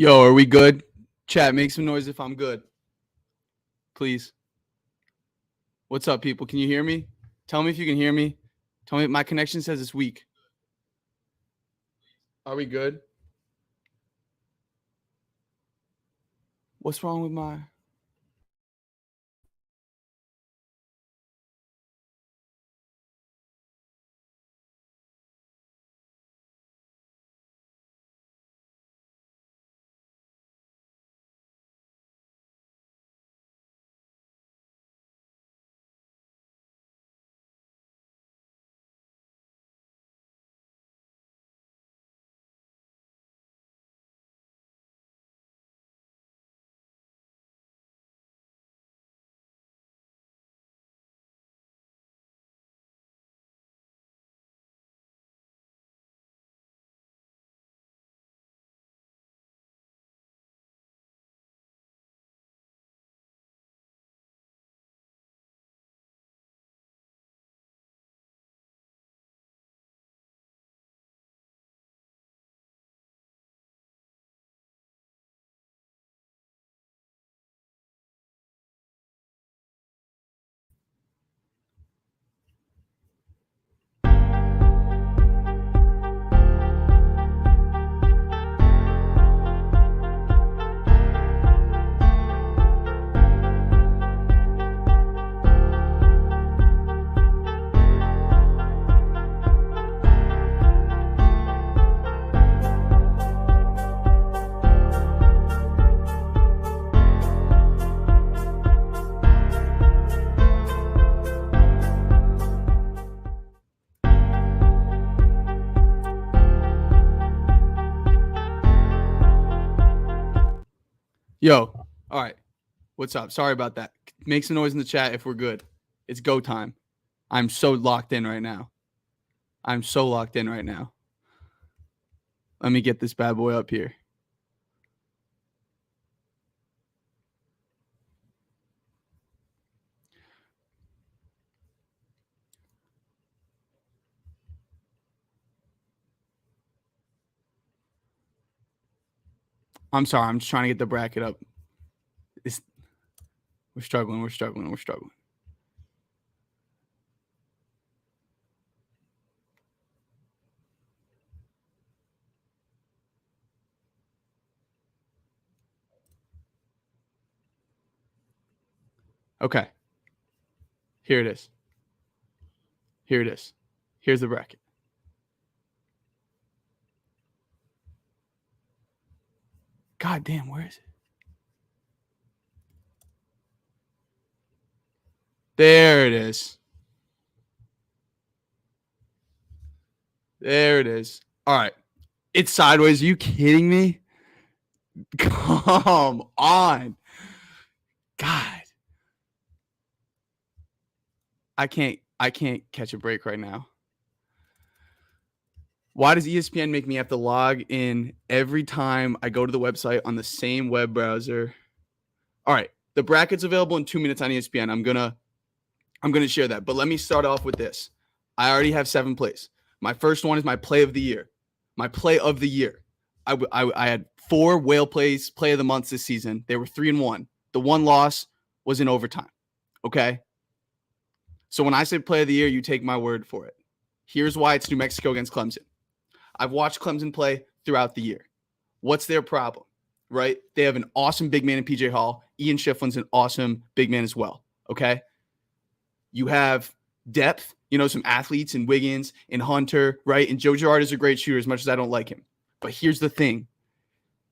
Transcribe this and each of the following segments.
Yo, are we good? Chat, make some noise if I'm good. Please. What's up, people? Can you hear me? Tell me if you can hear me. Tell me my connection says it's weak. Are we good? What's wrong with my... Yo, all right. What's up? Sorry about that. Make some noise in the chat if we're good. It's go time. I'm so locked in right now. Let me get this bad boy up here. I'm sorry. I'm just trying to get the bracket up. We're struggling. Okay. Here it is. Here's the bracket. God damn, where is it? There it is. All right. It's sideways. Are you kidding me? Come on. God. I can't catch a break right now. Why does ESPN make me have to log in every time I go to the website on the same web browser? All right. The bracket's available in 2 minutes on ESPN. I'm gonna share that. But let me start off with this. I already have 7 plays. My first one is my play of the year. I had 4 whale plays, play of the months this season. They were 3-1. The one loss was in overtime. Okay. So when I say play of the year, you take my word for it. Here's why it's New Mexico against Clemson. I've watched Clemson play throughout the year. What's their problem, right? They have an awesome big man in PJ Hall. Ian Schifflin's an awesome big man as well, okay? You have depth, some athletes in Wiggins and Hunter, right? And Joe Girard is a great shooter as much as I don't like him. But here's the thing.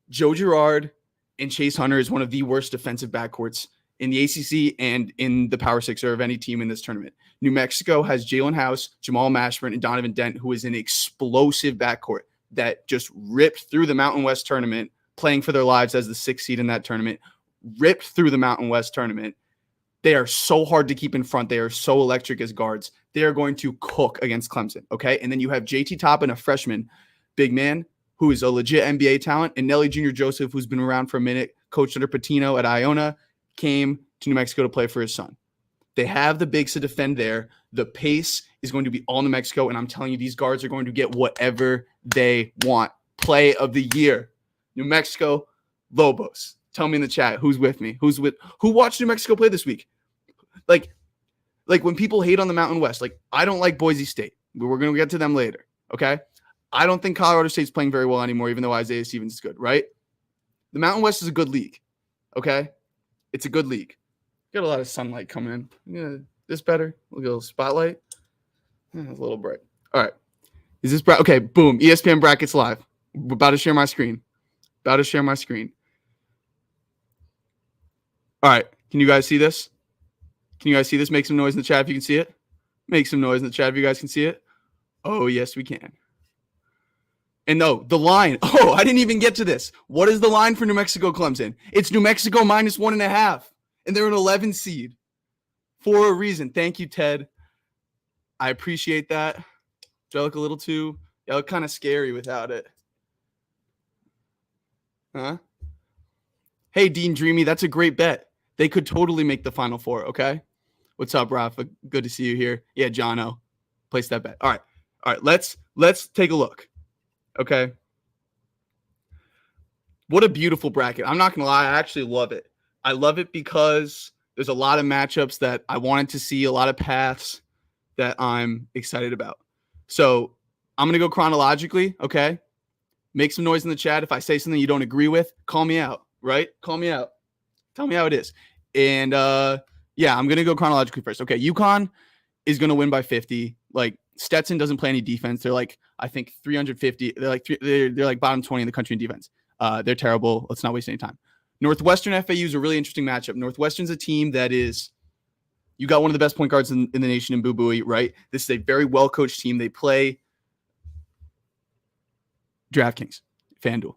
Joe Girard and Chase Hunter is one of the worst defensive backcourts in the ACC and in the Power Six or of any team in this tournament. New Mexico has Jalen House, Jamal Mashburn, and Donovan Dent, who is an explosive backcourt that just ripped through the Mountain West tournament, playing for their lives as the 6th seed in that tournament, ripped through the Mountain West tournament. They are so hard to keep in front. They are so electric as guards. They are going to cook against Clemson, okay? And then you have JT Toppin, a freshman big man, who is a legit NBA talent, and Nelly Jr. Joseph, who's been around for a minute, coached under Patino at Iona, came to New Mexico to play for his son. They have the bigs to defend there. The pace is going to be all New Mexico, and I'm telling you, these guards are going to get whatever they want. Play of the year. New Mexico Lobos. Tell me in the chat who's with me. Who watched New Mexico play this week? Like when people hate on the Mountain West, like I don't like Boise State. We're going to get to them later, okay? I don't think Colorado State's playing very well anymore, even though Isaiah Stevens is good, right? The Mountain West is a good league, okay? It's a good league. Got a lot of sunlight coming in. Yeah, this better? We'll get a little spotlight. A little bright. All right. Is this bright? Okay, boom. ESPN brackets live. We're about to share my screen. All right. Can you guys see this? Make some noise in the chat if you can see it. Make some noise in the chat if you guys can see it. Oh, yes, we can. And no, the line. Oh, I didn't even get to this. What is the line for New Mexico Clemson? It's New Mexico -1.5. And they're an 11 seed for a reason. Thank you, Ted. I appreciate that. Do I look a little too? Yeah, I look kind of scary without it. Huh? Hey, Dean Dreamy, that's a great bet. They could totally make the Final Four, okay? What's up, Rafa? Good to see you here. Yeah, Jono. Place that bet. All right. Let's take a look. Okay. What a beautiful bracket. I'm not going to lie. I actually love it. I love it because there's a lot of matchups that I wanted to see, a lot of paths that I'm excited about. So I'm going to go chronologically, okay? Make some noise in the chat. If I say something you don't agree with, call me out, right? Call me out. Tell me how it is. And, yeah, I'm going to go chronologically first. Okay, UConn is going to win by 50. Like, Stetson doesn't play any defense. They're like, I think 350. They're like bottom 20 in the country in defense. They're terrible. Let's not waste any time. Northwestern FAU is a really interesting matchup. Northwestern's a team that is, you got one of the best point guards in the nation in Boo Buie, right? This is a very well-coached team. They play DraftKings, FanDuel.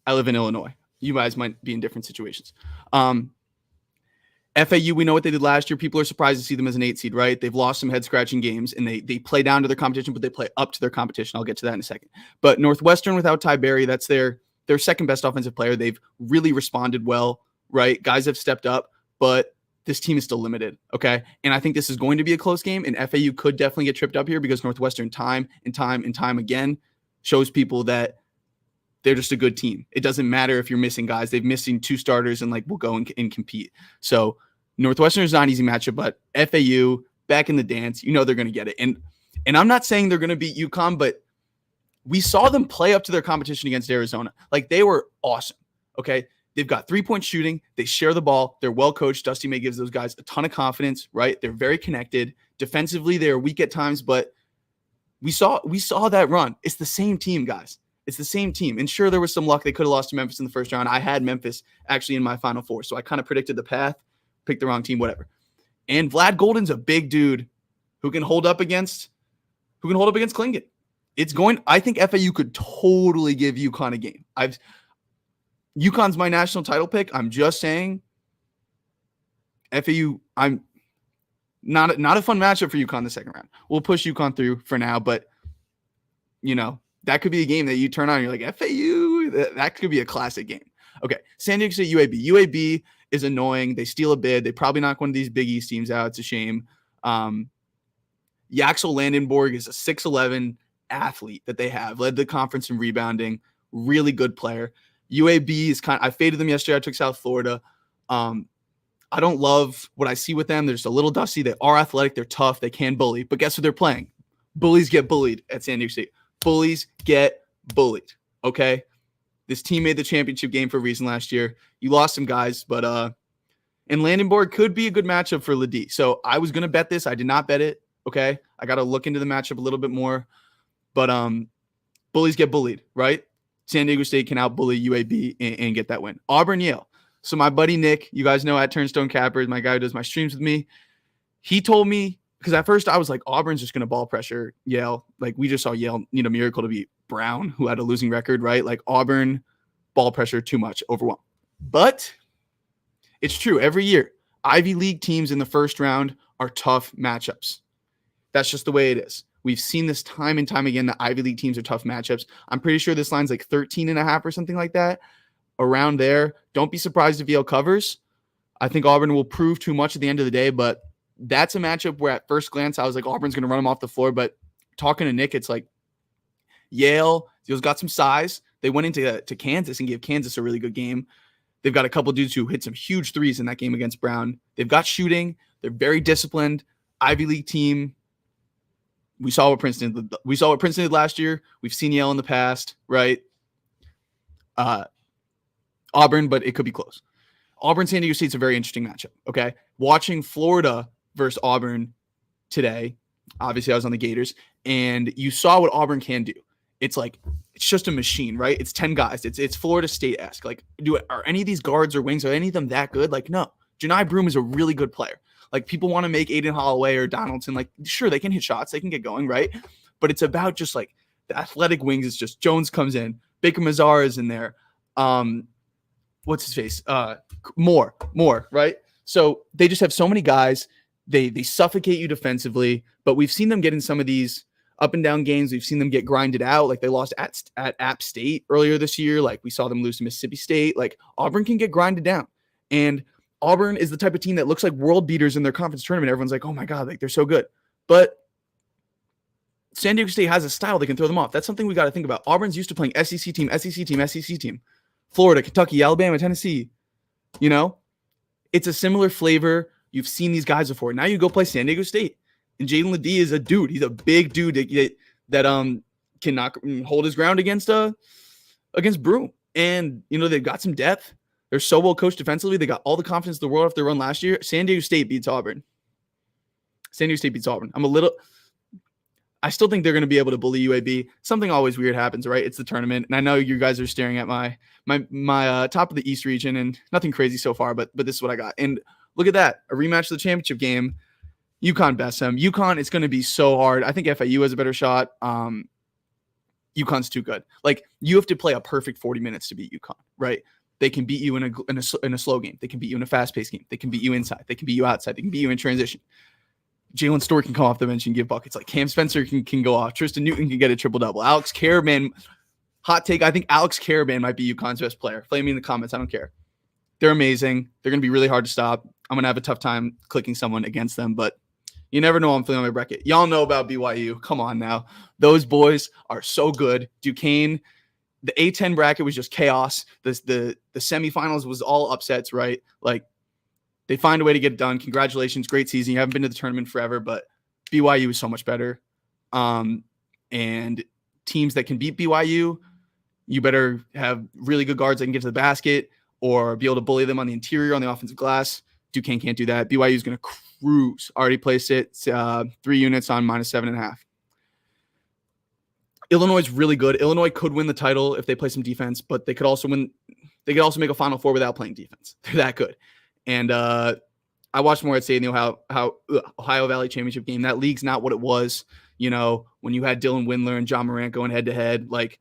I live in Illinois. You guys might be in different situations. FAU, we know what they did last year. People are surprised to see them as an 8 seed, right? They've lost some head-scratching games, and they play down to their competition, but they play up to their competition. I'll get to that in a second. But Northwestern without Ty Berry, that's their second-best offensive player. They've really responded well, right? Guys have stepped up, but this team is still limited, okay? And I think this is going to be a close game, and FAU could definitely get tripped up here because Northwestern time again shows people that they're just a good team. It doesn't matter if you're missing guys. They've missing 2 starters and will go and compete. So Northwestern is not an easy matchup, but FAU back in the dance, they're going to get it. And I'm not saying they're going to beat UConn, but we saw them play up to their competition against Arizona. They were awesome. Okay. They've got 3-point shooting. They share the ball. They're well coached. Dusty May gives those guys a ton of confidence, right? They're very connected. Defensively, they're weak at times, but we saw that run. It's the same team, guys. It's the same team. And sure, there was some luck. They could have lost to Memphis in the first round. I had Memphis actually in my Final Four, so I kind of predicted the path, picked the wrong team, whatever. And Vlad Golden's a big dude who can hold up against Klingon. I think FAU could totally give UConn a game. UConn's my national title pick. I'm just saying FAU, I'm not a fun matchup for UConn the second round. We'll push UConn through for now, but that could be a game that you turn on and you're like, FAU, that could be a classic game. Okay, San Diego State, UAB. UAB is annoying. They steal a bid. They probably knock one of these Big East teams out. It's a shame. Yaxel Landenborg is a 6'11" athlete that they have. Led the conference in rebounding. Really good player. UAB is I faded them yesterday. I took South Florida. I don't love what I see with them. They're just a little dusty. They are athletic. They're tough. They can bully. But guess what they're playing? Bullies get bullied at San Diego State. Bullies get bullied, okay? This team made the championship game for a reason last year. You lost some guys, but and Landenborg could be a good matchup for Ladie. So I was going to bet this. I did not bet it, okay? I got to look into the matchup a little bit more. But bullies get bullied, right? San Diego State can out-bully UAB and get that win. Auburn, Yale. So my buddy Nick, you guys know at Turnstone Cappers, my guy who does my streams with me, he told me, because at first I was like, Auburn's just going to ball pressure Yale. We just saw Yale need a miracle to beat Brown, who had a losing record, right? Auburn, ball pressure, too much, overwhelmed. But it's true. Every year, Ivy League teams in the first round are tough matchups. That's just the way it is. We've seen this time and time again that Ivy League teams are tough matchups. I'm pretty sure this line's 13.5 or something like that. Around there. Don't be surprised if Yale covers. I think Auburn will prove too much at the end of the day, but that's a matchup where at first glance I was like, Auburn's going to run them off the floor. But talking to Nick, it's Yale's got some size. They went into Kansas and gave Kansas a really good game. They've got a couple dudes who hit some huge threes in that game against Brown. They've got shooting. They're very disciplined. Ivy League team. We saw what Princeton did last year. We've seen Yale in the past, right? Auburn, but it could be close. Auburn, San Diego State's a very interesting matchup, okay? Watching Florida versus Auburn today, obviously I was on the Gators, and you saw what Auburn can do. It's just a machine, right? It's 10 guys. It's Florida State-esque. Like, are any of these guards or wings, are any of them that good? Like, no. Janai Broome is a really good player. Like, people want to make Aiden Holloway or Donaldson, like, sure, they can hit shots. They can get going, right? But it's about just, like, the athletic wings. It's just Jones comes in. Baker Mazar is in there. What's his face? Moore, right? So they just have so many guys. They suffocate you defensively, but we've seen them get in some of these up and down games. We've seen them get grinded out. Like, they lost at App State earlier this year. Like, we saw them lose to Mississippi State. Like, Auburn can get grinded down. And Auburn is the type of team that looks like world beaters in their conference tournament. Everyone's like, oh my God, like, they're so good. But San Diego State has a style that can throw them off. That's something we got to think about. Auburn's used to playing SEC team. Florida, Kentucky, Alabama, Tennessee. You know, it's a similar flavor. You've seen these guys before. Now you go play San Diego State. And Jaden Ledee is a dude. He's a big dude that can hold his ground against Broome. And, you know, they've got some depth. They're so well coached defensively. They got all the confidence in the world after they run last year. San Diego State beats Auburn. I still think they're going to be able to bully UAB. Something always weird happens, right? It's the tournament. And I know you guys are staring at my top of the East region, and nothing crazy so far, but this is what I got. And look at that. A rematch of the championship game. UConn bests them. UConn is going to be so hard. I think FAU has a better shot. UConn's too good. Like, you have to play a perfect 40 minutes to beat UConn, right? They can beat you in a slow game. They can beat you in a fast-paced game. They can beat you inside. They can beat you outside. They can beat you in transition. Jalen Story can come off the bench and give buckets. Like, Cam Spencer can go off. Tristan Newton can get a triple-double. Alex Karaban, hot take, I think Alex Karaban might be UConn's best player. Flame me in the comments. I don't care. They're amazing. They're going to be really hard to stop. I'm going to have a tough time clicking someone against them, but you never know. I'm feeling my bracket. Y'all know about BYU. Come on now. Those boys are so good. Duquesne, the A10 bracket was just chaos. The semifinals was all upsets, right? Like, they find a way to get it done. Congratulations. Great season. You haven't been to the tournament forever, but BYU is so much better. And teams that can beat BYU, you better have really good guards that can get to the basket or be able to bully them on the interior on the offensive glass. Duquesne can't do that. BYU is going to cruise. Already placed it. 3 units on -7.5. Illinois is really good. Illinois could win the title if they play some defense, but they could also win. They could also make a Final Four without playing defense. They're that good. And I watched more at State in the Ohio Valley Championship game. That league's not what it was, you know, when you had Dylan Windler and John Morant going head-to-head. Like,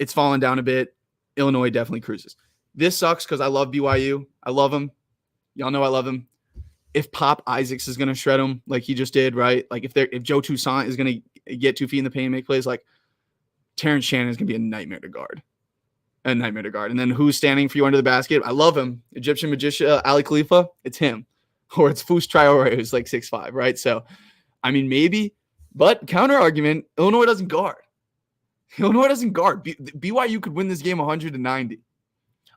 it's fallen down a bit. Illinois definitely cruises. This sucks because I love BYU. I love him. Y'all know I love him. If Pop Isaacs is going to shred him like he just did, right? Like, if Joe Toussaint is going to get 2 feet in the paint and make plays, like, Terrence Shannon is going to be a nightmare to guard. And then who's standing for you under the basket? I love him. Egyptian magician Ali Khalifa. It's him. Or it's Fous Traore, who's like 6'5", right? So, I mean, maybe. But counter argument, Illinois doesn't guard. BYU could win this game 100-90.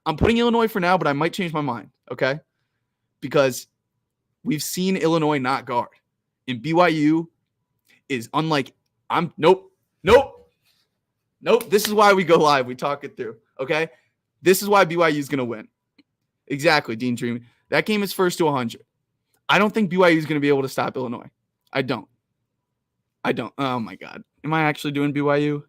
I'm putting Illinois for now, but I might change my mind, okay? Because we've seen Illinois not guard. And BYU is unlike – Nope. This is why we go live. We talk it through. Okay. This is why BYU is going to win. Exactly. Dean Dream. That game is first to 100. I don't think BYU is going to be able to stop Illinois. I don't. Oh my God. Am I actually doing BYU?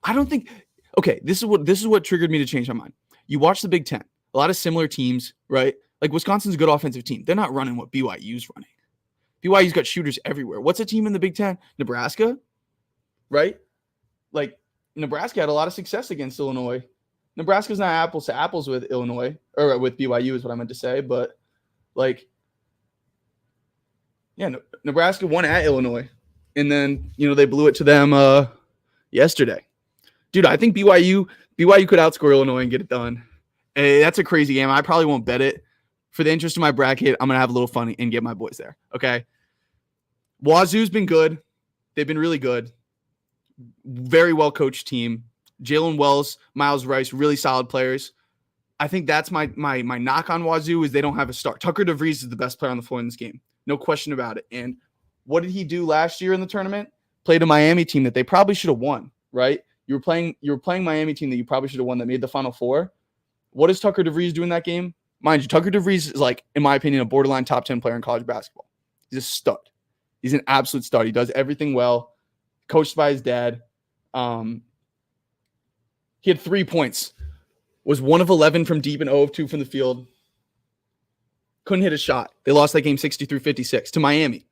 I don't think. Okay. This is what triggered me to change my mind. You watch the Big Ten, a lot of similar teams, right? Like, Wisconsin's a good offensive team. They're not running what BYU's running. BYU's got shooters everywhere. What's a team in the Big Ten? Nebraska, right? Like, Nebraska had a lot of success against Illinois. Nebraska's not apples to apples with Illinois, or with BYU is what I meant to say. But, like, yeah, Nebraska won at Illinois. And then, you know, they blew it to them yesterday. Dude, I think BYU could outscore Illinois and get it done. That's a crazy game. I probably won't bet it. For the interest of my bracket, I'm going to have a little fun and get my boys there. Okay? Wazoo's been good. They've been really good. Very well-coached team. Jalen Wells, Miles Rice, really solid players. I think that's my knock on Wazoo is they don't have a star. Tucker DeVries is the best player on the floor in this game. No question about it. And what did he do last year in the tournament? Played a Miami team that they probably should have won, right? You were playing Miami team that you probably should have won that made the Final Four. What does Tucker DeVries do in that game? Mind you, Tucker DeVries is like, in my opinion, a borderline top 10 player in college basketball. He's a stud. He's an absolute stud. He does everything well. Coached by his dad. He had 3 points. Was 1 of 11 from deep and 0 of 2 from the field. Couldn't hit a shot. They lost that game 63-56 to Miami.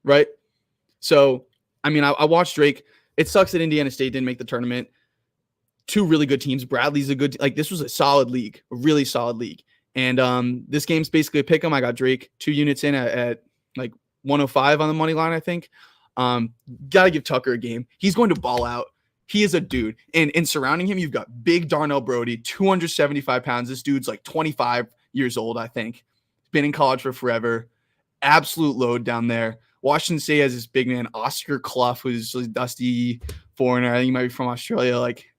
Right? So, I mean, I watched Drake. It sucks that Indiana State didn't make the tournament. 2 really good teams. Bradley's a good, like, this was a solid league, a really solid league. And this game's basically a pick 'em. I got Drake 2 units in at like 105 on the money line, I think. Gotta give Tucker a game. He's going to ball out. He is a dude. And surrounding him, you've got big Darnell Brody, 275 pounds. This dude's like 25 years old, I think. Been in college for forever. Absolute load down there. Washington State has this big man, Oscar Clough, who's a dusty foreigner. I think he might be from Australia. Like,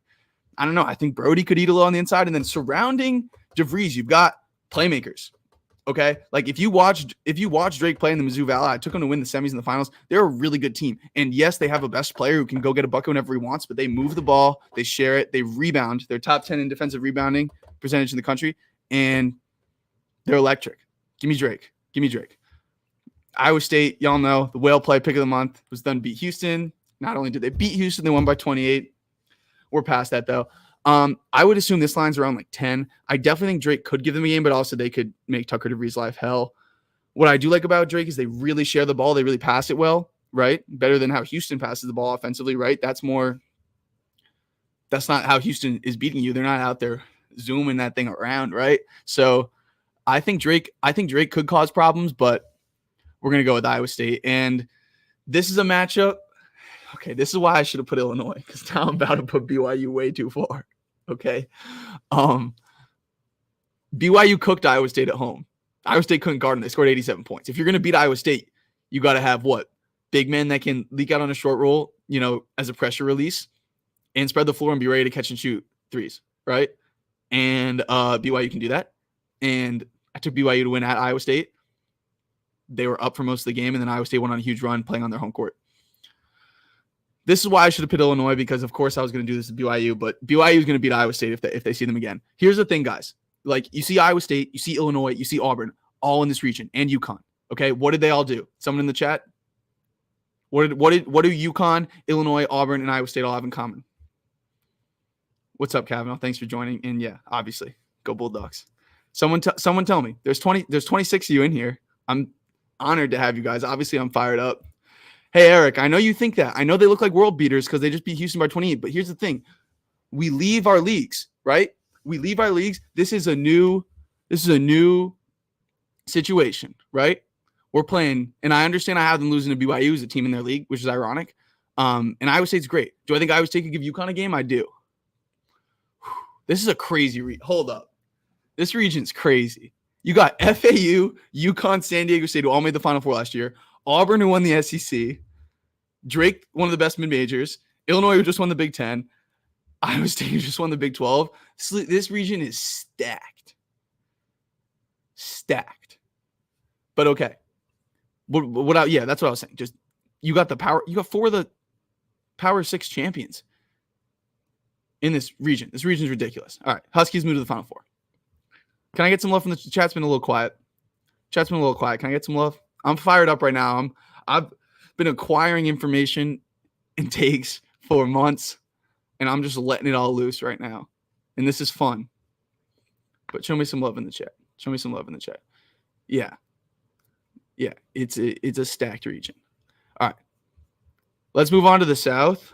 I don't know. I think Brody could eat a little on the inside. And then surrounding DeVries, you've got playmakers. Okay, like if you watch Drake play in the Mizzou Valley, I took him to win the semis and the finals. They're a really good team, and yes, they have a best player who can go get a bucket whenever he wants. But they move the ball, they share it, they rebound. They're top 10 in defensive rebounding percentage in the country, and they're electric. Give me Drake. Give me Drake. Iowa State, y'all know the whale play pick of the month was done. Beat Houston. Not only did they beat Houston, they won by 28. We're past that though. I would assume this line's around like 10. I definitely think Drake could give them a game, but also they could make Tucker DeVries' life hell. What I do like about Drake is they really share the ball. They really pass it well, right? Better than how Houston passes the ball offensively, right? That's not how Houston is beating you. They're not out there zooming that thing around, right? So I think Drake could cause problems, but we're going to go with Iowa State. And this is a matchup. Okay, this is why I should have put Illinois, because now I'm about to put BYU way too far. Okay. BYU cooked Iowa State at home. Iowa State couldn't guard them. They scored 87 points. If you're going to beat Iowa State, you got to have what? Big men that can leak out on a short roll, as a pressure release and spread the floor and be ready to catch and shoot threes, right? And BYU can do that. And I took BYU to win at Iowa State. They were up for most of the game, and then Iowa State went on a huge run playing on their home court. This is why I should have picked Illinois, because, of course, I was going to do this at BYU, but BYU is going to beat Iowa State if they see them again. Here's the thing, guys. Like, you see Iowa State, you see Illinois, you see Auburn, all in this region, and UConn. Okay, what did they all do? Someone in the chat? What do UConn, Illinois, Auburn, and Iowa State all have in common? What's up, Kavanaugh? Thanks for joining. And yeah, obviously, go Bulldogs. Someone tell me. There's 26 of you in here. I'm honored to have you guys. Obviously, I'm fired up. Hey, Eric, I know you think that. I know they look like world beaters because they just beat Houston by 28. But here's the thing. We leave our leagues, right? We leave our leagues. This is a new situation, right? We're playing, and I understand I have them losing to BYU as a team in their league, which is ironic. And Iowa State's great. Do I think Iowa State could give UConn a game? I do. This is a crazy hold up. This region's crazy. You got FAU, UConn, San Diego State, who all made the Final Four last year. Auburn, who won the SEC. Drake, one of the best mid-majors. Illinois, who just won the Big Ten. Iowa State, who just won the Big 12. This region is stacked. Stacked. But okay. Yeah, that's what I was saying. Just you got the power. You got 4 of the Power 6 champions in this region. This region is ridiculous. All right, Huskies move to the Final Four. Can I get some love from the chat's been a little quiet? Chat's been a little quiet. Can I get some love? I'm fired up right now. I've been acquiring information and takes for months, and I'm just letting it all loose right now. And this is fun. But show me some love in the chat. Show me some love in the chat. Yeah. Yeah, it's a stacked region. All right. Let's move on to the South.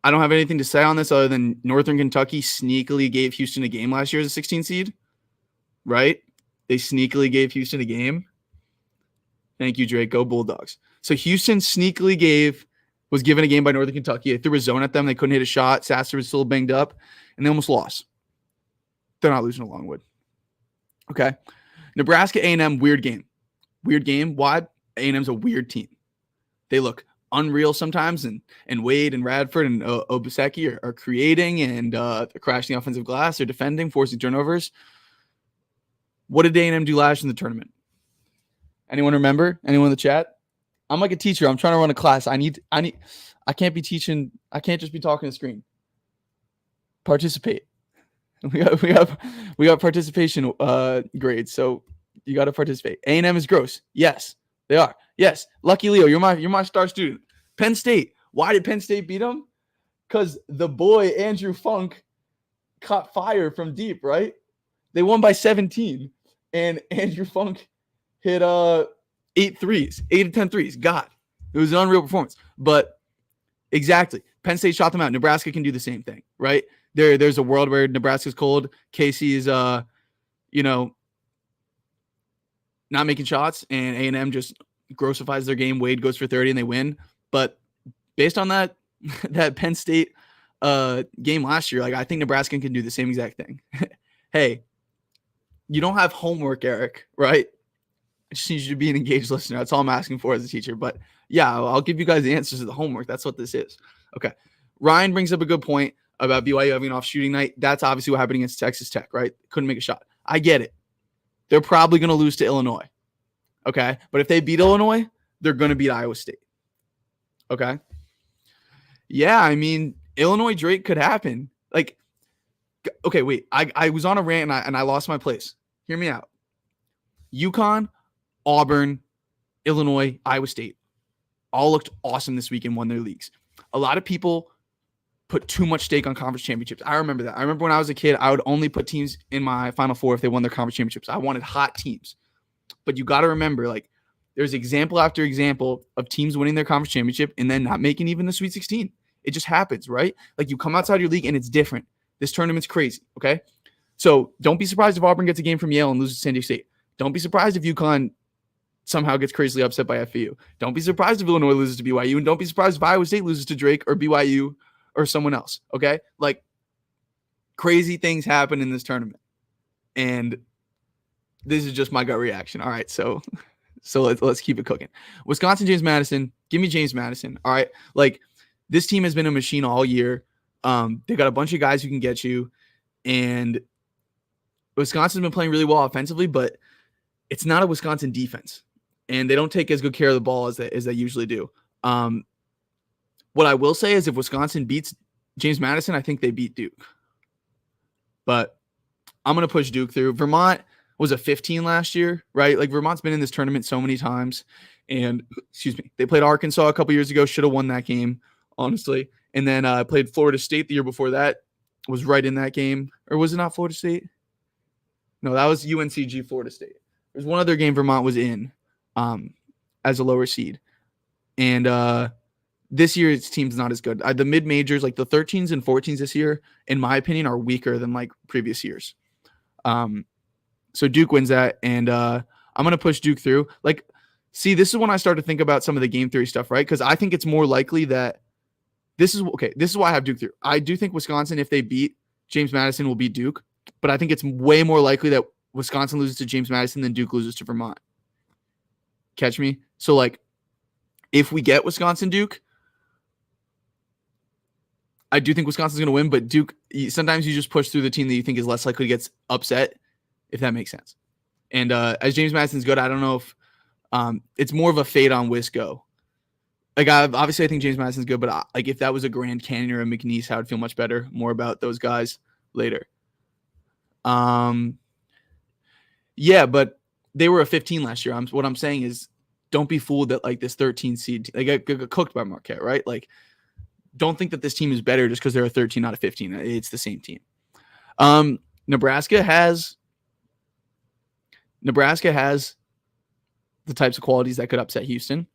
I don't have anything to say on this other than Northern Kentucky sneakily gave Houston a game last year as a 16 seed. Right? They sneakily gave Houston a game. Thank you, Drake. Go Bulldogs. So Houston was given a game by Northern Kentucky. They threw a zone at them. They couldn't hit a shot. Sasser was still banged up, and they almost lost. They're not losing to Longwood. Okay. Nebraska A&M, weird game. Weird game. Why? A&M's a weird team. They look unreal sometimes, and Wade and Radford and Obaseki are creating and they're crashing the offensive glass. They're defending, forcing turnovers. What did A&M do last in the tournament? Anyone remember? Anyone in the chat? I'm like a teacher. I'm trying to run a class. I can't be teaching. I can't just be talking to the screen. Participate. We got participation grades. So you got to participate. A&M is gross. Yes, they are. Yes. Lucky Leo, you're my star student. Penn State. Why did Penn State beat them? Because the boy Andrew Funk caught fire from deep, right? They won by 17. And Andrew Funk hit 8 threes, 8 of 10 threes. God, it was an unreal performance. But exactly, Penn State shot them out. Nebraska can do the same thing, right? There's a world where Nebraska's cold. Casey is, not making shots, and A&M just grossifies their game. Wade goes for 30, and they win. But based on that Penn State game last year, like, I think Nebraska can do the same exact thing. Hey, you don't have homework, Eric, right? I just need you to be an engaged listener. That's all I'm asking for as a teacher. But yeah, I'll give you guys the answers to the homework. That's what this is. Okay. Ryan brings up a good point about BYU having an off shooting night. That's obviously what happened against Texas Tech, right? Couldn't make a shot. I get it. They're probably going to lose to Illinois. Okay. But if they beat Illinois, they're going to beat Iowa State. Okay. Yeah. I mean, Illinois Drake could happen. Like, okay, wait. I was on a rant and I lost my place. Hear me out. UConn, Auburn, Illinois, Iowa State all looked awesome this week and won their leagues. A lot of people put too much stake on conference championships. I remember that. I remember when I was a kid, I would only put teams in my Final Four if they won their conference championships. I wanted hot teams. But you got to remember, like, there's example after example of teams winning their conference championship and then not making even the Sweet 16. It just happens, right? Like, you come outside your league and it's different. This tournament's crazy, okay? So don't be surprised if Auburn gets a game from Yale and loses to San Diego State. Don't be surprised if UConn somehow gets crazily upset by FAU. Don't be surprised if Illinois loses to BYU, and don't be surprised if Iowa State loses to Drake or BYU or someone else, okay? Like, crazy things happen in this tournament, and this is just my gut reaction. All right, so let's keep it cooking. Wisconsin, James Madison. Give me James Madison, all right? Like, this team has been a machine all year. They got a bunch of guys who can get you, and Wisconsin's been playing really well offensively, but it's not a Wisconsin defense, and they don't take as good care of the ball as they usually do. What I will say is if Wisconsin beats James Madison, I think they beat Duke. But I'm going to push Duke through. Vermont was a 15 last year, right? Like, Vermont's been in this tournament so many times, and they played Arkansas a couple years ago, should have won that game, honestly. And then played Florida State the year before that, was right in that game. Or was it not Florida State? No, that was UNCG Florida State. There's one other game Vermont was in as a lower seed. And this year, its team's not as good. The mid-majors, like the 13s and 14s this year, in my opinion, are weaker than like previous years. So Duke wins that, and I'm going to push Duke through. Like, see, this is when I start to think about some of the game theory stuff, right? Because I think it's more likely that this is why I have Duke through. I do think Wisconsin, if they beat James Madison, will beat Duke, but I think it's way more likely that Wisconsin loses to James Madison than Duke loses to Vermont. Catch me? So, like, if we get Wisconsin-Duke, I do think Wisconsin's going to win, but Duke, sometimes you just push through the team that you think is less likely to get upset, if that makes sense. And as James Madison's good, I don't know if it's more of a fade on Wisco. Like, obviously, I think James Madison's good, but like, if that was a Grand Canyon or a McNeese, I would feel much better. More about those guys later. Yeah, but they were a 15 last year. What I'm saying is, don't be fooled that like this 13 seed, they got cooked by Marquette, right? Like, don't think that this team is better just because they're a 13 out of 15. It's the same team. Nebraska has the types of qualities that could upset Houston.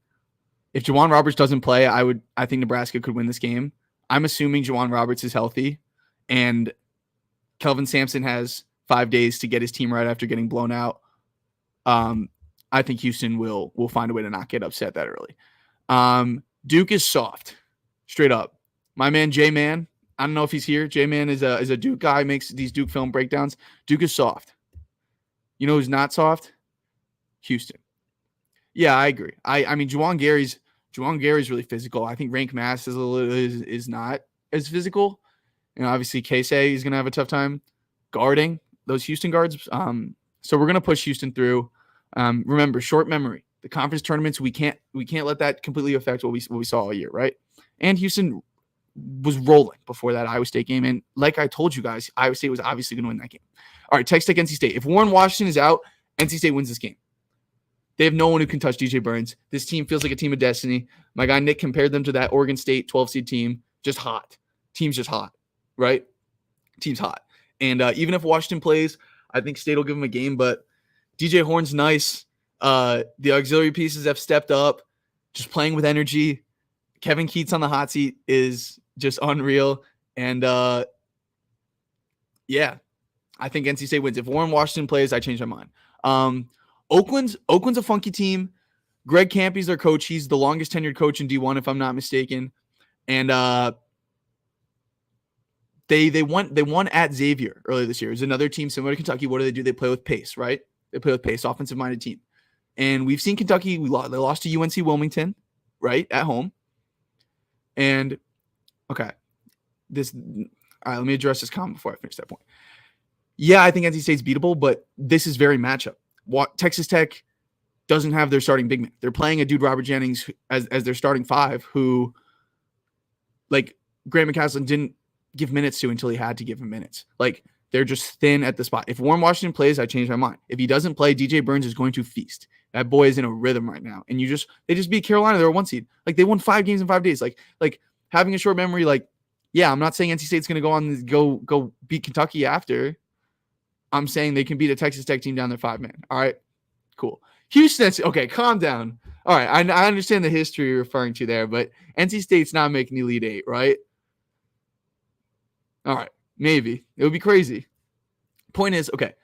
If Juwan Roberts doesn't play, I think Nebraska could win this game. I'm assuming Juwan Roberts is healthy, and Kelvin Sampson has 5 days to get his team right after getting blown out. I think Houston will find a way to not get upset that early. Duke is soft, straight up. My man J-Man, I don't know if he's here. J-Man is a Duke guy, makes these Duke film breakdowns. Duke is soft. You know who's not soft? Houston. Yeah, I agree. I mean, Juwan Gary's Juwan Gary's really physical. I think Rank Mass is not as physical. And obviously, Casey is going to have a tough time guarding those Houston guards. So we're going to push Houston through. Remember, short memory. The conference tournaments, we can't let that completely affect what we saw all year, right? And Houston was rolling before that Iowa State game. And like I told you guys, Iowa State was obviously going to win that game. All right, Texas Tech, NC State. If Warren Washington is out, NC State wins this game. They have no one who can touch DJ Burns. This team feels like a team of destiny. My guy Nick compared them to that Oregon State 12-seed team. Just hot. Team's just hot, right? Team's hot. And even if Washington plays, I think State will give them a game. But DJ Horn's nice. The auxiliary pieces have stepped up, just playing with energy. Kevin Keats on the hot seat is just unreal. And, yeah, I think NC State wins. If Warren Washington plays, I change my mind. Oakland's a funky team. Greg Campy's their coach. He's the longest tenured coach in D1, if I'm not mistaken. And they won at Xavier earlier this year. It's another team similar to Kentucky. What do? They play with pace, right? They play with pace, offensive-minded team. And we've seen Kentucky. They lost to UNC Wilmington, right, at home. And, okay, all right, let me address this comment before I finish that point. Yeah, I think NC State's beatable, but this is very matchup. Texas Tech doesn't have their starting big man. They're playing a dude, Robert Jennings, as their starting five, who, like, Graham McCaslin didn't give minutes to until he had to give him minutes. Like, they're just thin at the spot. If Warren Washington plays, I change my mind. If he doesn't play, DJ Burns is going to feast. That boy is in a rhythm right now. And they just beat Carolina. They're a 1 seed. Like, they won 5 games in 5 days. Like having a short memory, like, yeah, I'm not saying NC State's going to go on and go beat Kentucky after. I'm saying they can beat a Texas Tech team down their 5-man. All right, cool. Houston, okay, calm down. All right, I understand the history you're referring to there, but NC State's not making the Elite Eight, right? All right, maybe. It would be crazy. Point is, okay,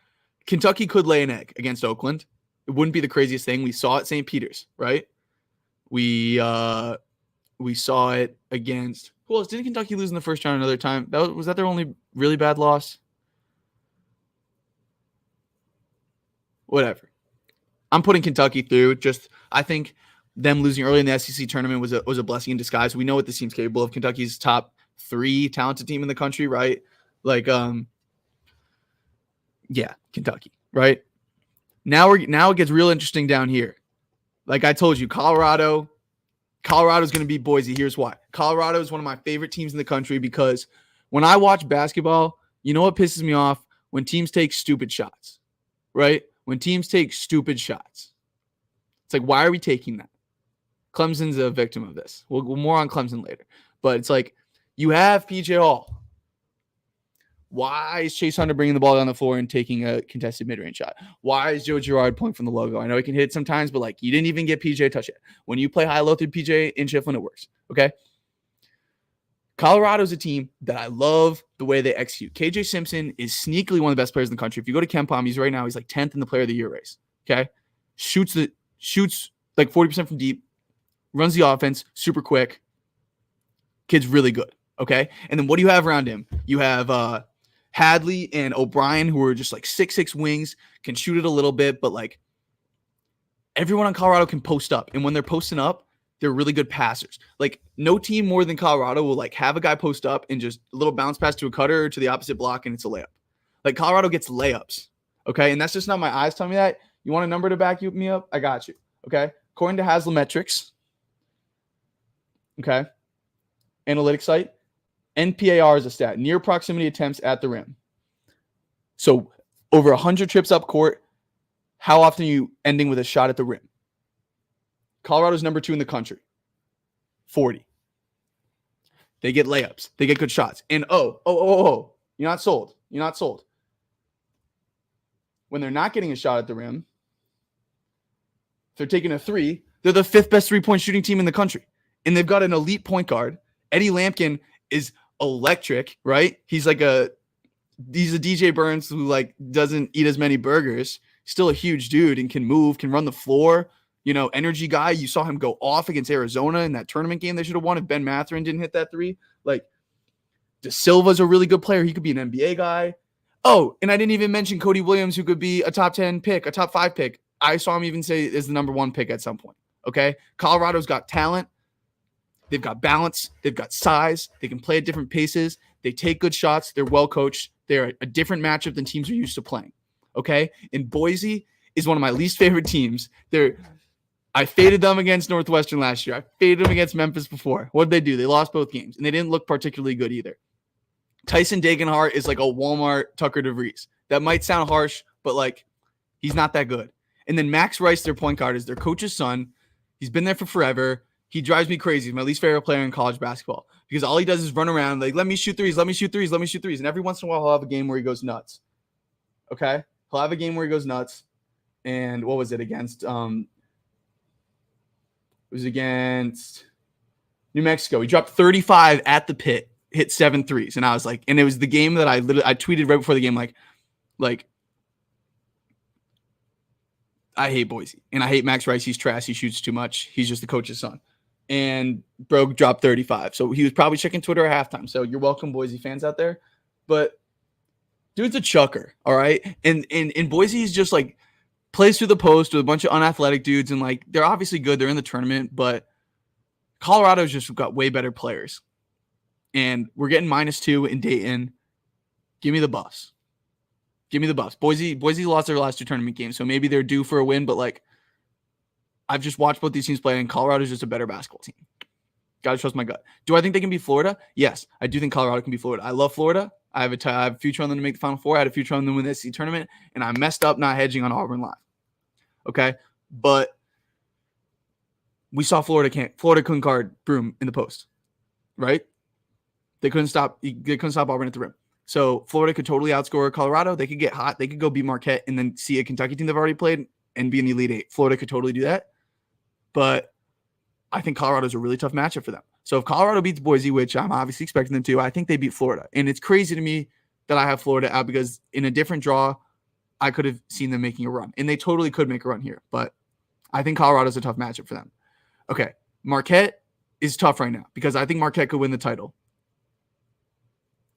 Kentucky could lay an egg against Oakland. It wouldn't be the craziest thing. We saw it at St. Peter's, right? We saw it against – who else? Didn't Kentucky lose in the first round another time? Was that their only really bad loss? Whatever. I'm putting Kentucky through. I think them losing early in the SEC tournament was a blessing in disguise. We know what this team's capable of. Kentucky's top 3 talented team in the country, right? Like, yeah, Kentucky, right? Now it gets real interesting down here. Like I told you, Colorado's going to beat Boise. Here's why. Colorado is one of my favorite teams in the country because when I watch basketball, you know what pisses me off? When teams take stupid shots, right? When teams take stupid shots. It's like, why are we taking that? Clemson's a victim of this. We'll more on Clemson later. But it's like, you have PJ Hall. Why is Chase Hunter bringing the ball down the floor and taking a contested mid-range shot? Why is Joe Girard pulling from the logo? I know he can hit it sometimes, but like, you didn't even get PJ to touch it. When you play high-low through PJ in Shiflin, it works. Okay? Colorado's a team that I love the way they execute. KJ Simpson is sneakily one of the best players in the country. If you go to KenPom, he's like 10th in the player of the year race. Okay? Shoots like 40% from deep, runs the offense, super quick. Kid's really good. Okay? And then what do you have around him? You have Hadley and O'Brien, who are just like 6'6" wings, can shoot it a little bit, but like everyone on Colorado can post up. And when they're posting up, they're really good passers. Like, no team more than Colorado will like have a guy post up and just a little bounce pass to a cutter or to the opposite block, and it's a layup. Like, Colorado gets layups. Okay? And that's just not my eyes telling me that. You want a number to back me up? I got you. Okay? According to Haslametrics, okay, analytics site, NPAR is a stat, near proximity attempts at the rim. So over 100 trips up court, how often are you ending with a shot at the rim? Colorado's number 2 in the country, 40. They get layups. They get good shots. And you're not sold. You're not sold. When they're not getting a shot at the rim, if they're taking a 3, they're the 5th best 3-point shooting team in the country. And they've got an elite point guard. Eddie Lampkin is electric, right? He's a DJ Burns who like doesn't eat as many burgers. Still a huge dude and can move, can run the floor. You know, energy guy. You saw him go off against Arizona in that tournament game they should have won if Ben Mathurin didn't hit that 3. Like, De Silva's a really good player. He could be an NBA guy. Oh, and I didn't even mention Cody Williams, who could be a top 10 pick, a top 5 pick. I saw him even say is the number 1 pick at some point. Okay. Colorado's got talent. They've got balance. They've got size. They can play at different paces. They take good shots. They're well coached. They're a different matchup than teams are used to playing. Okay. And Boise is one of my least favorite teams. I faded them against Northwestern last year. I faded them against Memphis before. What did they do? They lost both games, and they didn't look particularly good either. Tyson Dagenhart is like a Walmart Tucker DeVries. That might sound harsh, but like he's not that good. And then Max Rice, their point guard, is their coach's son. He's been there for forever. He drives me crazy. He's my least favorite player in college basketball because all he does is run around like, let me shoot threes, let me shoot threes, let me shoot threes. And every once in a while, he'll have a game where he goes nuts. Okay? He'll have a game where he goes nuts. And what was it against? It was against New Mexico. He dropped 35 at the pit, hit 7 threes. And I was like, and it was the game that I tweeted right before the game, like, I hate Boise. And I hate Max Rice. He's trash. He shoots too much. He's just the coach's son. And bro dropped 35. So he was probably checking Twitter at halftime. So you're welcome, Boise fans out there. But dude's a chucker, all right? And Boise is just like plays through the post with a bunch of unathletic dudes. And like they're obviously good. They're in the tournament. But Colorado's just got way better players. And we're getting -2 in Dayton. Give me the Buffs. Give me the Buffs. Boise lost their last 2 tournament games, so maybe they're due for a win, but like I've just watched both these teams play, and Colorado's just a better basketball team. Gotta trust my gut. Do I think they can beat Florida? Yes, I do think Colorado can beat Florida. I love Florida. I have a future on them to make the Final Four. I had a future on them to win the SEC tournament, and I messed up not hedging on Auburn live. Okay? But we saw Florida couldn't guard Broom in the post, right? They couldn't stop Auburn at the rim. So Florida could totally outscore Colorado. They could get hot. They could go beat Marquette and then see a Kentucky team they've already played and be in the Elite Eight. Florida could totally do that. But I think Colorado's a really tough matchup for them. So if Colorado beats Boise, which I'm obviously expecting them to, I think they beat Florida. And it's crazy to me that I have Florida out because in a different draw, I could have seen them making a run. And they totally could make a run here. But I think Colorado's a tough matchup for them. Okay. Marquette is tough right now because I think Marquette could win the title.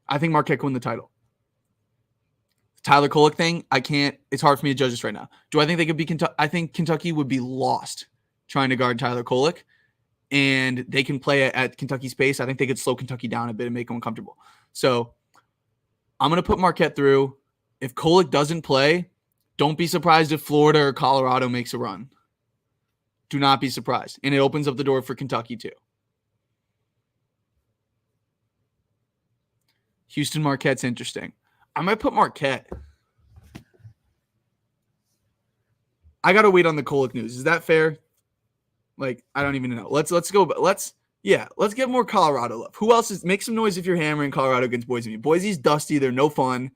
Tyler Kolek thing, it's hard for me to judge this right now. Do I think they could be Kentucky? I think Kentucky would be lost trying to guard Tyler Kolek, and they can play at Kentucky's pace. I think they could slow Kentucky down a bit and make them uncomfortable. So I'm going to put Marquette through. If Kolek doesn't play, don't be surprised if Florida or Colorado makes a run. Do not be surprised. And it opens up the door for Kentucky too. Houston Marquette's interesting. I might put Marquette. I gotta wait on the Kolek news. Is that fair? Like, I don't even know. Let's go. Let's get more Colorado love. Who else make some noise if you're hammering Colorado against Boise? Boise's dusty. They're no fun.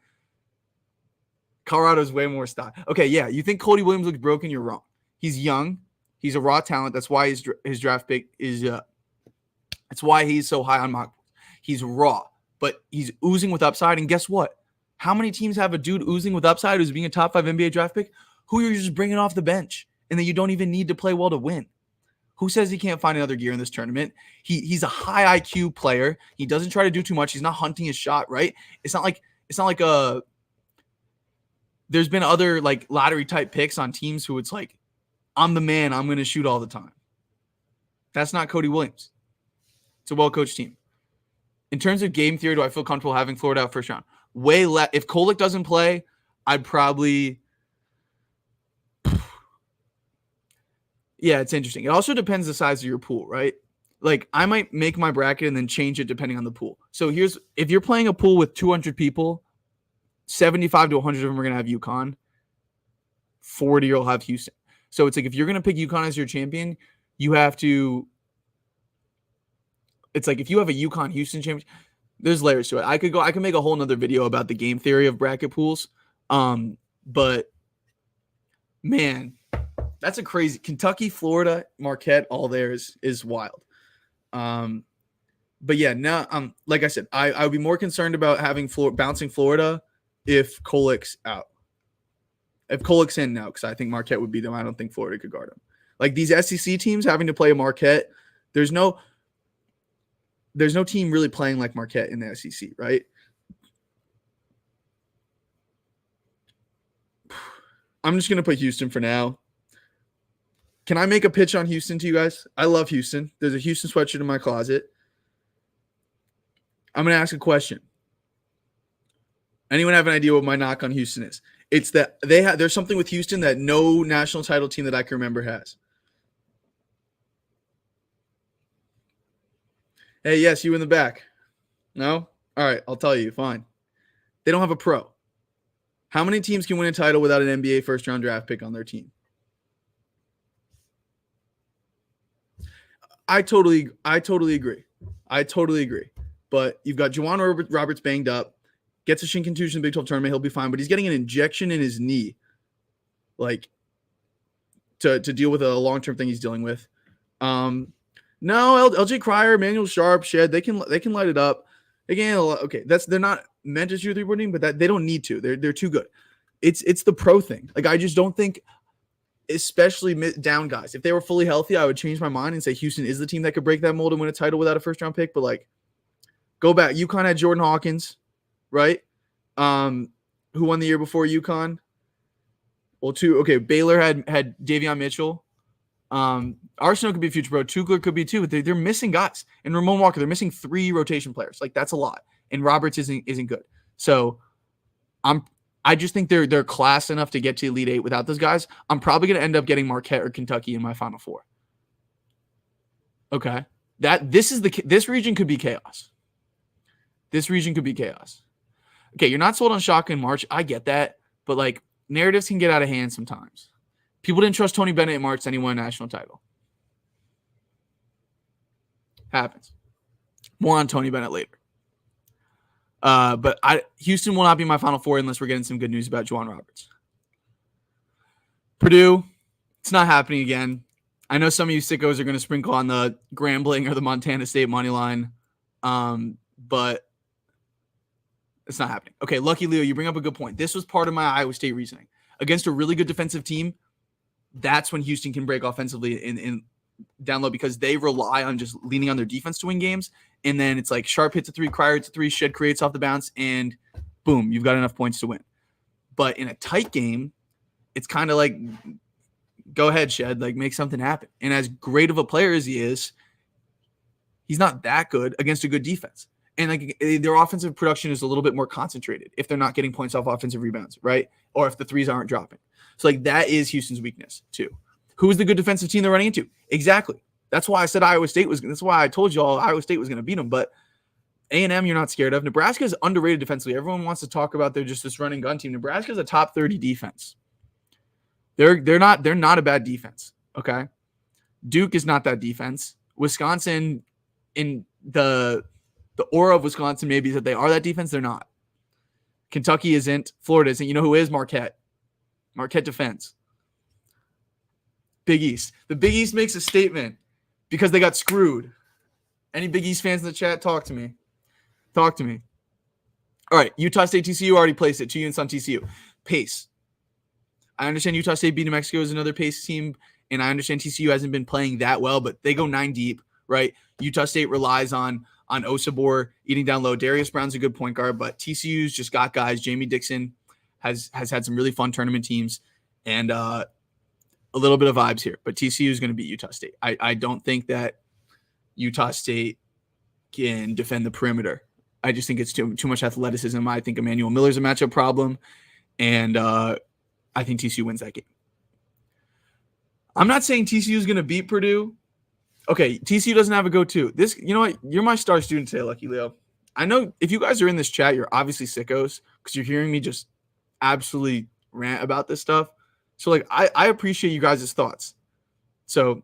Colorado's way more style. Okay, yeah. You think Cody Williams looks broken? You're wrong. He's young. He's a raw talent. That's why his draft pick is. That's why he's so high on mock. He's raw, but he's oozing with upside. And guess what? How many teams have a dude oozing with upside who's being a top 5 NBA draft pick who you're just bringing off the bench and that you don't even need to play well to win? Who says he can't find another gear in this tournament? He's a high IQ player. He doesn't try to do too much. He's not hunting his shot, right? It's not like there's been other like lottery type picks on teams who it's like, I'm the man. I'm going to shoot all the time. That's not Cody Williams. It's a well-coached team. In terms of game theory, do I feel comfortable having Florida out first round? Way less. If Kolek doesn't play, I'd probably. Yeah, it's interesting. It also depends the size of your pool, right? Like I might make my bracket and then change it depending on the pool. So if you're playing a pool with 200 people, 75 to 100 of them are going to have UConn. 40 will have Houston. So it's like if you're going to pick UConn as your champion, you have to. It's like if you have a UConn Houston championship, there's layers to it. I could make a whole nother video about the game theory of bracket pools. But man, that's a crazy Kentucky, Florida, Marquette, all there is wild. But yeah, now like I said, I would be more concerned about having bouncing Florida if Kolek's out. If Kolek's in now, because I think Marquette would beat them. I don't think Florida could guard them. Like these SEC teams having to play a Marquette, there's no team really playing like Marquette in the SEC, right? I'm just going to put Houston for now. Can I make a pitch on Houston to you guys? I love Houston. There's a Houston sweatshirt in my closet. I'm going to ask a question. Anyone have an idea what my knock on Houston is? It's that there's something with Houston that no national title team that I can remember has. Hey, yes, you in the back. No? All right, I'll tell you. Fine. They don't have a pro. How many teams can win a title without an NBA first-round draft pick on their team? I totally agree. But you've got Juwan Roberts banged up, gets a shin contusion in the Big 12 tournament, he'll be fine. But he's getting an injection in his knee, like to deal with a long-term thing he's dealing with. No, LJ Cryer, Emmanuel Sharp, Shed, they can light it up. Again, okay, they're not meant to shoot three-pointing, but they don't need to. They're too good. It's the pro thing. Like I just don't think, especially down guys, if they were fully healthy, I would change my mind and say Houston is the team that could break that mold and win a title without a first-round pick. But like, go back. UConn had Jordan Hawkins, right? Who won the year before UConn? Well, Baylor had Davion Mitchell. Arsenal could be a future pro. Tugler could be too. They're missing guys. And Ramon Walker, they're missing 3 rotation players. Like that's a lot. And Roberts isn't good. So I just think they're class enough to get to Elite 8 without those guys. I'm probably going to end up getting Marquette or Kentucky in my Final Four. Okay. This region could be chaos. This region could be chaos. Okay, you're not sold on Shaka in March. I get that. But like narratives can get out of hand sometimes. People didn't trust Tony Bennett in March, then he won a national title. Happens. More on Tony Bennett later. But Houston will not be my Final Four unless we're getting some good news about Juwan Roberts. Purdue, it's not happening again. I know some of you sickos are going to sprinkle on the Grambling or the Montana State money line, but it's not happening. Okay, Lucky Leo, you bring up a good point. This was part of my Iowa State reasoning. Against a really good defensive team, that's when Houston can break offensively in down low because they rely on just leaning on their defense to win games. And then it's like Sharp hits a 3, Cryer hits a 3, Shed creates off the bounce, and boom, you've got enough points to win. But in a tight game, it's kind of like, go ahead, Shed, like make something happen. And as great of a player as he is, he's not that good against a good defense. And like their offensive production is a little bit more concentrated if they're not getting points off offensive rebounds, right? Or if the threes aren't dropping. So like that is Houston's weakness too. Who is the good defensive team they're running into? Exactly. That's why I said Iowa State was. That's why I told you all Iowa State was going to beat them. But A&M, you're not scared of. Nebraska is underrated defensively. Everyone wants to talk about they're just this running gun team. Nebraska is a top 30 defense. They're not a bad defense. Okay, Duke is not that defense. Wisconsin, in the aura of Wisconsin, maybe is that they are that defense. They're not. Kentucky isn't. Florida isn't. You know who is? Marquette. Marquette defense. Big East. The Big East makes a statement because they got screwed. Any Big East fans in the chat, talk to me. Talk to me. All right, Utah State, TCU already placed it. 2 units on TCU. Pace. I understand Utah State beating New Mexico is another pace team, and I understand TCU hasn't been playing that well, but they go 9 deep, right? Utah State relies on Osabor eating down low. Darius Brown's a good point guard, but TCU's just got guys. Jamie Dixon has had some really fun tournament teams, and a little bit of vibes here, but TCU is going to beat Utah State. I don't think that Utah State can defend the perimeter. I just think it's too much athleticism. I think Emmanuel Miller's a matchup problem, and I think TCU wins that game. I'm not saying TCU is going to beat Purdue. Okay, TCU doesn't have a go-to. This, you know what? You're my star student today, Lucky Leo. I know if you guys are in this chat, you're obviously sickos because you're hearing me just absolutely rant about this stuff. So, like, I appreciate you guys' thoughts. So,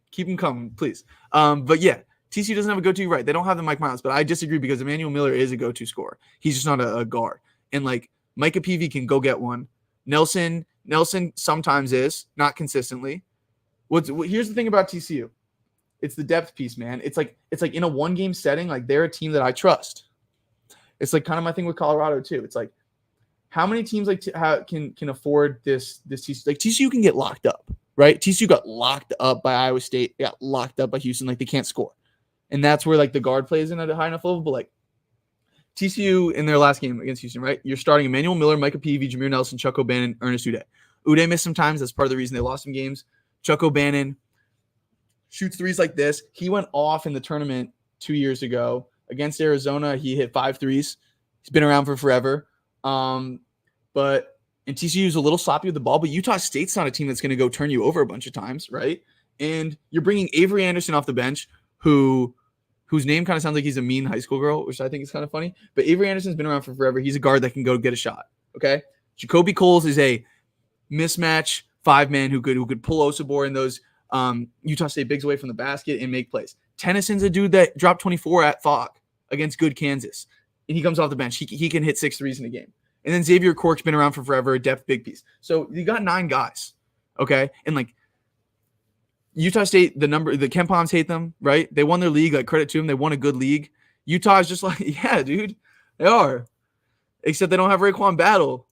keep them coming, please. But, yeah, TCU doesn't have a go-to, right? They don't have the Mike Miles, but I disagree because Emmanuel Miller is a go-to scorer. He's just not a guard. And, like, Micah Peavy can go get one. Nelson sometimes is, not consistently. Here's the thing about TCU. It's the depth piece, man. It's like in a one-game setting, like, they're a team that I trust. It's, like, kind of my thing with Colorado, too. It's, like, how many teams like can afford this TCU? Like TCU can get locked up, right? TCU got locked up by Iowa State, got locked up by Houston, like they can't score, and that's where like the guard plays in at a high enough level. But like TCU in their last game against Houston, right? You're starting Emmanuel Miller, Micah Peavy, Jameer Nelson, Chuck O'Bannon, Ernest Uday. Uday missed some times. That's part of the reason they lost some games. Chuck O'Bannon shoots threes like this. He went off in the tournament 2 years ago against Arizona. He hit 5 threes. He's been around for forever. But and TCU is a little sloppy with the ball, but Utah State's not a team that's going to go turn you over a bunch of times, right? And you're bringing Avery Anderson off the bench, whose name kind of sounds like he's a mean high school girl, which I think is kind of funny. But Avery Anderson's been around for forever. He's a guard that can go get a shot. Okay, Jacoby Coles is a mismatch 5-man who could pull Osabor and those Utah State bigs away from the basket and make plays. Tennyson's a dude that dropped 24 at Falk against good Kansas, and he comes off the bench. He can hit 6 threes in a game. And then Xavier Cork's been around for forever, a depth big piece. So you got 9 guys, okay? And like Utah State, the KenPoms hate them, right? They won their league. Like credit to them, they won a good league. Utah is just like, yeah, dude, they are. Except they don't have Raekwon Battle.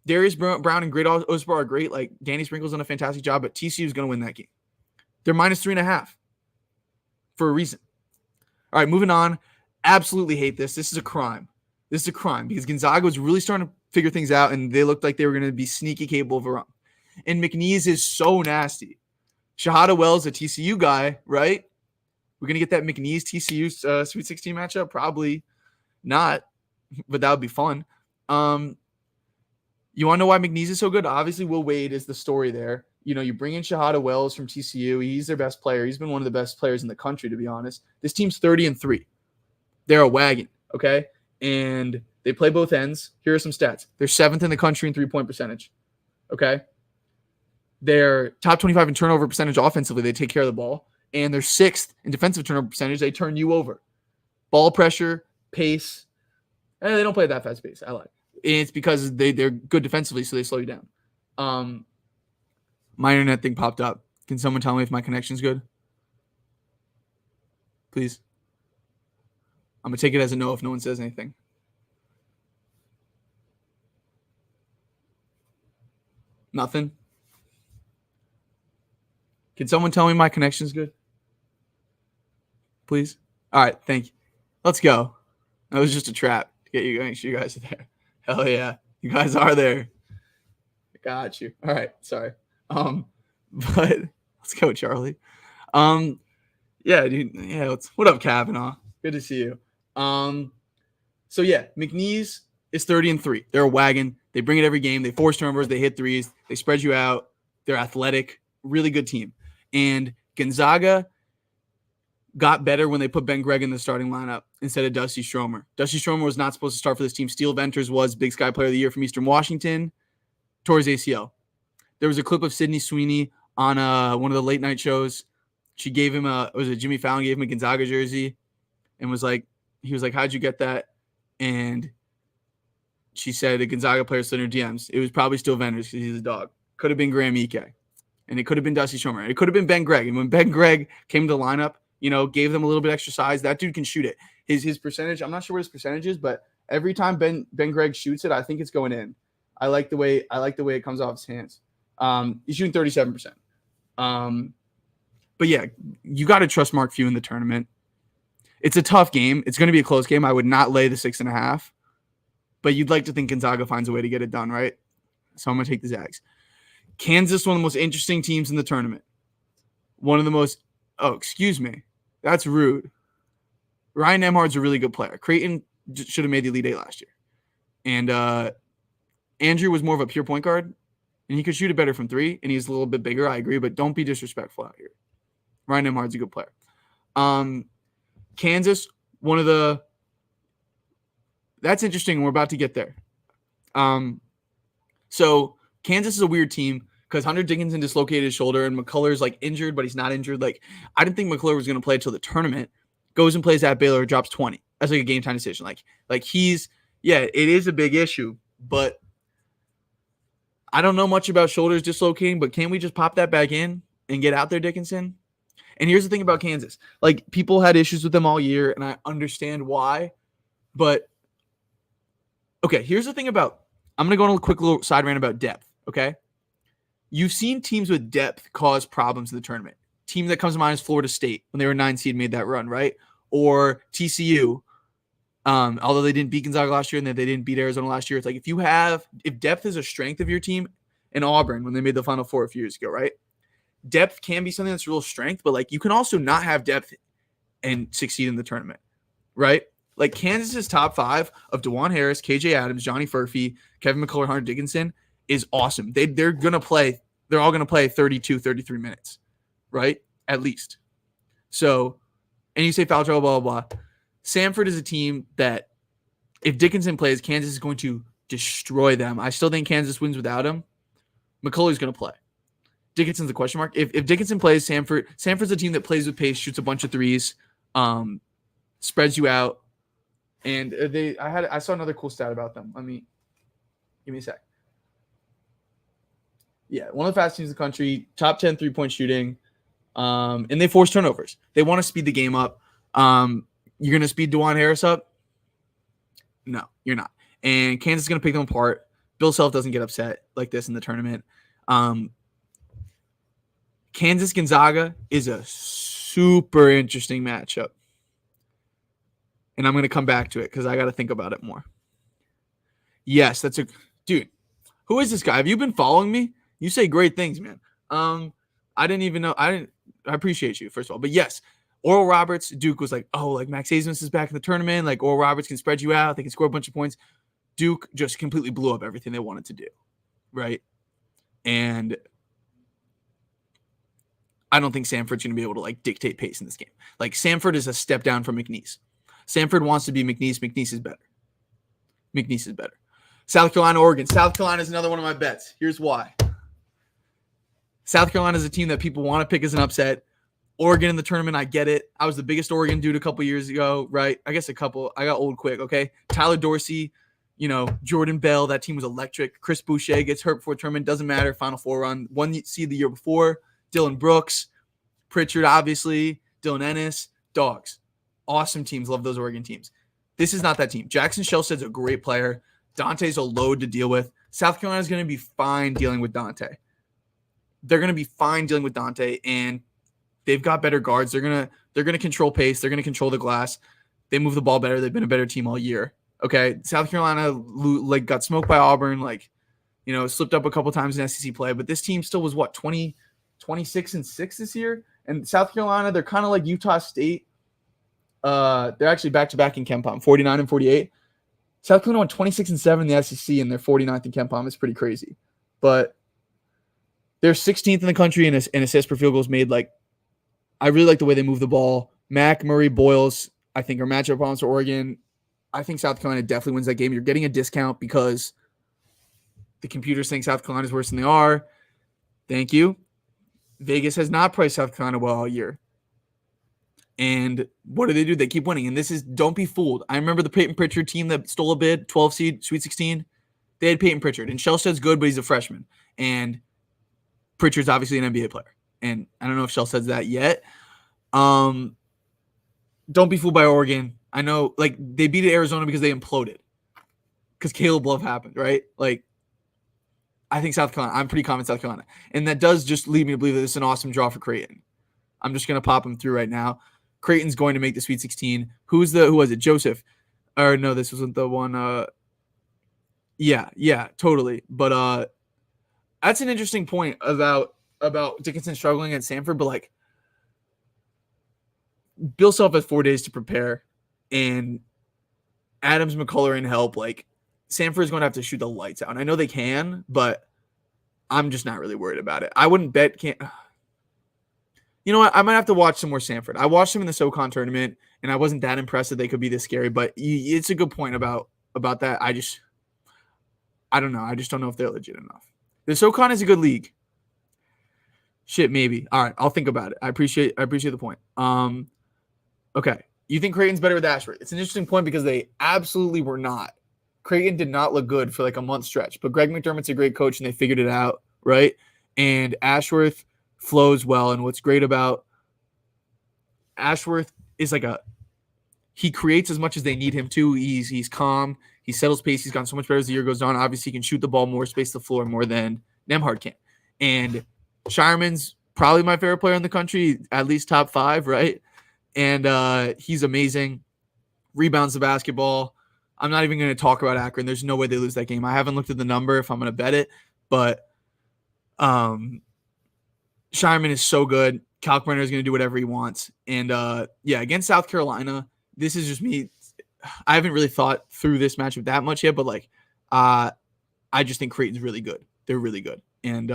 Darius Brown and Great Osbar are great. Like Danny Sprinkle's done a fantastic job, but TCU is going to win that game. They're -3.5 for a reason. All right, moving on. Absolutely hate this. This is a crime. This is a crime because Gonzaga was really starting to figure things out, and they looked like they were going to be sneaky capable of a run. And McNeese is so nasty. Shahada Wells, a TCU guy, right? We're going to get that McNeese TCU Sweet 16 matchup? Probably not, but that would be fun. You want to know why McNeese is so good? Obviously, Will Wade is the story there. You know, you bring in Shahada Wells from TCU. He's their best player. He's been one of the best players in the country, to be honest. This team's 30-3. They're a wagon, okay? And they play both ends. Here are some stats. They're 7th in the country in three-point percentage, okay? They're top 25 in turnover percentage offensively. They take care of the ball. And they're 6th in defensive turnover percentage. They turn you over. Ball pressure, pace. They don't play at that fast pace. I like. And it's because they're good defensively, so they slow you down. My internet thing popped up. Can someone tell me if my connection's good? Please. I'm going to take it as a no if no one says anything. Nothing? Can someone tell me my connection's good? Please? All right, thank you. Let's go. That was just a trap to get you going. You guys are there. Hell yeah. You guys are there. Got you. All right, sorry. But let's go, Charlie. Yeah, dude. Yeah, what up, Kavanaugh? Good to see you. So yeah, McNeese is 30-3. They're a wagon. They bring it every game. They force turnovers. They hit threes. They spread you out. They're athletic. Really good team. And Gonzaga got better when they put Ben Gregg in the starting lineup instead of Dusty Stromer. Dusty Stromer was not supposed to start for this team. Steel Venters was Big Sky Player of the Year from Eastern Washington. Tore his ACL. There was a clip of Sydney Sweeney on one of the late night shows. She gave him Jimmy Fallon gave him a Gonzaga jersey and he was like, how'd you get that? And she said a Gonzaga player slid in her DMs. It was probably Steel Venters because he's a dog. Could have been Graham Ike. And it could have been Dusty Stromer. It could have been Ben Gregg. And when Ben Gregg came to the lineup, gave them a little bit extra size. That dude can shoot it. His percentage, I'm not sure what his percentage is, but every time Ben Gregg shoots it, I think it's going in. I like the way it comes off his hands. He's shooting 37%. But yeah, you got to trust Mark Few in the tournament. It's a tough game. It's going to be a close game. I would not lay the 6.5, but you'd like to think Gonzaga finds a way to get it done, right? So I'm going to take the Zags. Kansas, one of the most interesting teams in the tournament. One of the most – oh, excuse me. That's rude. Ryan Nembhard's a really good player. Creighton should have made the Elite Eight last year. And Andrew was more of a pure point guard, and he could shoot it better from 3, and he's a little bit bigger, I agree, but don't be disrespectful out here. Ryan Nembhard's a good player. Kansas, one of the – that's interesting, and we're about to get there. So Kansas is a weird team because Hunter Dickinson dislocated his shoulder, and McCullough's like injured, but he's not injured. Like, I didn't think McCullough was going to play until the tournament. Goes and plays at Baylor, drops 20. That's like a game time decision. Like he's – yeah, it is a big issue, but I don't know much about shoulders dislocating, but can we just pop that back in and get out there, Dickinson? And here's the thing about Kansas. Like, people had issues with them all year, and I understand why. But, okay, here's the thing about – I'm going to go on a quick little side rant about depth, okay? You've seen teams with depth cause problems in the tournament. Team that comes to mind is Florida State when they were 9 seed made that run, right? Or TCU, although they didn't beat Gonzaga last year and they didn't beat Arizona last year. It's like if depth is a strength of your team, and Auburn when they made the Final Four a few years ago, right? depth can be something that's real strength, but like you can also not have depth and succeed in the tournament, right? Like Kansas's top 5 of DeJuan Harris, KJ Adams, Johnny Furphy, Kevin McCullough, Hunter Dickinson is awesome. They're going to play. They're all going to play 32, 33 minutes, right? At least. So, and you say foul trouble, blah, blah, blah. Samford is a team that if Dickinson plays, Kansas is going to destroy them. I still think Kansas wins without him. McCullough's going to play. Dickinson's a question mark. If Dickinson plays, Samford's a team that plays with pace, shoots a bunch of threes, spreads you out. And I saw another cool stat about them. Give me a sec. Yeah, one of the fastest teams in the country, top 10 3-point shooting, and they force turnovers. They want to speed the game up. You're going to speed DeJuan Harris up? No, you're not. And Kansas is going to pick them apart. Bill Self doesn't get upset like this in the tournament. Kansas-Gonzaga is a super interesting matchup. And I'm going to come back to it because I got to think about it more. Yes, dude. Who is this guy? Have you been following me? You say great things, man. I didn't even know. I appreciate you, first of all. But yes, Oral Roberts, Duke was like, oh, like Max Hazemus is back in the tournament. Like Oral Roberts can spread you out. They can score a bunch of points. Duke just completely blew up everything they wanted to do, right? And I don't think Samford's going to be able to like dictate pace in this game. Like Samford is a step down from McNeese. Samford wants to be McNeese. McNeese is better. South Carolina, Oregon. South Carolina is another one of my bets. Here's why. South Carolina is a team that people want to pick as an upset. Oregon in the tournament, I get it. I was the biggest Oregon dude a couple years ago, right? I guess I got old quick, okay? Tyler Dorsey, Jordan Bell, that team was electric. Chris Boucher gets hurt before tournament, doesn't matter. Final Four run. One seed the year before. Dylan Brooks, Pritchard, obviously. Dylan Ennis, dogs. Awesome teams. Love those Oregon teams. This is not that team. Jackson Shelstad's a great player. Dante's a load to deal with. South Carolina's going to be fine dealing with Dante. They're going to be fine dealing with Dante, and they've got better guards. They're gonna control pace. They're gonna control the glass. They move the ball better. They've been a better team all year. Okay, South Carolina got smoked by Auburn. Slipped up a couple times in SEC play, but this team still was 26-6 this year. And South Carolina, they're kind of like Utah State. They're actually back-to-back in KenPom, 49 and 48. South Carolina went 26-7 in the SEC, and they're 49th in KenPom. It's pretty crazy, but they're 16th in the country in assists per field goals made. I really like the way they move the ball. Mack, Murray, Boyles, I think are matchup problems for Oregon. I think South Carolina definitely wins that game. You're getting a discount because the computers think South Carolina is worse than they are. Thank you. Vegas has not priced South Carolina well all year. And what do? They keep winning. And don't be fooled. I remember the Peyton Pritchard team that stole a bid, 12 seed, Sweet 16. They had Peyton Pritchard. And Shelstad's good, but he's a freshman. And Pritchard's obviously an NBA player. And I don't know if Shelstad's that yet. Don't be fooled by Oregon. I know, they beat Arizona because they imploded. Because Caleb Love happened, right? I think South Carolina. I'm pretty confident South Carolina. And that does just lead me to believe that this is an awesome draw for Creighton. I'm just going to pop them through right now. Creighton's going to make the Sweet 16. Who was it? Joseph. Or no, this wasn't the one. Yeah, totally. But that's an interesting point about Dickinson struggling at Samford. But Bill Self has 4 days to prepare, and Adams, McCullough in help. Samford is going to have to shoot the lights out. And I know they can, but I'm just not really worried about it. I wouldn't bet. You know what? I might have to watch some more Samford. I watched them in the SoCon tournament, and I wasn't that impressed that they could be this scary. But it's a good point about that. I don't know. I just don't know if they're legit enough. The SoCon is a good league. Shit, maybe. All right, I'll think about it. I appreciate the point. Okay. You think Creighton's better with Ashford? It's an interesting point because they absolutely were not. Creighton did not look good for a month stretch, but Greg McDermott's a great coach and they figured it out, right? And Ashworth flows well. And what's great about Ashworth is he creates as much as they need him to. He's calm. He settles pace. He's gotten so much better as the year goes on. Obviously, he can shoot the ball more, space the floor more than Nembhard can. And Shireman's probably my favorite player in the country, at least top 5, right? And he's amazing. Rebounds the basketball. I'm not even going to talk about Akron. There's no way they lose that game. I haven't looked at the number if I'm going to bet it, but Shireman is so good. Kalkbrenner is going to do whatever he wants. And against South Carolina, this is just me. I haven't really thought through this matchup that much yet, but I just think Creighton's really good. They're really good. And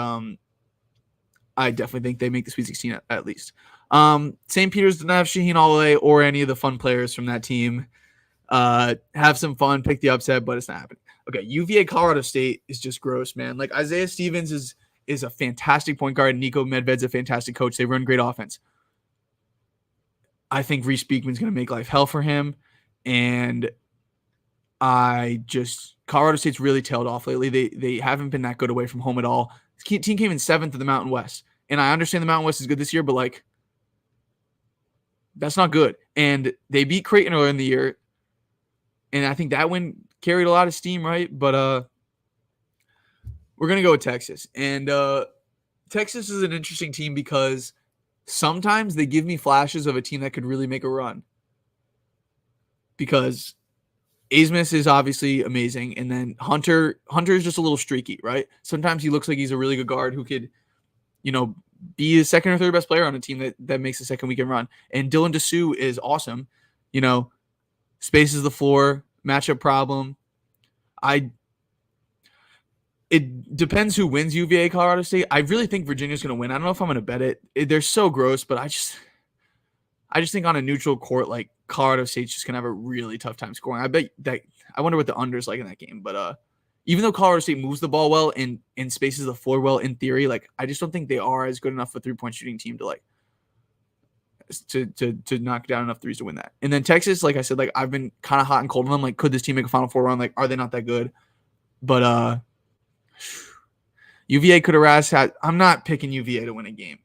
I definitely think they make the Sweet 16 at least. St. Peter's doesn't have Shaheen Holloway or any of the fun players from that team. Have some fun, pick the upset, but it's not happening. Okay, UVA Colorado State is just gross, man. Like Isaiah Stevens is a fantastic point guard. Nico Medved's a fantastic coach. They run great offense. I think Reese Beekman's going to make life hell for him. And Colorado State's really tailed off lately. They haven't been that good away from home at all. This team came in 7th in the Mountain West. And I understand the Mountain West is good this year, but like, that's not good. And they beat Creighton earlier in the year. And I think that win carried a lot of steam, right? But we're going to go with Texas. And Texas is an interesting team because sometimes they give me flashes of a team that could really make a run. Because Asmus is obviously amazing. And then Hunter is just a little streaky, right? Sometimes he looks like he's a really good guard who could, be a second or third best player on a team that makes a second weekend run. And Dylan Dessou is awesome. Spaces the floor, matchup problem. It depends who wins UVA Colorado State. I really think Virginia's going to win. I don't know if I'm going to bet it. They're so gross, but I just think on a neutral court, like Colorado State's just going to have a really tough time scoring. I wonder what the under's like in that game. But even though Colorado State moves the ball well and spaces the floor well in theory, like I just don't think they are as good enough a 3-point shooting team to knock down enough threes to win that. And then Texas, like I said, like I've been kind of hot and cold on them. Like, could this team make a Final Four run? Like, are they not that good? But UVA could have I'm not picking UVA to win a game.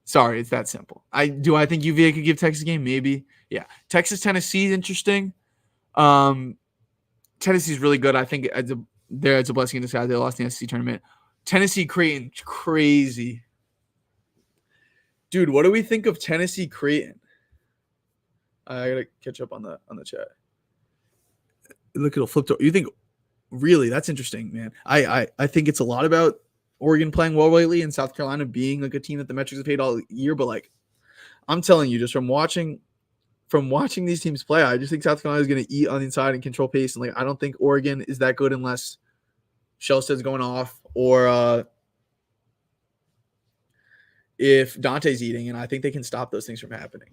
Sorry, it's that simple. I think UVA could give Texas a game? Maybe. Yeah. Texas, Tennessee is interesting. Tennessee's really good. I think it's a blessing in disguise. They lost in the SEC tournament. Tennessee, Creighton, crazy. Dude, what do we think of Tennessee, Creighton? I gotta catch up on the chat. Look, it'll flip to. You think really? That's interesting, man. I think it's a lot about Oregon playing well lately and South Carolina being like a team that the metrics have paid all year. But like, I'm telling you, just from watching these teams play, I just think South Carolina is going to eat on the inside and control pace. And like, I don't think Oregon is that good unless Shelstead's going off or if Dante's eating. And I think they can stop those things from happening.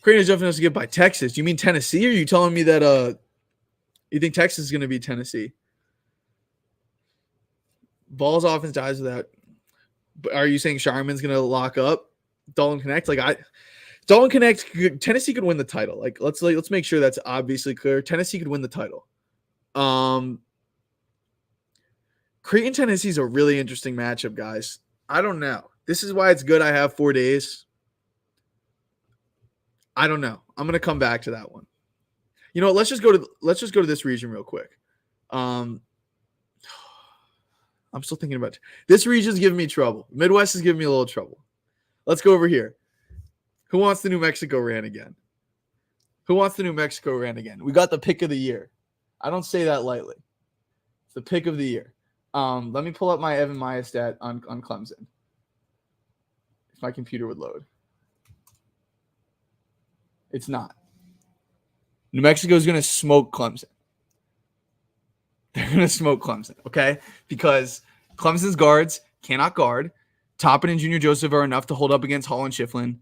Creighton is definitely to get by Texas. You mean Tennessee? Or are you telling me that you think Texas is going to beat Tennessee? Ball's offense dies without. Are you saying Shireman's going to lock up Dalton Connect? Dalton Connect, Tennessee could win the title. Like let's make sure that's obviously clear. Tennessee could win the title. Creighton, Tennessee is a really interesting matchup, guys. I don't know. This is why it's good I have 4 days. I don't know. I'm going to come back to that one. You know, let's just go to this region real quick. I'm still thinking about this region's giving me trouble. Midwest is giving me a little trouble. Let's go over here. Who wants the New Mexico rant again? We got the pick of the year. I don't say that lightly. It's the pick of the year. Let me pull up my Evan Maya stat on Clemson. If my computer would load. It's not. New Mexico is going to smoke Clemson. They're going to smoke Clemson, okay? Because Clemson's guards cannot guard. Toppin and Junior Joseph are enough to hold up against Hall and Shiflin.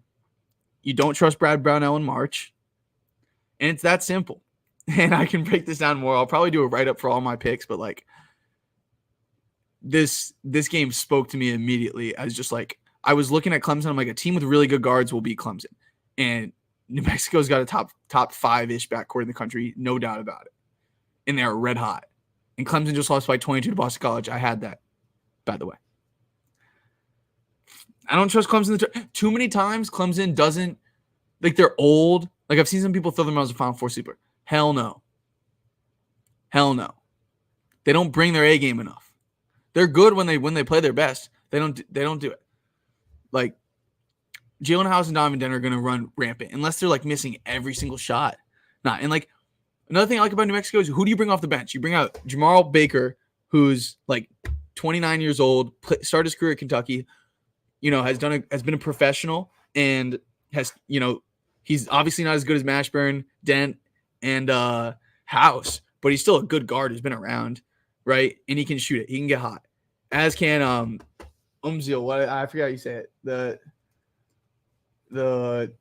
You don't trust Brad Brownell in March. And it's that simple. And I can break this down more. I'll probably do a write-up for all my picks, but like this game spoke to me immediately as just like I was looking at Clemson. I'm like, a team with really good guards will beat Clemson. And New Mexico's got a top 5-ish backcourt in the country, no doubt about it. And they're red hot. And Clemson just lost by 22 to Boston College. I had that, by the way. I don't trust Clemson. Too many times Clemson doesn't, like they're old. Like I've seen some people throw them out as a Final Four sleeper. Hell no. They don't bring their A game enough. They're good when they play their best. They don't do it. Like Jalen House and Donovan Denner are going to run rampant unless they're like missing every single shot. Not and like another thing I like about New Mexico is who do you bring off the bench? You bring out Jamal Baker, who's like 29 years old, started his career at Kentucky, has been a professional and has, he's obviously not as good as Mashburn, Dent, and House, but he's still a good guard who's been around, right? And he can shoot it. He can get hot. As can Umzil. What I forgot how you say it. The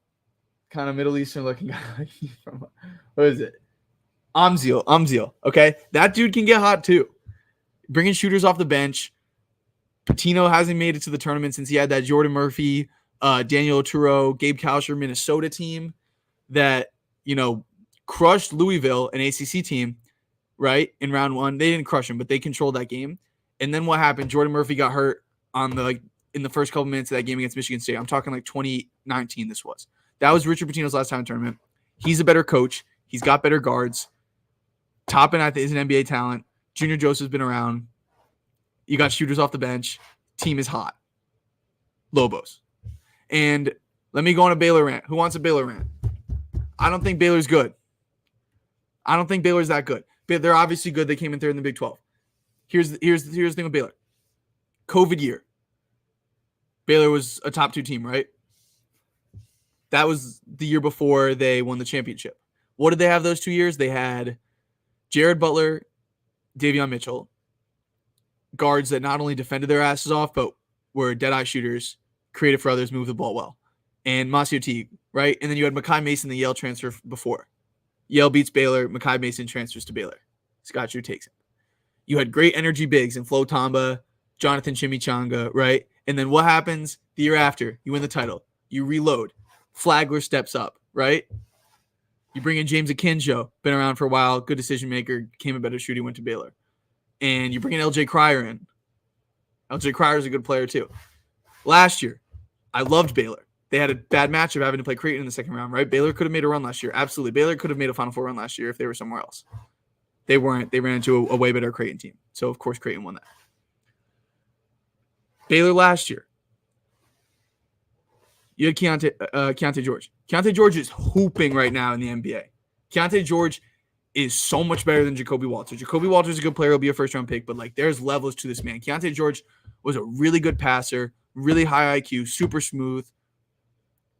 kind of Middle Eastern looking guy from, what is it? Umzil. Okay, that dude can get hot too. Bringing shooters off the bench. Patino hasn't made it to the tournament since he had that Jordan Murphy, Daniel Oturo, Gabe Kalsher Minnesota team that, crushed Louisville, an ACC team, right, in round one. They didn't crush him, but they controlled that game. And then what happened? Jordan Murphy got hurt in the first couple minutes of that game against Michigan State. I'm talking like 2019 this was. That was Richard Pitino's last time in tournament. He's a better coach. He's got better guards. Toppin, I think, is an NBA talent. Junior Joseph's been around. You got shooters off the bench. Team is hot. Lobos. And let me go on a Baylor rant. Who wants a Baylor rant? I don't think Baylor's good. I don't think Baylor's that good. But they're obviously good. They came in third in the Big 12. Here's the thing with Baylor. COVID year. Baylor was a top 2 team, right? That was the year before they won the championship. What did they have those 2 years? They had Jared Butler, Davion Mitchell, guards that not only defended their asses off, but were dead-eye shooters, creative for others, move the ball well. And Masio Teague, right? And then you had Makai Mason, the Yale transfer before. Yale beats Baylor. Makai Mason transfers to Baylor. Scott Drew takes him. You had great energy bigs in Flo Tamba, Jonathan Chimichanga, right? And then what happens the year after? You win the title. You reload. Flagler steps up, right? You bring in James Akinjo, been around for a while, good decision maker, became a better shooter, went to Baylor. And you bring in LJ Cryer in. LJ Cryer is a good player too. Last year, I loved Baylor. They had a bad matchup having to play Creighton in the second round, right? Baylor could have made a run last year. Absolutely. Baylor could have made a Final Four run last year if they were somewhere else. They weren't. They ran into a way better Creighton team. So, of course, Creighton won that. Baylor last year, you had Keontae George. Keontae George is hooping right now in the NBA. Keontae George is so much better than Jacoby Walters. Jacoby Walters is a good player. He'll be a first-round pick, but, there's levels to this man. Keontae George was a really good passer, really high IQ, super smooth.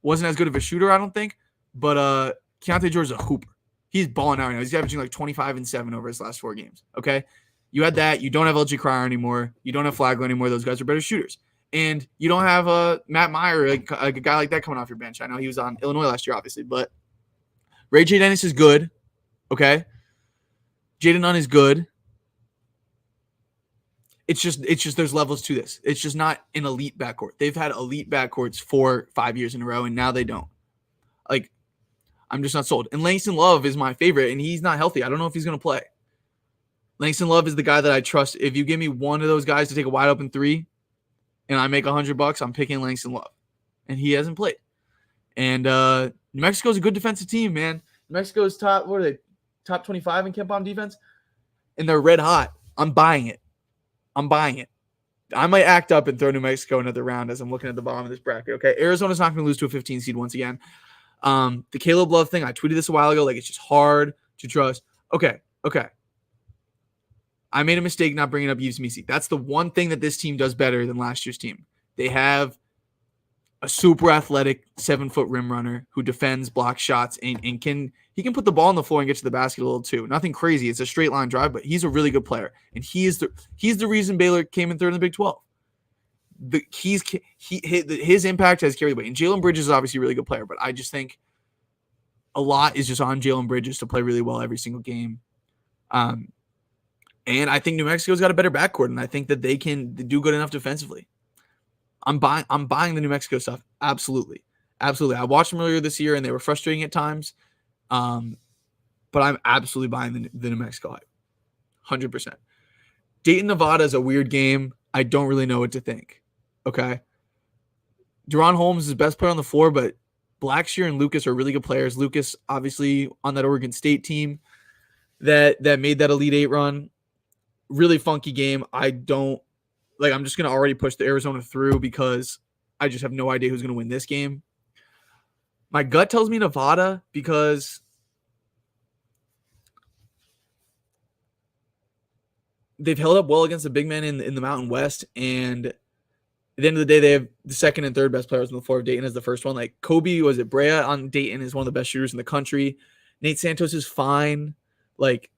Wasn't as good of a shooter, I don't think, but Keontae George is a hooper. He's balling out right now. He's averaging 25 and 7 over his last 4 games, okay? You had that. You don't have LG Cryer anymore. You don't have Flagler anymore. Those guys are better shooters. And you don't have Matt Meyer, a guy like that coming off your bench. I know he was on Illinois last year, obviously, but Ray J. Dennis is good, okay? Jaden Nunn is good. It's just there's levels to this. It's just not an elite backcourt. They've had elite backcourts 4-5 years in a row, and now they don't. I'm just not sold. And Langston Love is my favorite, and he's not healthy. I don't know if he's going to play. Langston Love is the guy that I trust. If you give me one of those guys to take a wide open 3 and I make $100, I'm picking Langston Love. And he hasn't played. And New Mexico's a good defensive team, man. New Mexico's top 25 in KenPom defense? And they're red hot. I'm buying it. I might act up and throw New Mexico another round as I'm looking at the bottom of this bracket, okay? Arizona's not going to lose to a 15 seed once again. The Caleb Love thing, I tweeted this a while ago. It's just hard to trust. Okay. I made a mistake not bringing up Yves Missi. That's the one thing that this team does better than last year's team. They have a super athletic 7-foot rim runner who defends, blocks shots, and can put the ball on the floor and get to the basket a little too. Nothing crazy. It's a straight line drive, but he's a really good player. And he's the reason Baylor came in third in the Big 12. His impact has carried the weight. And Jalen Bridges is obviously a really good player, but I just think a lot is just on Jalen Bridges to play really well every single game. And I think New Mexico's got a better backcourt, and I think that they can do good enough defensively. I'm buying the New Mexico stuff. Absolutely. I watched them earlier this year, and they were frustrating at times. But I'm absolutely buying the New Mexico hype. 100%. Dayton, Nevada is a weird game. I don't really know what to think. Okay. Deron Holmes is the best player on the floor, but Blackshear and Lucas are really good players. Lucas, obviously, on that Oregon State team that made that Elite 8 run. Really funky game. I'm just going to already push the Arizona through because I just have no idea who's going to win this game. My gut tells me Nevada because they've held up well against the big men in the Mountain West, and at the end of the day, they have the second and third best players on the floor. Dayton is the first one. Like Kobe, was it Brea on Dayton is one of the best shooters in the country. Nate Santos is fine. Like,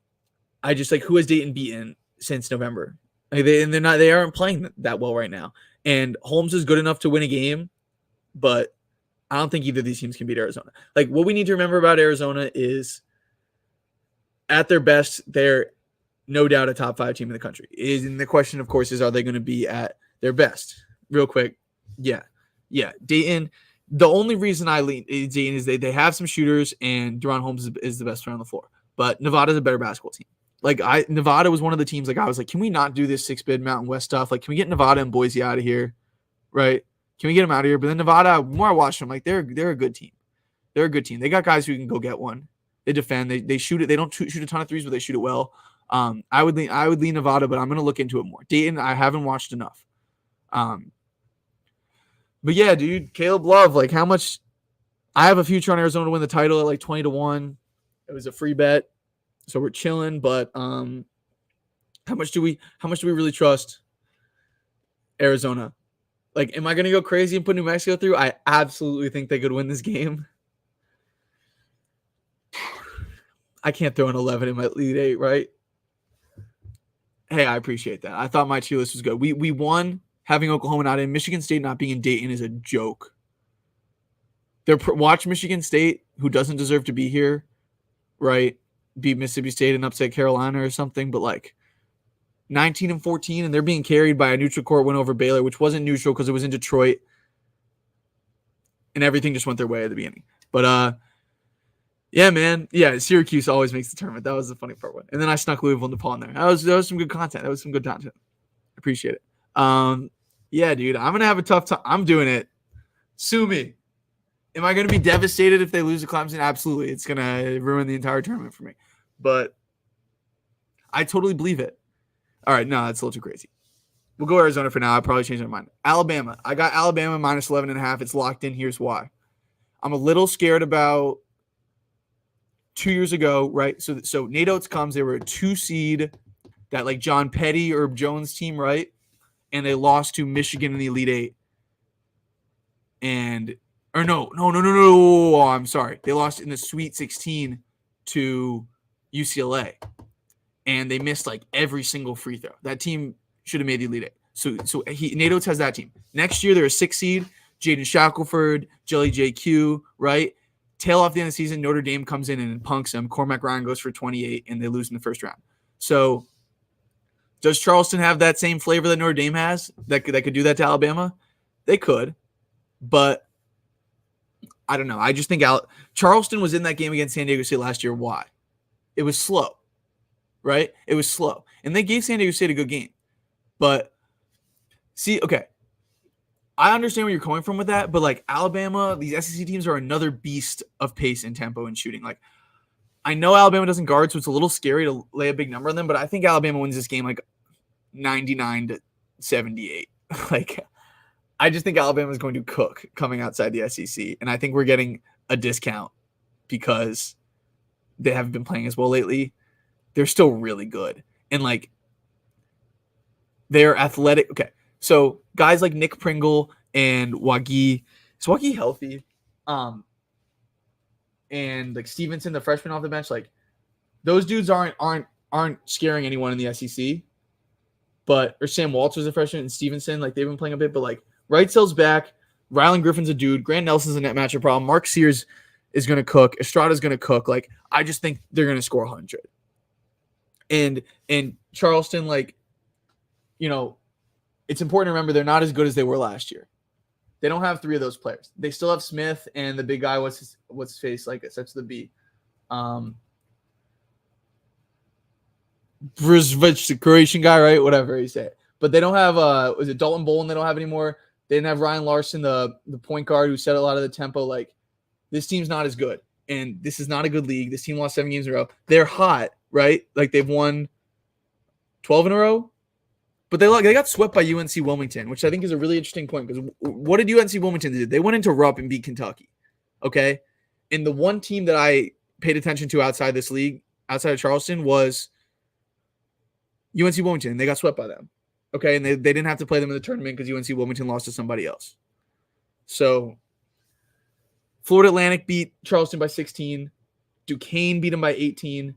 I just like, who has Dayton beaten since November? Like they aren't playing that well right now. And Holmes is good enough to win a game, but I don't think either of these teams can beat Arizona. Like, what we need to remember about Arizona is, at their best, they're no doubt a top 5 team in the country. And the question, of course, is, are they going to be at their best? Real quick, yeah. Dayton. The only reason I lean Dayton is they have some shooters, and Deron Holmes is the best player on the floor. But Nevada's a better basketball team. Like, Nevada was one of the teams, like, I was like, can we not do this 6-bid Mountain West stuff? Like, can we get Nevada and Boise out of here? Right? Can we get them out of here? But then Nevada, the more I watch them, like, they're a good team. They're a good team. They got guys who can go get one. They defend. They shoot it. They don't shoot a ton of threes, but they shoot it well. I would lean Nevada, but I'm going to look into it more. Dayton, I haven't watched enough. But yeah, dude, Caleb Love, like, how much? I have a future on Arizona to win the title at like 20-1. It was a free bet, so we're chilling. But how much do we really trust Arizona? Like, am I going to go crazy and put New Mexico through? I absolutely think they could win this game. I can't throw an 11 in my Elite 8, right? Hey, I appreciate that. I thought my tier list was good. We won having Oklahoma not in. Michigan State not being in Dayton is a joke. Watch Michigan State, who doesn't deserve to be here, right? Beat Mississippi State and upset Carolina or something, but like 19-14, and they're being carried by a neutral court win over Baylor, which wasn't neutral because it was in Detroit, and everything just went their way at the beginning. But yeah, man. Yeah, Syracuse always makes the tournament. That was the funny part. And then I snuck Louisville and DePaul in there. That was some good content. That was some good content. Appreciate it. Yeah, dude. I'm going to have a tough time. I'm doing it. Sue me. Am I going to be devastated if they lose to Clemson? Absolutely. It's going to ruin the entire tournament for me. But I totally believe it. All right. No, that's a little too crazy. We'll go Arizona for now. I'll probably change my mind. Alabama. I got Alabama minus 11.5. It's locked in. Here's why. I'm a little scared about 2 years ago, right? So Nate Oates comes. They were a 2 seed, that like John Petty or Jones team, right? And they lost to Michigan in the Elite 8. No. I'm sorry. They lost in the Sweet 16 to UCLA. And they missed like every single free throw. That team should have made the Elite 8. So Nate Oates has that team. Next year, they're a 6 seed. Jaden Shackelford, Jelly JQ, right? Tail off the end of the season, Notre Dame comes in and punks them. Cormac Ryan goes for 28, and they lose in the first round. So does Charleston have that same flavor that Notre Dame has that could do that to Alabama? They could, but I don't know. I just think Charleston was in that game against San Diego State last year. Why? It was slow, right? It was slow. And they gave San Diego State a good game. But see, okay, I understand where you're coming from with that, but like Alabama, these SEC teams are another beast of pace and tempo and shooting. Like, I know Alabama doesn't guard, so it's a little scary to lay a big number on them, but I think Alabama wins this game like 99-78. Like, I just think Alabama is going to cook coming outside the SEC, and I think we're getting a discount because they haven't been playing as well lately. They're still really good, and like they're athletic. Okay, so guys like Nick Pringle and Wagi, is Wagi healthy? And like Stevenson, the freshman off the bench, like those dudes aren't scaring anyone in the SEC. But or Sam Walters, a freshman, and Stevenson, like they've been playing a bit, but like Wrightsell's back, Rylan Griffin's a dude, Grant Nelson's a net matchup problem, Mark Sears is going to cook, Estrada's going to cook. Like, I just think they're going to score 100. And Charleston, like, you know, it's important to remember they're not as good as they were last year. They don't have 3 of those players. They still have Smith and the big guy. What's his face? Like, it starts with the B. The Croatian guy, right? Whatever you say. But they don't have was it Dalton Bolin? They don't have anymore. They didn't have Ryan Larson, the point guard who set a lot of the tempo. Like, this team's not as good, and this is not a good league. This team lost 7 games in a row. They're hot, right? Like, they've won 12 in a row. But they got swept by UNC Wilmington, which I think is a really interesting point, because what did UNC Wilmington do? They went into Rupp and beat Kentucky, okay? And the one team that I paid attention to outside this league, outside of Charleston, was UNC Wilmington. They got swept by them. Okay, and they didn't have to play them in the tournament because UNC Wilmington lost to somebody else. So Florida Atlantic beat Charleston by 16. Duquesne beat them by 18.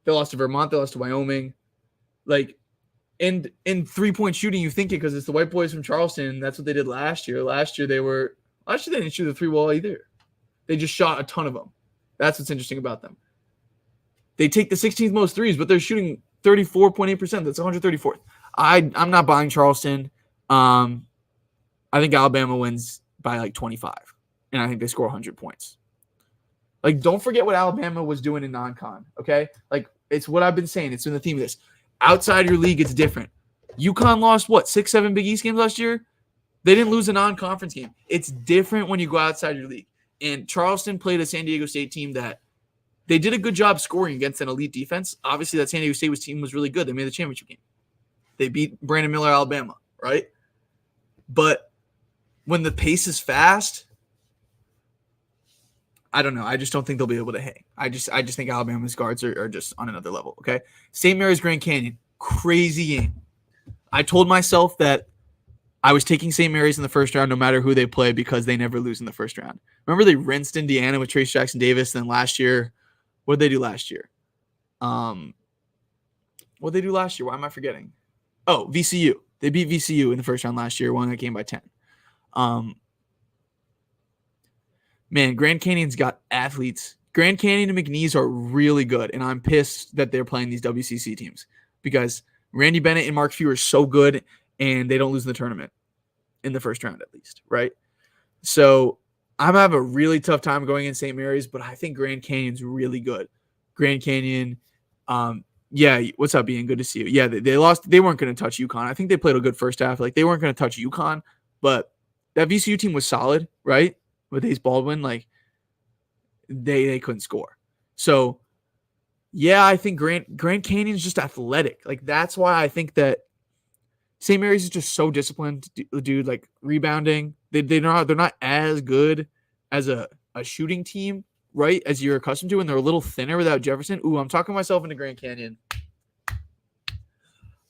They lost to Vermont. They lost to Wyoming. Like, and in 3-point shooting, you think it because it's the white boys from Charleston. That's what they did last year. Last year they didn't shoot the 3-ball either. They just shot a ton of them. That's what's interesting about them. They take the 16th most threes, but they're shooting 34.8%. That's 134th. I'm not buying Charleston. I think Alabama wins by like 25, and I think they score 100 points. Like, don't forget what Alabama was doing in non-con, okay? Like, it's what I've been saying. It's been the theme of this. Outside your league, it's different. UConn lost, 6-7 Big East games last year? They didn't lose a non-conference game. It's different when you go outside your league. And Charleston played a San Diego State team that they did a good job scoring against an elite defense. Obviously, that San Diego State team was really good. They made the championship game. They beat Brandon Miller, Alabama, right? But when the pace is fast, I don't know. I just don't think they'll be able to hang. I just think Alabama's guards are just on another level, okay? St. Mary's Grand Canyon, crazy game. I told myself that I was taking St. Mary's in the first round no matter who they play because they never lose in the first round. Remember they rinsed Indiana with Trace Jackson Davis, and then last year, what did they do last year? What did they do last year? Why am I forgetting? Oh, VCU. They beat VCU in the first round last year, won that game by 10. Man, Grand Canyon's got athletes. Grand Canyon and McNeese are really good, and I'm pissed that they're playing these WCC teams because Randy Bennett and Mark Few are so good, and they don't lose in the tournament in the first round at least, right? So I'm having a really tough time going in St. Mary's, but I think Grand Canyon's really good. Grand Canyon, yeah, what's up, Ian? Good to see you. Yeah, they lost. They weren't going to touch UConn. I think they played a good first half. Like, they weren't going to touch UConn, but that VCU team was solid, right? With Ace Baldwin, like, they couldn't score. So, yeah, I think Grand Canyon's just athletic. Like, that's why I think that St. Mary's is just so disciplined, dude. Like, rebounding, they're not as good as a shooting team, right, as you're accustomed to, and they're a little thinner without Jefferson. Ooh, I'm talking myself into Grand Canyon.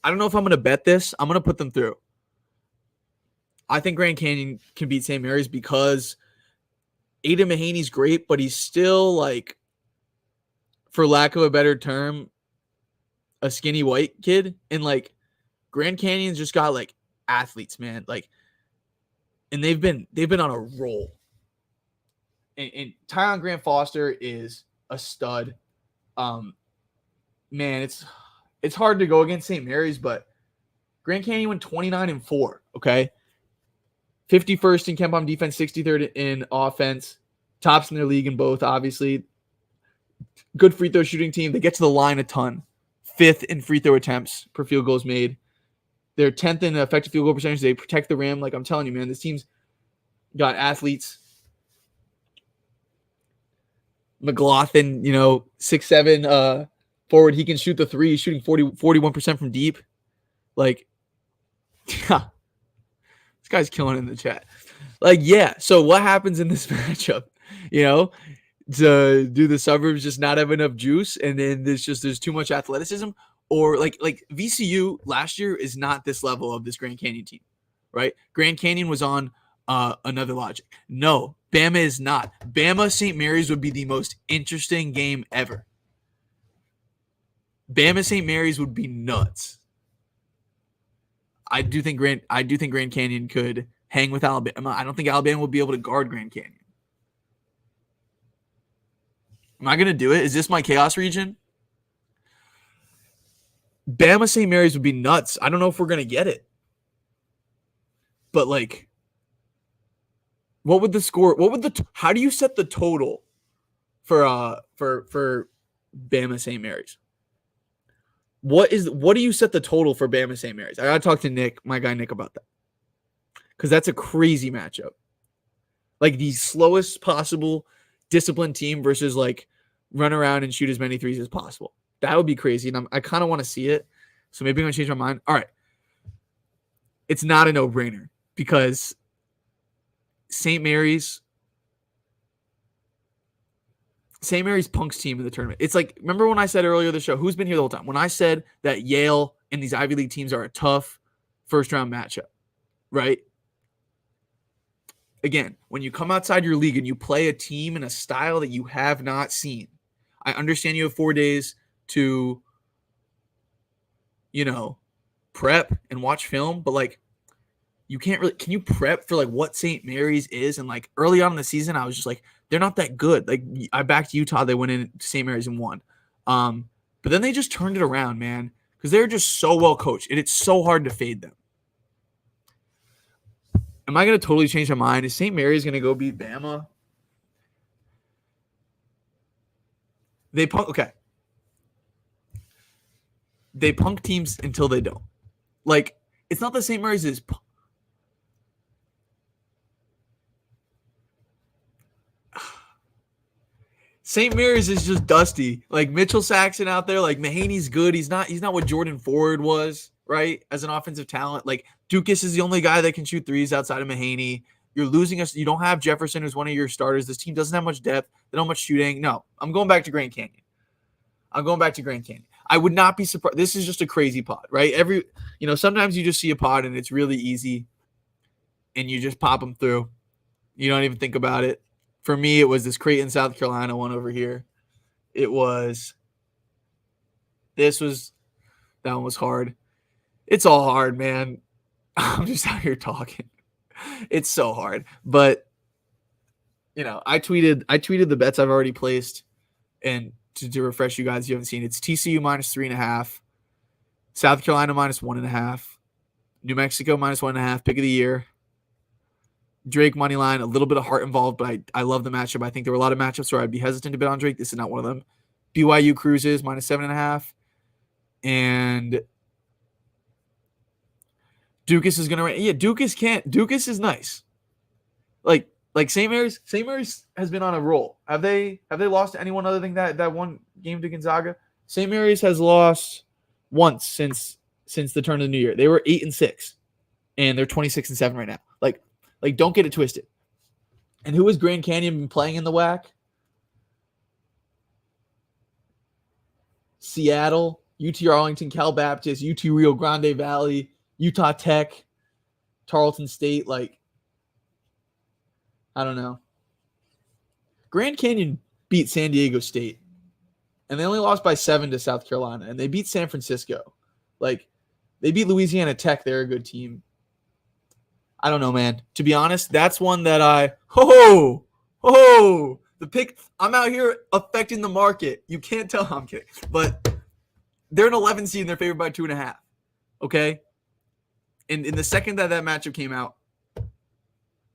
I don't know if I'm going to bet this. I'm going to put them through. I think Grand Canyon can beat St. Mary's because Aiden Mahaney's great, but he's still, like, for lack of a better term, a skinny white kid. And, like, Grand Canyon's just got, like, athletes, man. Like, and they've been on a roll. And Tyon Grant Foster is a stud. Man, it's hard to go against St. Mary's, but Grand Canyon went 29-4, okay? 51st in KenPom defense, 63rd in offense. Tops in their league in both, obviously. Good free throw shooting team. They get to the line a ton. 5th in free throw attempts per field goals made. They're 10th in effective field goal percentage. They protect the rim. Like, I'm telling you, man, this team's got athletes. McLaughlin, 6'7", forward. He can shoot the three. He's shooting 41% from deep. Like, yeah. This guy's killing it in the chat. Like, yeah. So what happens in this matchup? Do the suburbs just not have enough juice, and then there's too much athleticism, or like VCU last year is not this level of this Grand Canyon team, right? Grand Canyon was on another logic. No, Bama is not. Bama St. Mary's would be the most interesting game ever. Bama St. Mary's would be nuts. I do think Grand Canyon could hang with Alabama. I don't think Alabama will be able to guard Grand Canyon. Am I going to do it? Is this my chaos region? Bama St. Mary's would be nuts. I don't know if we're going to get it. But, like, what would the score? How do you set the total for Bama St. Mary's? What do you set the total for Bama St. Mary's? I got to talk to Nick, my guy Nick, about that. Because that's a crazy matchup. Like, the slowest possible disciplined team versus, like, run around and shoot as many threes as possible. That would be crazy. And I kind of want to see it. So maybe I'm going to change my mind. All right. It's not a no-brainer because St. Mary's, St. Mary's punks team in the tournament. It's like, remember when I said earlier in the show, who's been here the whole time? When I said that Yale and these Ivy League teams are a tough first-round matchup, right? Again, when you come outside your league and you play a team in a style that you have not seen, I understand you have 4 days to, prep and watch film, but like, you can't really, can you prep for like what St. Mary's is? And like early on in the season, I was just like, they're not that good. Like I backed Utah, they went in St. Mary's and won. But then they just turned it around, man, because they're just so well coached and it's so hard to fade them. Am I going to totally change my mind? Is St. Mary's going to go beat Bama? They punk teams until they don't. Like, it's not that St. Mary's is St. Mary's is just dusty. Like Mitchell Saxon out there, like Mahaney's good. He's not what Jordan Ford was, right? As an offensive talent. Like Dukas is the only guy that can shoot threes outside of Mahaney. You're losing us. You don't have Jefferson, who's one of your starters. This team doesn't have much depth. They don't have much shooting. No, I'm going back to Grand Canyon. I would not be surprised. This is just a crazy pod, right? Sometimes you just see a pod and it's really easy and you just pop them through. You don't even think about it. For me, it was this Creighton, South Carolina one over here. That one was hard. It's all hard, man. I'm just out here talking. It's so hard. But, I tweeted the bets I've already placed. And to refresh you guys, if you haven't seen, it's TCU minus 3.5, South Carolina minus 1.5, New Mexico minus 1.5, pick of the year. Drake money line, a little bit of heart involved, but I love the matchup. I think there were a lot of matchups where I'd be hesitant to bet on Drake. This is not one of them. BYU Cruises minus 7.5, and Dukas is gonna. Yeah, Dukas is nice. Like St. Mary's has been on a roll. Have they lost to anyone other than that one game to Gonzaga? St. Mary's has lost once since the turn of the new year. They were 8-6, and they're 26-7 right now. Like, don't get it twisted. And who has Grand Canyon been playing in the WAC? Seattle, UT Arlington, Cal Baptist, UT Rio Grande Valley, Utah Tech, Tarleton State. Like, I don't know. Grand Canyon beat San Diego State, and they only lost by 7 to South Carolina, and they beat San Francisco. Like, they beat Louisiana Tech. They're a good team. I don't know, man. To be honest, that's one that the pick. I'm out here affecting the market. You can't tell. I'm kidding. But they're an 11 seed and they're favored by 2.5. Okay? And in the second that matchup came out,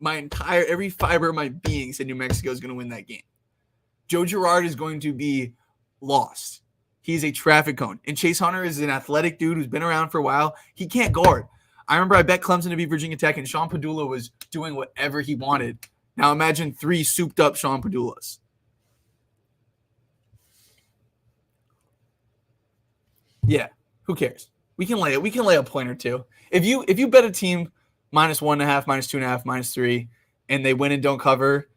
every fiber of my being said New Mexico is going to win that game. Joe Girard is going to be lost. He's a traffic cone. And Chase Hunter is an athletic dude who's been around for a while. He can't guard. I remember I bet Clemson to beat Virginia Tech, and Sean Padula was doing whatever he wanted. Now imagine 3 souped-up Sean Padulas. Yeah, who cares? We can lay a point or two. If you bet a team minus 1.5, minus 2.5, minus 3, and they win and don't cover,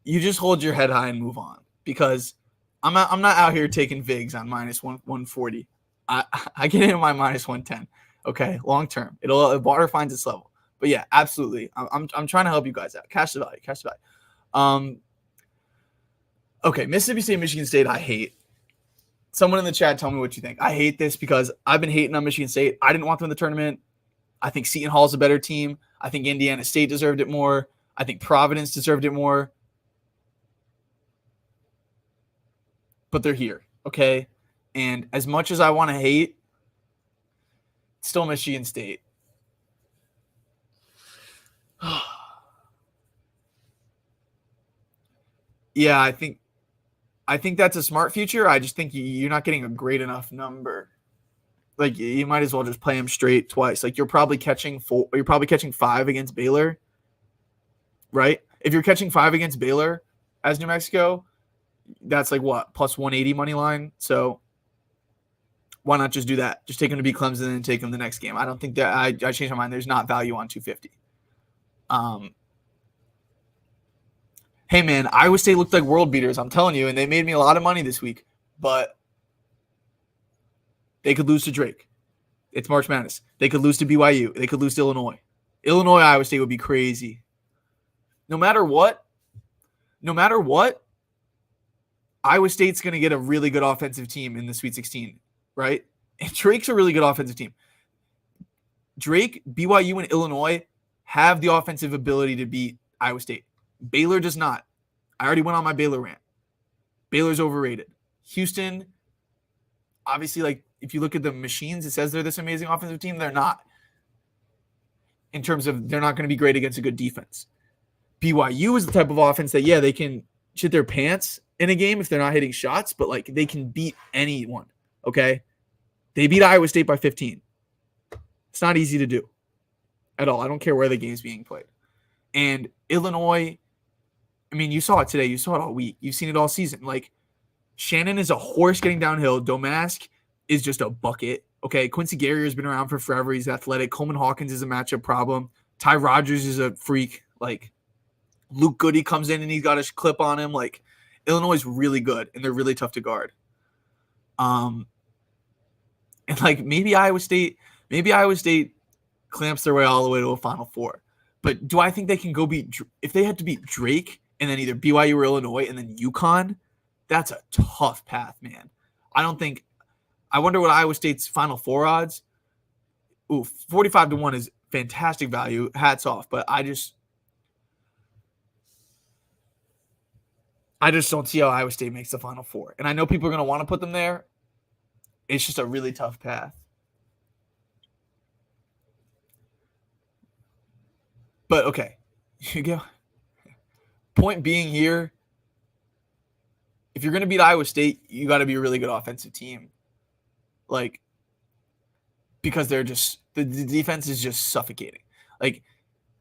you just hold your head high and move on. Because I'm not out here taking VIGs on minus 140. I get in my minus 110. Okay, long term, the water finds its level. But yeah, absolutely. I'm trying to help you guys out. Cash the value. Okay, Mississippi State, Michigan State, I hate. Someone in the chat, tell me what you think. I hate this because I've been hating on Michigan State. I didn't want them in the tournament. I think Seton Hall is a better team. I think Indiana State deserved it more. I think Providence deserved it more. But they're here, okay? And as much as I want to hate, still Michigan State. Yeah, I think that's a smart future. I just think you're not getting a great enough number. Like, you might as well just play them straight twice. Like, you're probably catching 5 against Baylor, right? If you're catching 5 against Baylor as New Mexico, that's like what, plus 180 money line. So why not just do that? Just take them to beat Clemson and take them the next game. I don't think that I changed my mind. There's not value on 250. Hey, man, Iowa State looked like world beaters, I'm telling you, and they made me a lot of money this week. But they could lose to Drake. It's March Madness. They could lose to BYU. They could lose to Illinois. Illinois, Iowa State would be crazy. No matter what, Iowa State's going to get a really good offensive team in the Sweet 16, right? And Drake's a really good offensive team. Drake, BYU, and Illinois have the offensive ability to beat Iowa State. Baylor does not. I already went on my Baylor rant. Baylor's overrated. Houston, obviously, like, if you look at the machines, it says they're this amazing offensive team. They're not. In terms of they're not going to be great against a good defense. BYU is the type of offense that, yeah, they can shit their pants in a game if they're not hitting shots, but, like, they can beat anyone, okay? They beat Iowa State by 15. It's not easy to do at all. I don't care where the game's being played. And Illinois, I mean, you saw it today. You saw it all week. You've seen it all season. Like, Shannon is a horse getting downhill. Domask is just a bucket. Okay, Quincy Guerrier has been around for forever. He's athletic. Coleman Hawkins is a matchup problem. Ty Rodgers is a freak. Like, Luke Goody comes in and he's got a clip on him. Like, Illinois is really good, and they're really tough to guard. And, like, maybe Iowa State clamps their way all the way to a Final Four. But do I think they can go beat – if they had to beat Drake and then either BYU or Illinois and then UConn, that's a tough path, man. I wonder what Iowa State's Final Four odds. 45-1 is fantastic value. Hats off. But I just don't see how Iowa State makes the Final Four. And I know people are going to want to put them there. It's just a really tough path. But, okay. You go. Point being here, if you're going to beat Iowa State, you got to be a really good offensive team. Like, because they're just the defense is just suffocating. Like,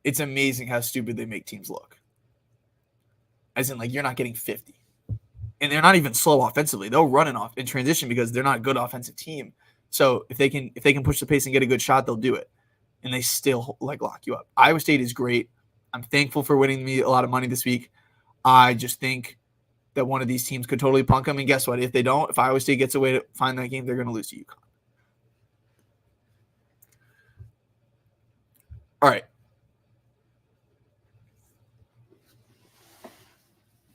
it's amazing how stupid they make teams look. As in, like, you're not getting 50. And they're not even slow offensively. They'll run in transition because they're not a good offensive team. So if they can push the pace and get a good shot, they'll do it. And they still, like, lock you up. Iowa State is great. I'm thankful for winning me a lot of money this week. I just think that one of these teams could totally punk them. And guess what? If they don't, if Iowa State gets away to find that game, they're going to lose to UConn. All right.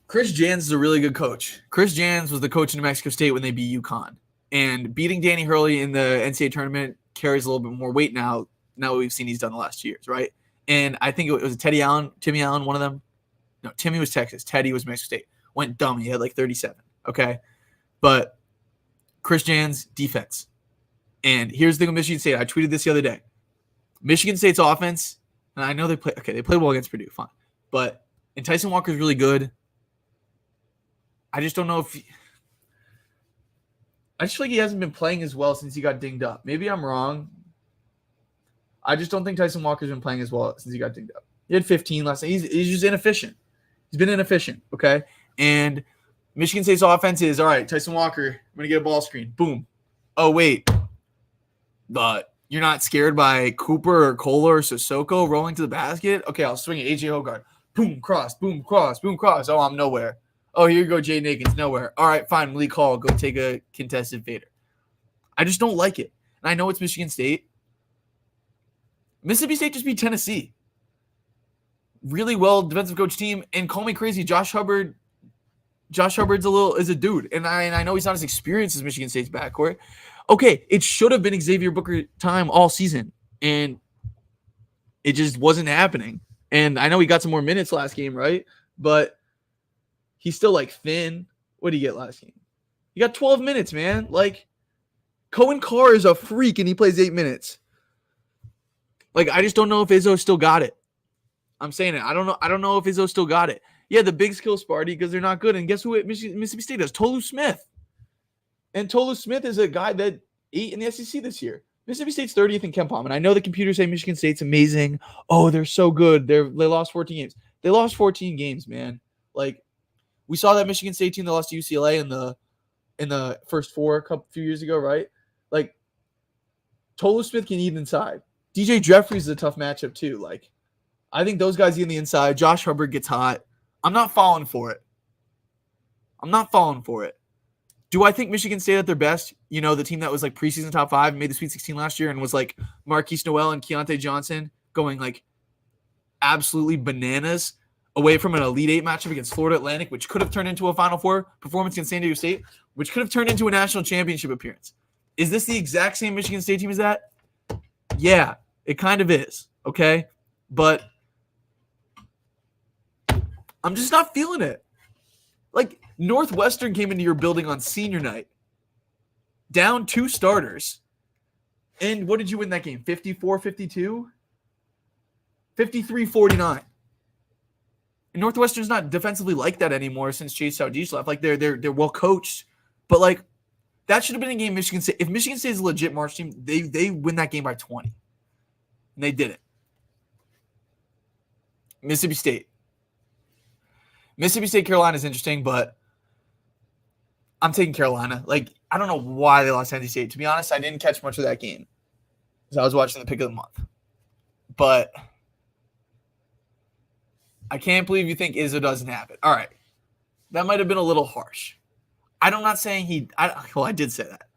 Chris Jans is a really good coach. Chris Jans was the coach in New Mexico State when they beat UConn. And beating Danny Hurley in the NCAA tournament carries a little bit more weight now what we've seen he's done the last 2 years, right? And I think it was Timmy Allen, one of them. No, Timmy was Texas. Teddy was Mexico State. Went dumb. He had like 37. Okay. But Chris Jans, defense. And here's the thing with Michigan State. I tweeted this the other day. Michigan State's offense, and I know they played well against Purdue, fine. And Tyson Walker's really good. I just don't know if I just feel like he hasn't been playing as well since he got dinged up. Maybe I'm wrong. I just don't think Tyson Walker's been playing as well since he got dinged up. He had 15 last night. He's just inefficient. He's been inefficient, okay? And Michigan State's offense is, all right, Tyson Walker, I'm going to get a ball screen. Boom. Oh, wait. But you're not scared by Cooper or Kohler or Sissoko rolling to the basket? Okay, I'll swing it. AJ Hogarth. Boom, cross, boom, cross, boom, cross. Oh, I'm nowhere. Oh, here you go, Jaden Akins, nowhere. All right, fine, Malik Hall, go take a contested fader. I just don't like it. And I know it's Michigan State. Mississippi State just beat Tennessee. Really well defensive coach team. And call me crazy, Josh Hubbard's is a dude. And I know he's not as experienced as Michigan State's backcourt. Okay, it should have been Xavier Booker time all season. And it just wasn't happening. And I know he got some more minutes last game, right? But he's still like thin. What did he get last game? He got 12 minutes, man. Like, Cohen Carr is a freak and he plays 8 minutes. Like, I just don't know if Izzo still got it. I'm saying it. I don't know if Izzo still got it. Yeah, the big skill Sparty because they're not good. And guess who Mississippi State does? Tolu Smith. And Tolu Smith is a guy that ate in the SEC this year. Mississippi State's 30th in KenPom. And I know the computers say Michigan State's amazing. Oh, they're so good. They lost 14 games. They lost 14 games, man. Like, we saw that Michigan State team that lost to UCLA in the first four a few years ago, right? Like, Tolu Smith can eat inside. DJ Jeffries is a tough matchup too. Like, I think those guys get in the inside. Josh Hubbard gets hot. I'm not falling for it. Do I think Michigan State at their best? The team that was like preseason top 5, made the Sweet 16 last year, and was like Marquise Noel and Keontae Johnson going like absolutely bananas away from an Elite 8 matchup against Florida Atlantic, which could have turned into a Final Four performance against San Diego State, which could have turned into a national championship appearance. Is this the exact same Michigan State team as that? Yeah, it kind of is. Okay, but I'm just not feeling it. Like, Northwestern came into your building on senior night, down 2 starters. And what did you win that game? 54-52? 53-49. And Northwestern's not defensively like that anymore since Chase Saudish left. Like, they're well coached. But, like, that should have been a game Michigan State. If Michigan State is a legit March team, they win that game by 20. And they did it. Mississippi State, Carolina is interesting, but I'm taking Carolina. Like, I don't know why they lost NC State. To be honest, I didn't catch much of that game because I was watching the pick of the month. But I can't believe you think Izzo doesn't have it. All right. That might have been a little harsh. I'm not saying I did say that.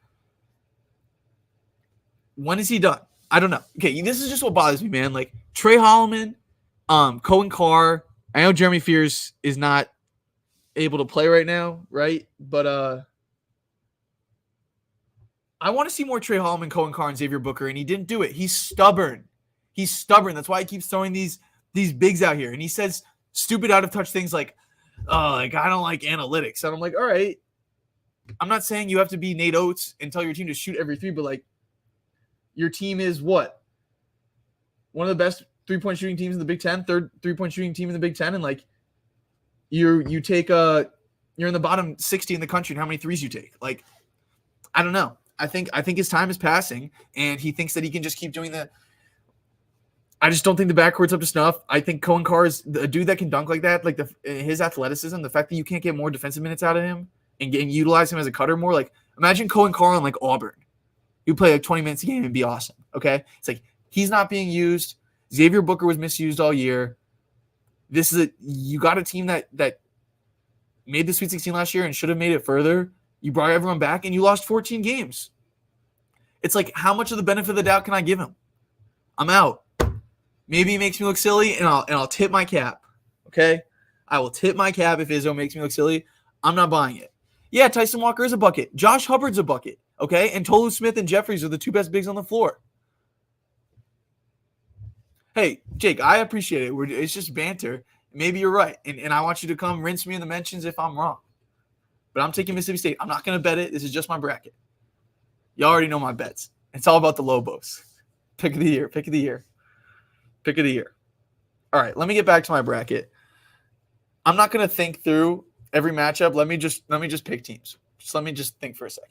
When is he done? I don't know. Okay, this is just what bothers me, man. Like, Trey Holloman, Cohen Carr. I know Jeremy Fears is not able to play right now, right? But I want to see more Trey Holloman, Cohen Carr, and Xavier Booker, and he didn't do it. He's stubborn. That's why he keeps throwing these bigs out here. And he says stupid out-of-touch things like, I don't like analytics. And I'm like, all right. I'm not saying you have to be Nate Oates and tell your team to shoot every 3, but, like, your team is what? One of the best three-point shooting teams in the Big Ten, third three-point shooting team in the Big Ten, and, like, you're in the bottom 60 in the country and how many threes you take. Like, I don't know. I think his time is passing, and he thinks that he can just keep doing that. I just don't think the backcourt's up to snuff. I think Cohen Carr is a dude that can dunk like that. Like, his athleticism, the fact that you can't get more defensive minutes out of him and utilize him as a cutter more. Like, imagine Cohen Carr on, like, Auburn. You play like 20 minutes a game and be awesome. Okay. It's like, he's not being used. Xavier Booker was misused all year. You got a team that made the Sweet 16 last year and should have made it further. You brought everyone back and you lost 14 games. It's like, how much of the benefit of the doubt can I give him? I'm out. Maybe he makes me look silly and I'll tip my cap. Okay. I will tip my cap if Izzo makes me look silly. I'm not buying it. Yeah, Tyson Walker is a bucket. Josh Hubbard's a bucket. Okay, and Tolu Smith and Jeffries are the 2 best bigs on the floor. Hey, Jake, I appreciate it. It's just banter. Maybe you're right, and I want you to come rinse me in the mentions if I'm wrong. But I'm taking Mississippi State. I'm not going to bet it. This is just my bracket. You already know my bets. It's all about the Lobos. Pick of the year. All right, let me get back to my bracket. I'm not going to think through every matchup. Let me just pick teams. Let me just think for a second.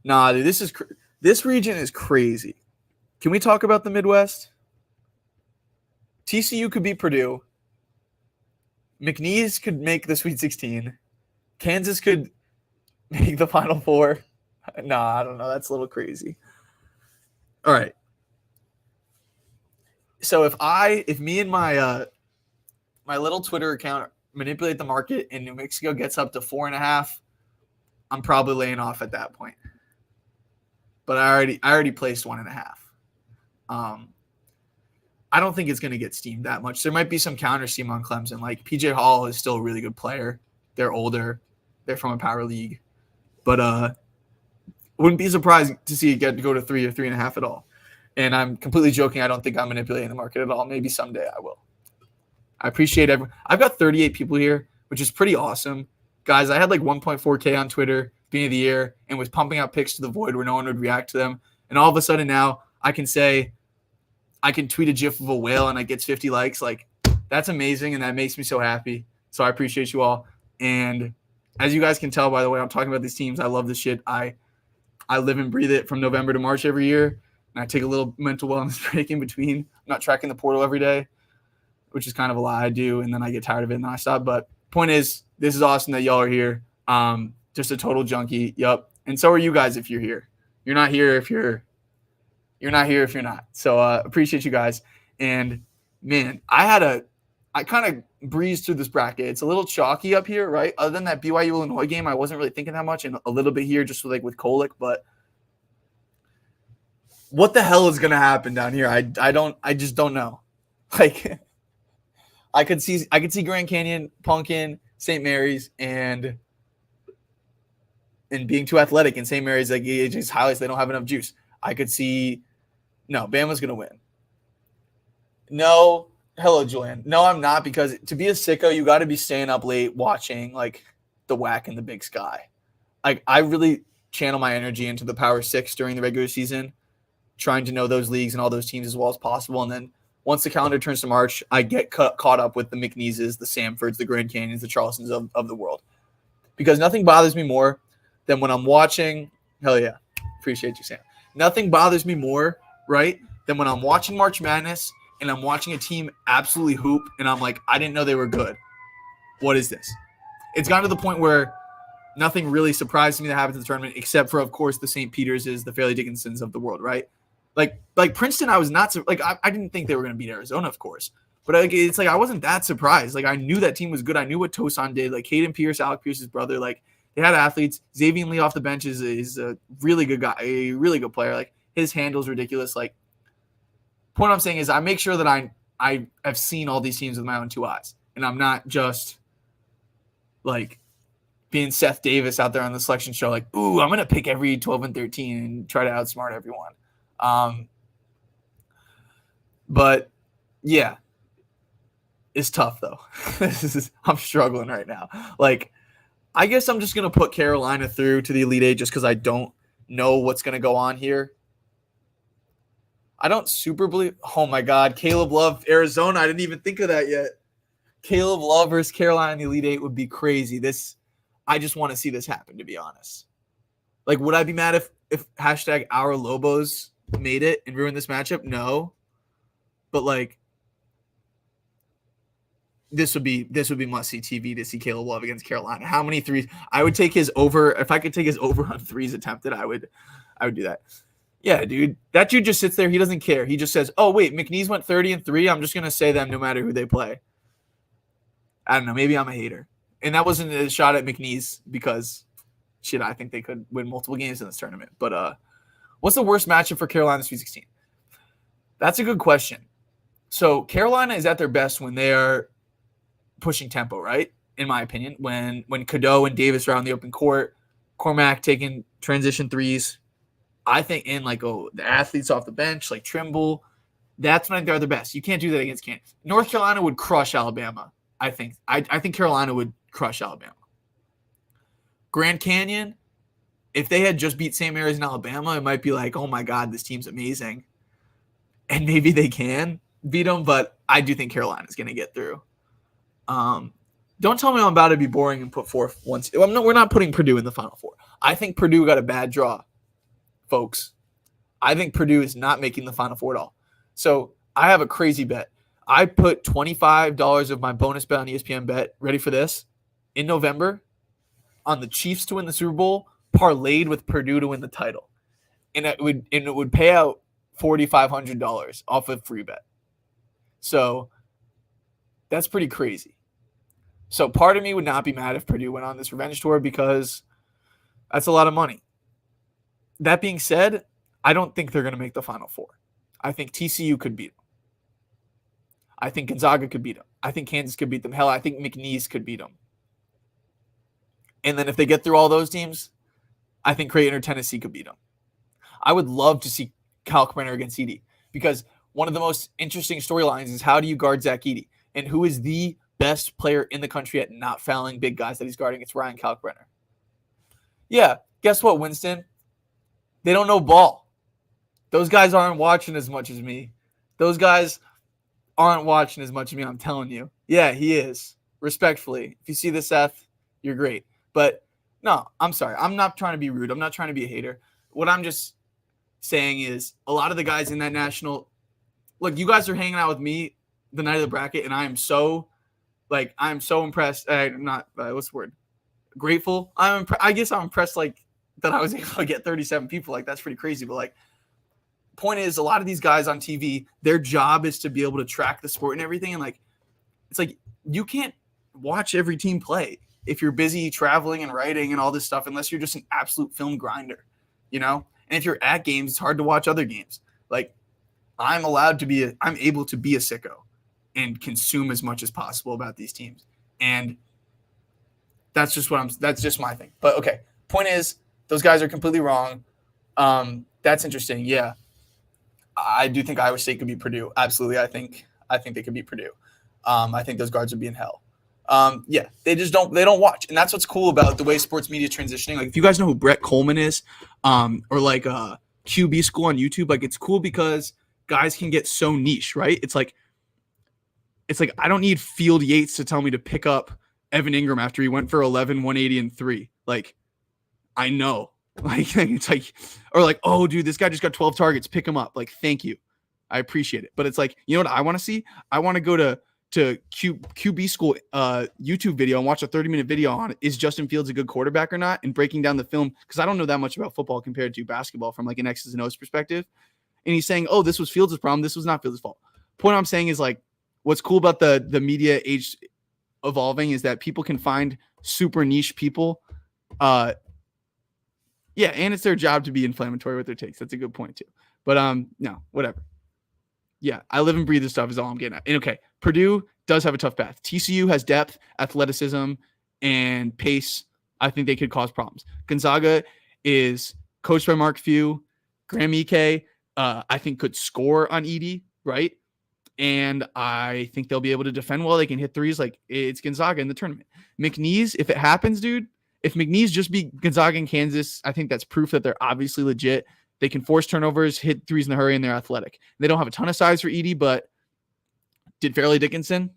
Nah, dude, this region is crazy. Can we talk about the Midwest? TCU could beat Purdue. McNeese could make the Sweet 16. Kansas could make the Final Four. Nah, I don't know. That's a little crazy. All right. So if me and my little Twitter account manipulate the market and New Mexico gets up to 4.5, I'm probably laying off at that point. But I already placed 1.5. I don't think it's going to get steamed that much. There might be some counter steam on Clemson. Like, PJ Hall is still a really good player. They're older. They're from a power league. But wouldn't be surprised to see it get to go to 3 or 3.5 at all. And I'm completely joking. I don't think I'm manipulating the market at all. Maybe someday I will. I appreciate everyone. I've got 38 people here, which is pretty awesome. Guys, I had like 1.4K on Twitter beginning of the year and was pumping out picks to the void where no one would react to them. And all of a sudden now I can tweet a gif of a whale and it gets 50 likes. Like, that's amazing. And that makes me so happy. So I appreciate you all. And as you guys can tell, by the way, I'm talking about these teams. I love this shit. I live and breathe it from November to March every year. And I take a little mental wellness break in between. I'm not tracking the portal every day, which is kind of a lie I do. And then I get tired of it and then I stop. But point is, this is awesome that y'all are here. Just a total junkie. Yep. And so are you guys if you're here. You're not here if you're not. So appreciate you guys. And man, I kind of breezed through this bracket. It's a little chalky up here, right? Other than that BYU Illinois game, I wasn't really thinking that much, and a little bit here just with Kolick. But what the hell is going to happen down here? I just don't know. Like, I could see Grand Canyon, Punkin, St. Mary's, and being too athletic, and St. Mary's, like, it just highlights they don't have enough juice. I could see, no, Bama's going to win. No, hello, Julian. No, I'm not, because to be a sicko, you got to be staying up late watching, like, the WAC in the Big Sky. Like, I really channel my energy into the Power Six during the regular season, trying to know those leagues and all those teams as well as possible. And then once the calendar turns to March, I get caught up with the McNeeses, the Samfords, the Grand Canyons, the Charlestons of the world. Because nothing bothers me more than when I'm watching – hell yeah, appreciate you, Sam. Nothing bothers me more, right, than when I'm watching March Madness and I'm watching a team absolutely hoop and I'm like, I didn't know they were good. What is this? It's gotten to the point where nothing really surprised me that happened in the tournament except for, of course, the St. Peterses, the Fairleigh Dickinsons of the world, right? Like Princeton, I was not like I didn't think they were going to beat Arizona, of course, but it's like I wasn't that surprised. Like I knew that team was good. I knew what Tosan did. Like Caden Pierce, Alec Pierce's brother, like they had athletes. Xavier Lee off the bench is a really good guy, a really good player. Like his handle's ridiculous. Like point I'm saying is I make sure that I have seen all these teams with my own two eyes, and I'm not just like being Seth Davis out there on the selection show. Like, ooh, I'm going to pick every 12 and 13 and try to outsmart everyone. But yeah, it's tough though. I'm struggling right now. Like, I guess I'm just going to put Carolina through to the Elite Eight just because I don't know what's going to go on here. I don't super believe. Oh my God, Caleb Love, Arizona. I didn't even think of that yet. Caleb Love versus Carolina in the Elite Eight would be crazy. I just want to see this happen, to be honest. Like, would I be mad if hashtag our Lobos made it and ruined this matchup? No. But like this would be must-see TV to see Caleb Love against Carolina. How many threes? I would take his over. If I could take his over on threes attempted, I would do that. Yeah, dude. That dude just sits there. He doesn't care. He just says, oh, wait, McNeese went 30 and 3. I'm just going to say them no matter who they play. I don't know. Maybe I'm a hater. And that wasn't a shot at McNeese because, shit, I think they could win multiple games in this tournament. But what's the worst matchup for Carolina Sweet 16? That's a good question. So Carolina is at their best when they are pushing tempo, right? In my opinion, when Cadeau and Davis are on the open court, Cormac taking transition threes, I think in like the athletes off the bench like Trimble, that's when they're the best. You can't do that against Kansas. North Carolina would crush Alabama. I think Carolina would crush Alabama. Grand Canyon, if they had just beat St. Mary's in Alabama, it might be like, oh my God, this team's amazing. And maybe they can beat them, but I do think Carolina's going to get through. Don't tell me I'm about to be boring and put forth once. We're not putting Purdue in the Final Four. I think Purdue got a bad draw, folks. I think Purdue is not making the Final Four at all. So I have a crazy bet. I put $25 of my bonus bet on ESPN Bet, ready for this, in November on the Chiefs to win the Super Bowl, parlayed with Purdue to win the title. And it would pay out $4,500 off of free bet. So that's pretty crazy. So part of me would not be mad if Purdue went on this revenge tour because that's a lot of money. That being said, I don't think they're going to make the Final Four. I think TCU could beat them. I think Gonzaga could beat them. I think Kansas could beat them. Hell, I think McNeese could beat them. And then if they get through all those teams, I think Creighton or Tennessee could beat them. I would love to see Kalkbrenner against Edey because one of the most interesting storylines is how do you guard Zach Edey? And who is the best player in the country at not fouling big guys that he's guarding? It's Ryan Kalkbrenner. Yeah, guess what, Winston? They don't know ball. Those guys aren't watching as much as me. Those guys aren't watching as much as me, I'm telling you. Yeah, he is. Respectfully. If you see this, Seth, you're great. But no, I'm sorry. I'm not trying to be rude. I'm not trying to be a hater. What I'm just saying is a lot of the guys in that national – look, you guys are hanging out with me the night of the bracket, and I'm so impressed. What's the word? Grateful. I guess I'm impressed, like, that I was able to get 37 people. Like, that's pretty crazy. But, like, point is, a lot of these guys on TV, their job is to be able to track the sport and everything. And like, it's like you can't watch every team play if you're busy traveling and writing and all this stuff, unless you're just an absolute film grinder, you know? And if you're at games, it's hard to watch other games. Like, I'm able to be a sicko and consume as much as possible about these teams. And that's just my thing. But okay, point is, those guys are completely wrong. That's interesting. Yeah. I do think Iowa State could be Purdue. Absolutely. I think they could be Purdue. I think those guards would be in hell. Yeah, they don't watch. And that's what's cool about the way sports media is transitioning. Like, if you guys know who Brett Coleman is, or like QB School on YouTube, like, it's cool because guys can get so niche, right? It's like I don't need Field Yates to tell me to pick up Evan Ingram after he went for 11, 180, and 3. Like, I know. Like, it's like, or like, oh, dude, this guy just got 12 targets. Pick him up. Like, thank you. I appreciate it. But it's like, you know what I want to see? I want to go to QB School YouTube video and watch a 30-minute video on, is Justin Fields a good quarterback or not, and breaking down the film, because I don't know that much about football compared to basketball from like an X's and O's perspective. And he's saying, oh, this was Fields' problem. This was not Fields' fault. Point I'm saying is, like, what's cool about the media age evolving is that people can find super niche people. Yeah, and it's their job to be inflammatory with their takes. That's a good point too. But no, whatever. Yeah, I live and breathe this stuff is all I'm getting at. And okay, Purdue does have a tough path. TCU has depth, athleticism, and pace. I think they could cause problems. Gonzaga is coached by Mark Few. Graham Ike, I think, could score on Edey, right? And I think they'll be able to defend well. They can hit threes. Like, it's Gonzaga in the tournament. McNeese, if it happens, dude, if McNeese just beat Gonzaga and Kansas, I think that's proof that they're obviously legit. They can force turnovers, hit threes in a hurry, and they're athletic. They don't have a ton of size for Edey, but did Fairleigh Dickinson?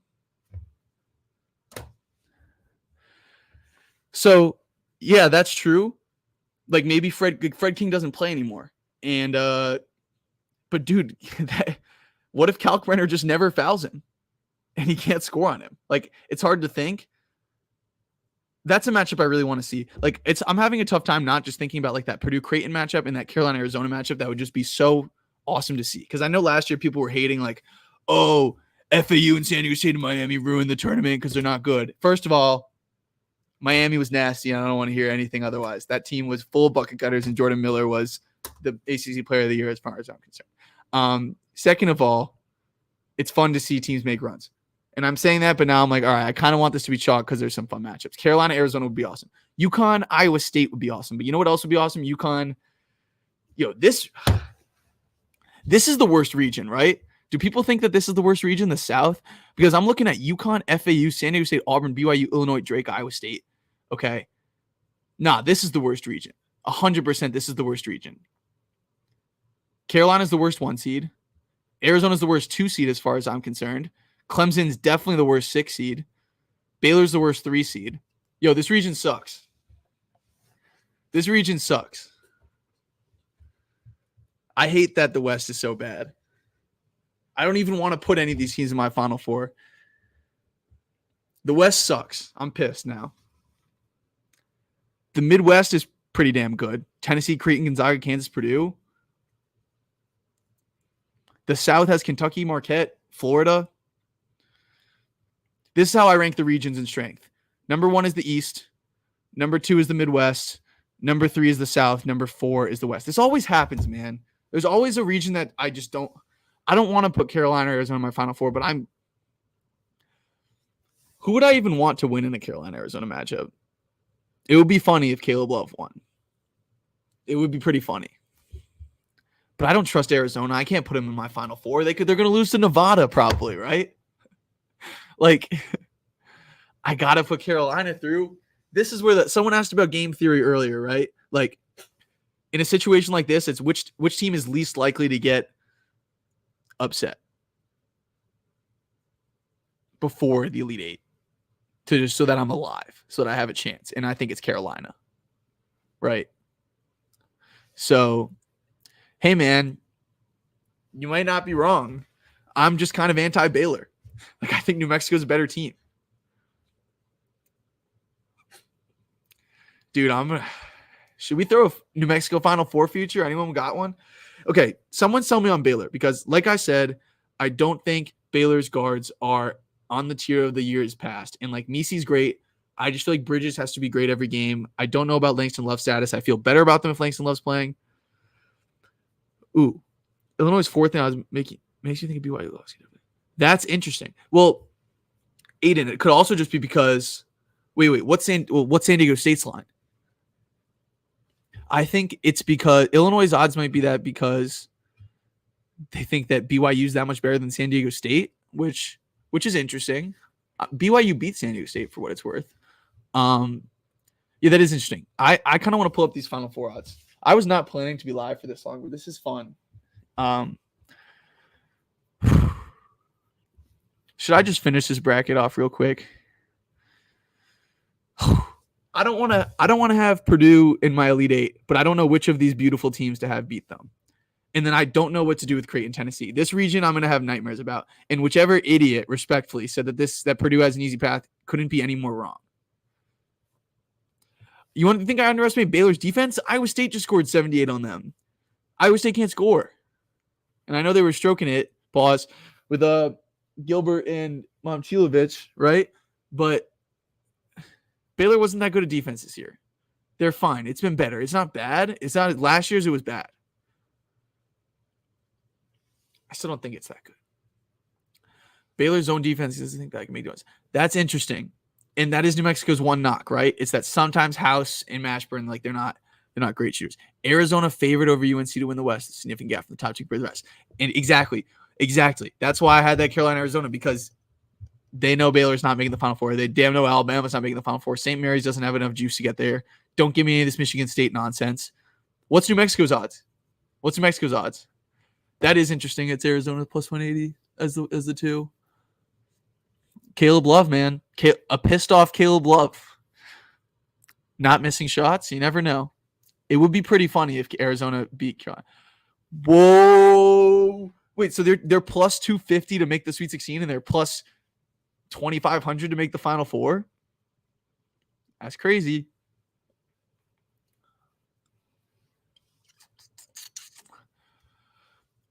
So, yeah, that's true. Like, maybe Fred King doesn't play anymore. And, but dude, what if Kalkbrenner just never fouls him and he can't score on him? Like, it's hard to think. That's a matchup I really want to see. Like, I'm having a tough time not just thinking about like that Purdue Creighton matchup and that Carolina Arizona matchup. That would just be so awesome to see. Because I know last year people were hating, like, oh, FAU and San Diego State and Miami ruined the tournament because they're not good. First of all, Miami was nasty, and I don't want to hear anything otherwise. That team was full of bucket cutters, and Jordan Miller was the ACC Player of the Year as far as I'm concerned. Second of all, it's fun to see teams make runs. And I'm saying that, but now I'm like, all right, I kind of want this to be chalk because there's some fun matchups. Carolina, Arizona would be awesome. UConn, Iowa State would be awesome. But you know what else would be awesome? UConn, this is the worst region, right? Do people think that this is the worst region, the South? Because I'm looking at UConn, FAU, San Diego State, Auburn, BYU, Illinois, Drake, Iowa State. Okay. Nah, this is the worst region. 100% this is the worst region. Carolina's the worst 1 seed. Arizona's the worst 2 seed as far as I'm concerned. Clemson's definitely the worst 6 seed. Baylor's the worst 3 seed. Yo, this region sucks. This region sucks. I hate that the West is so bad. I don't even want to put any of these teams in my Final Four. The West sucks. I'm pissed now. The Midwest is pretty damn good. Tennessee, Creighton, Gonzaga, Kansas, Purdue. The South has Kentucky, Marquette, Florida. This is how I rank the regions in strength. Number 1 is the East. Number 2 is the Midwest. Number 3 is the South. Number 4 is the West. This always happens, man. There's always a region that I don't want to put Carolina or Arizona in my Final Four, but who would I even want to win in a Carolina-Arizona matchup? It would be funny if Caleb Love won. It would be pretty funny. But I don't trust Arizona. I can't put them in my Final Four. They're going to lose to Nevada probably, right? Like, I got to put Carolina through. This is where someone asked about game theory earlier, right? Like, in a situation like this, it's which team is least likely to get upset before the Elite Eight, so that I'm alive, so that I have a chance. And I think it's Carolina, right? So, hey, man, you might not be wrong. I'm just kind of anti-Baylor. Like, I think New Mexico's a better team. Dude, should we throw a New Mexico Final Four future? Anyone got one? Okay, someone sell me on Baylor because, like I said, I don't think Baylor's guards are on the tier of the years past. And like Misi's great. I just feel like Bridges has to be great every game. I don't know about Langston Love's status. I feel better about them if Langston Love's playing. Ooh, Illinois' fourth now makes you think of BYU lost. That's interesting. Well, Aiden, it could also just be because what's San Diego State's line? I think it's because Illinois' odds might be that because they think that BYU is that much better than San Diego State, which is interesting. BYU beat San Diego State for what it's worth. Yeah, that is interesting. I kind of want to pull up these Final Four odds. I was not planning to be live for this long, but this is fun. Should I just finish this bracket off real quick? I don't want to have Purdue in my Elite Eight, but I don't know which of these beautiful teams to have beat them. And then I don't know what to do with Creighton, Tennessee. This region I'm going to have nightmares about. And whichever idiot, respectfully, said that Purdue has an easy path couldn't be any more wrong. You want to think I underestimate Baylor's defense? Iowa State just scored 78 on them. Iowa State can't score. And I know they were stroking it, pause, with Gilbert and Momchilovich, right? But Baylor wasn't that good at defense this year. They're fine. It's been better. It's not bad. It's not last year's. It was bad. I still don't think it's that good. Baylor's own defense doesn't think that I can make noise. That's interesting. And that is New Mexico's one knock, right? It's that sometimes House and Mashburn, like they're not great shooters. Arizona favored over UNC to win the West. A significant gap from the top two for the rest. And exactly. That's why I had that Carolina, Arizona, because they know Baylor's not making the Final Four. They damn know Alabama's not making the Final Four. St. Mary's doesn't have enough juice to get there. Don't give me any of this Michigan State nonsense. What's New Mexico's odds? That is interesting. It's Arizona plus 180 as the two. Caleb Love, man. A pissed off Caleb Love. Not missing shots. You never know. It would be pretty funny if Arizona beat Carolina. Whoa. Wait, so they're plus 250 to make the Sweet 16 and they're plus 2,500 to make the Final Four? That's crazy.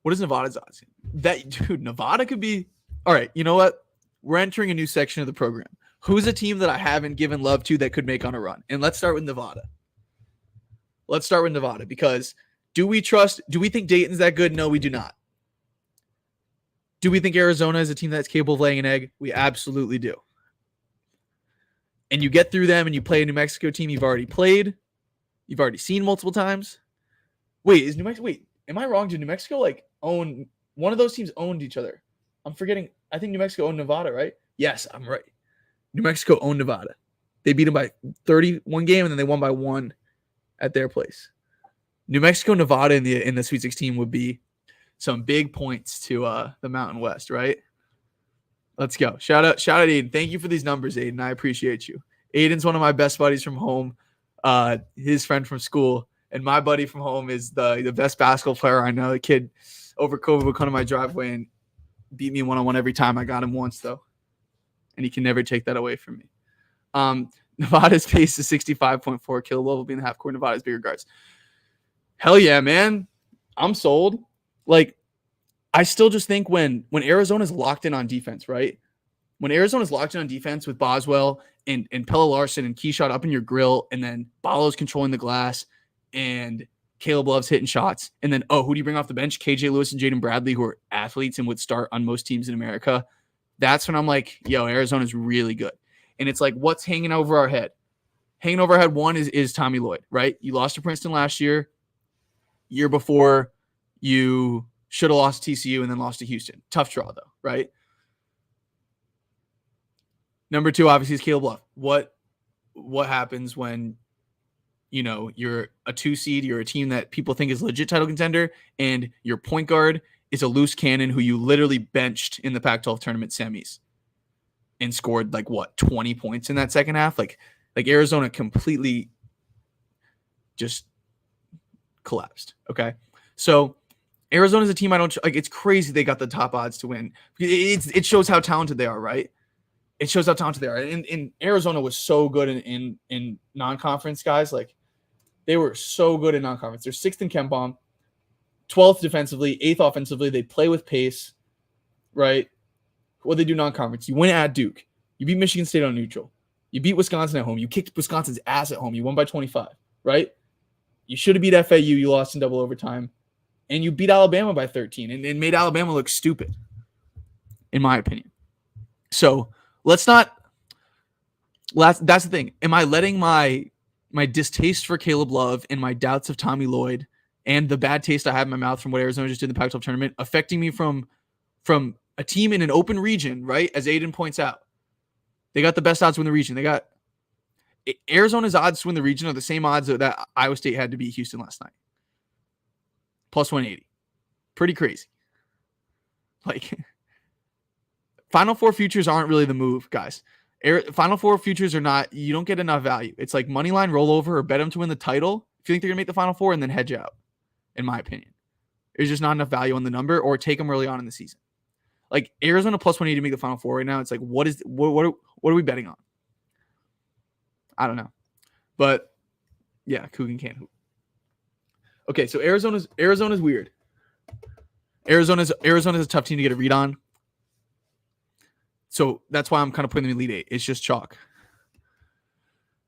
What is Nevada's odds? Nevada could be... All right, you know what? We're entering a new section of the program. Who's a team that I haven't given love to that could make on a run? And let's start with Nevada. Because do we think Dayton's that good? No, we do not. Do we think Arizona is a team that's capable of laying an egg? We absolutely do. And you get through them and you play a New Mexico team you've already played. You've already seen multiple times. Wait, am I wrong? Did New Mexico own one of those teams owned each other? I'm forgetting. I think New Mexico owned Nevada, right? Yes, I'm right. New Mexico owned Nevada. They beat them by 31 game, and then they won by 1 at their place. New Mexico, Nevada in the Sweet 16 would be some big points to the Mountain West, right? Let's go. Shout out Aiden. Thank you for these numbers, Aiden. I appreciate you. Aiden's one of my best buddies from home. His friend from school, and my buddy from home is the best basketball player I know. The kid over COVID would come to my driveway and beat me one-on-one every time. I got him once, though. And he can never take that away from me. Nevada's pace is 65.4. Caleb Love will be in the half court. Nevada's bigger guards. Hell yeah, man. I'm sold. I still just think when Arizona's locked in on defense, right? When Arizona's locked in on defense with Boswell and Pella Larson and Keyshot up in your grill, and then Balo's controlling the glass and Caleb Love's hitting shots, and then, who do you bring off the bench? KJ Lewis and Jaden Bradley, who are athletes and would start on most teams in America. That's when I'm like, yo, Arizona's really good. And it's like, what's hanging over our head? Hanging over our head, one is Tommy Lloyd, right? You lost to Princeton last year. Year before, you should have lost to TCU and then lost to Houston. Tough draw, though, right? Number 2, obviously, is Caleb Love. What happens when, you're a 2 seed, you're a team that people think is a legit title contender, and your point guard is a loose cannon who you literally benched in the Pac-12 tournament semis and scored 20 points in that second half? Like Arizona completely just collapsed. Okay. So Arizona's a team I don't like. It's crazy they got the top odds to win. It shows how talented they are, right? It shows how talented they are. And Arizona was so good in non-conference, guys. They were so good in non-conference. They're 6th in KenPom, 12th defensively, 8th offensively. They play with pace, right? What they do non-conference. You win at Duke. You beat Michigan State on neutral. You beat Wisconsin at home. You kicked Wisconsin's ass at home. You won by 25, right? You should have beat FAU. You lost in double overtime. And you beat Alabama by 13 and made Alabama look stupid, in my opinion. So let's not – that's the thing. Am I letting my distaste for Caleb Love and my doubts of Tommy Lloyd and the bad taste I have in my mouth from what Arizona just did in the Pac-12 tournament affecting me from a team in an open region, right? As Aiden points out, they got the best odds to win the region. They got Arizona's odds to win the region are the same odds that Iowa State had to beat Houston last night. Plus 180. Pretty crazy. Like, Final Four futures aren't really the move, guys. Final Four futures are not, you don't get enough value. It's like money line rollover or bet them to win the title if you think they're going to make the Final Four and then hedge out, in my opinion. There's just not enough value on the number or take them early on in the season. Like, Arizona plus 180 to make the Final Four right now, it's like, what are we betting on? I don't know. But, yeah, Coogan can't hoop. Okay, so Arizona's weird. Arizona's a tough team to get a read on. So that's why I'm kind of putting them in Elite Eight. It's just chalk.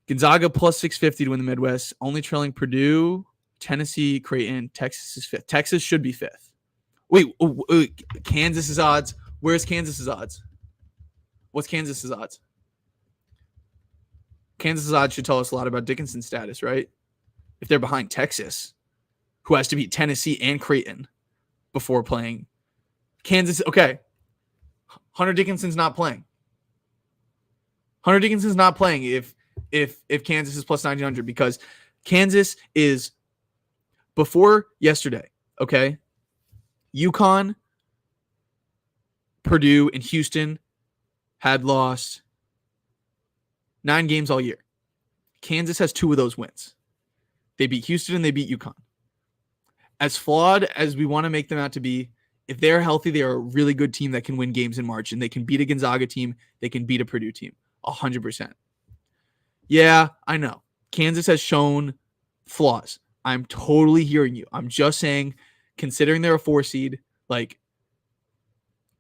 Gonzaga plus 650 to win the Midwest. Only trailing Purdue, Tennessee, Creighton. Texas is fifth. Texas should be fifth. Wait, Kansas's odds. Where's Kansas's odds? What's Kansas's odds? Kansas's odds should tell us a lot about Dickinson's status, right? If they're behind Texas, who has to beat Tennessee and Creighton before playing Kansas. Okay. Hunter Dickinson's not playing. Hunter Dickinson's not playing if Kansas is plus 1900 because Kansas is before yesterday, okay? UConn, Purdue, and Houston had lost 9 games all year. Kansas has 2 of those wins. They beat Houston and they beat UConn. As flawed as we want to make them out to be, if they're healthy, they are a really good team that can win games in March, and they can beat a Gonzaga team. They can beat a Purdue team 100%. Yeah, I know. Kansas has shown flaws. I'm totally hearing you. I'm just saying, considering they're a 4 seed, like,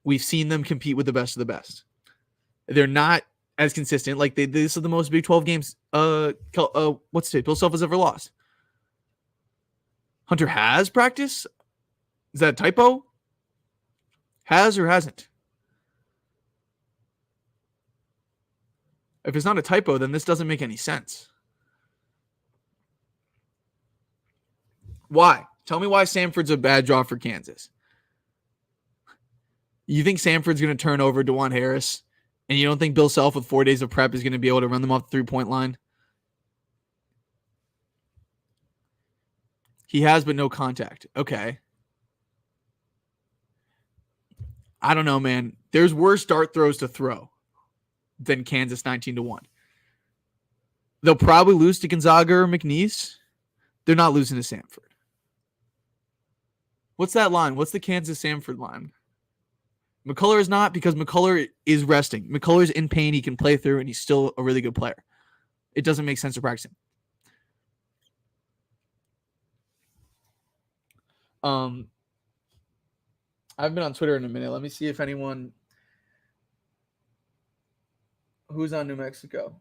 we've seen them compete with the best of the best. They're not as consistent. Like, this is the most Big 12 games what's today? Bill Self has ever lost. Hunter has practice? Is that a typo? Has or hasn't? If it's not a typo, then this doesn't make any sense. Why? Tell me why Samford's a bad draw for Kansas. You think Samford's going to turn over DeJuan Harris, and you don't think Bill Self with 4 days of prep is going to be able to run them off the 3-point line? He has, but no contact. Okay. I don't know, man. There's worse dart throws to throw than Kansas 19-1. They'll probably lose to Gonzaga or McNeese. They're not losing to Samford. What's that line? What's the Kansas-Samford line? McCullough is not, because McCullough is resting. McCullough's in pain. He can play through, and he's still a really good player. It doesn't make sense to practice him. I've been on Twitter in a minute. Let me see if anyone who's on New Mexico.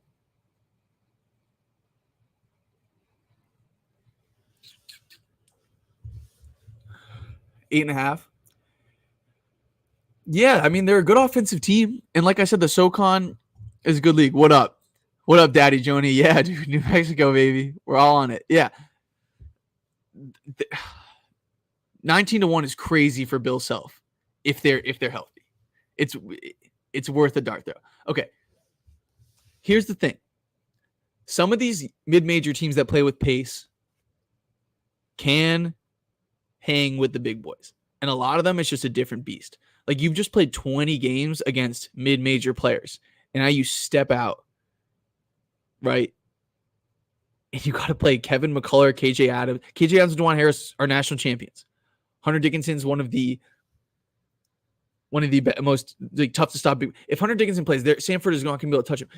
Eight and a half. Yeah, I mean, they're a good offensive team. And like I said, the SoCon is a good league. What up? What up, Daddy Joni? Yeah, dude, New Mexico, baby. We're all on it. Yeah. 19-1 is crazy for Bill Self if they're healthy. It's worth a dart throw. Okay. Here's the thing. Some of these mid-major teams that play with pace can hang with the big boys. And a lot of them, it's just a different beast. Like, you've just played 20 games against mid-major players. And now you step out, right? And you got to play Kevin McCullough, KJ Adams. KJ Adams and DeJuan Harris are national champions. Hunter Dickinson's one of the most tough to stop. If Hunter Dickinson plays, Samford is not going to be able to touch him.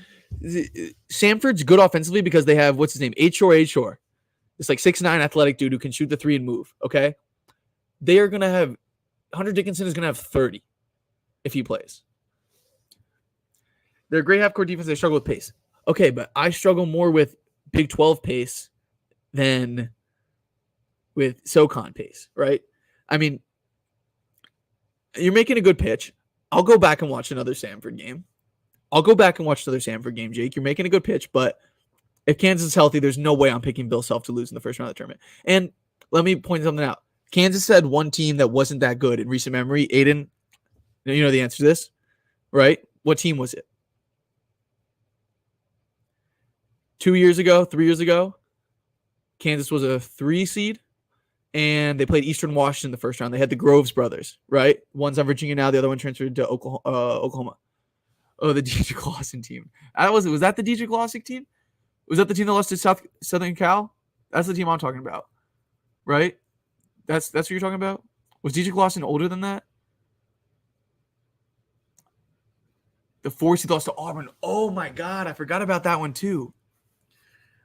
Samford's good offensively because they have, what's his name? H-Shore. It's like 6'9" athletic dude who can shoot the 3 and move, okay? they are going to have Hunter Dickinson is going to have 30 if he plays. They're a great half-court defense. They struggle with pace. Okay, but I struggle more with Big 12 pace than with SoCon pace, right? I mean, you're making a good pitch. I'll go back and watch another Samford game. Jake. You're making a good pitch, but if Kansas is healthy, there's no way I'm picking Bill Self to lose in the first round of the tournament. And let me point something out. Kansas had one team that wasn't that good in recent memory. Aiden, you know the answer to this, right? What team was it? 3 years ago, Kansas was a 3 seed, and they played Eastern Washington in the first round. They had the Groves brothers, right? One's on Virginia now. The other one transferred to Oklahoma. Oh, the DJ Clausen team. Was that the DJ Clausen team? Was that the team that lost to Southern Cal? That's the team I'm talking about, right? That's what you're talking about? Was DJ Clausen older than that? The 4 seed lost to Auburn. Oh, my God. I forgot about that one, too.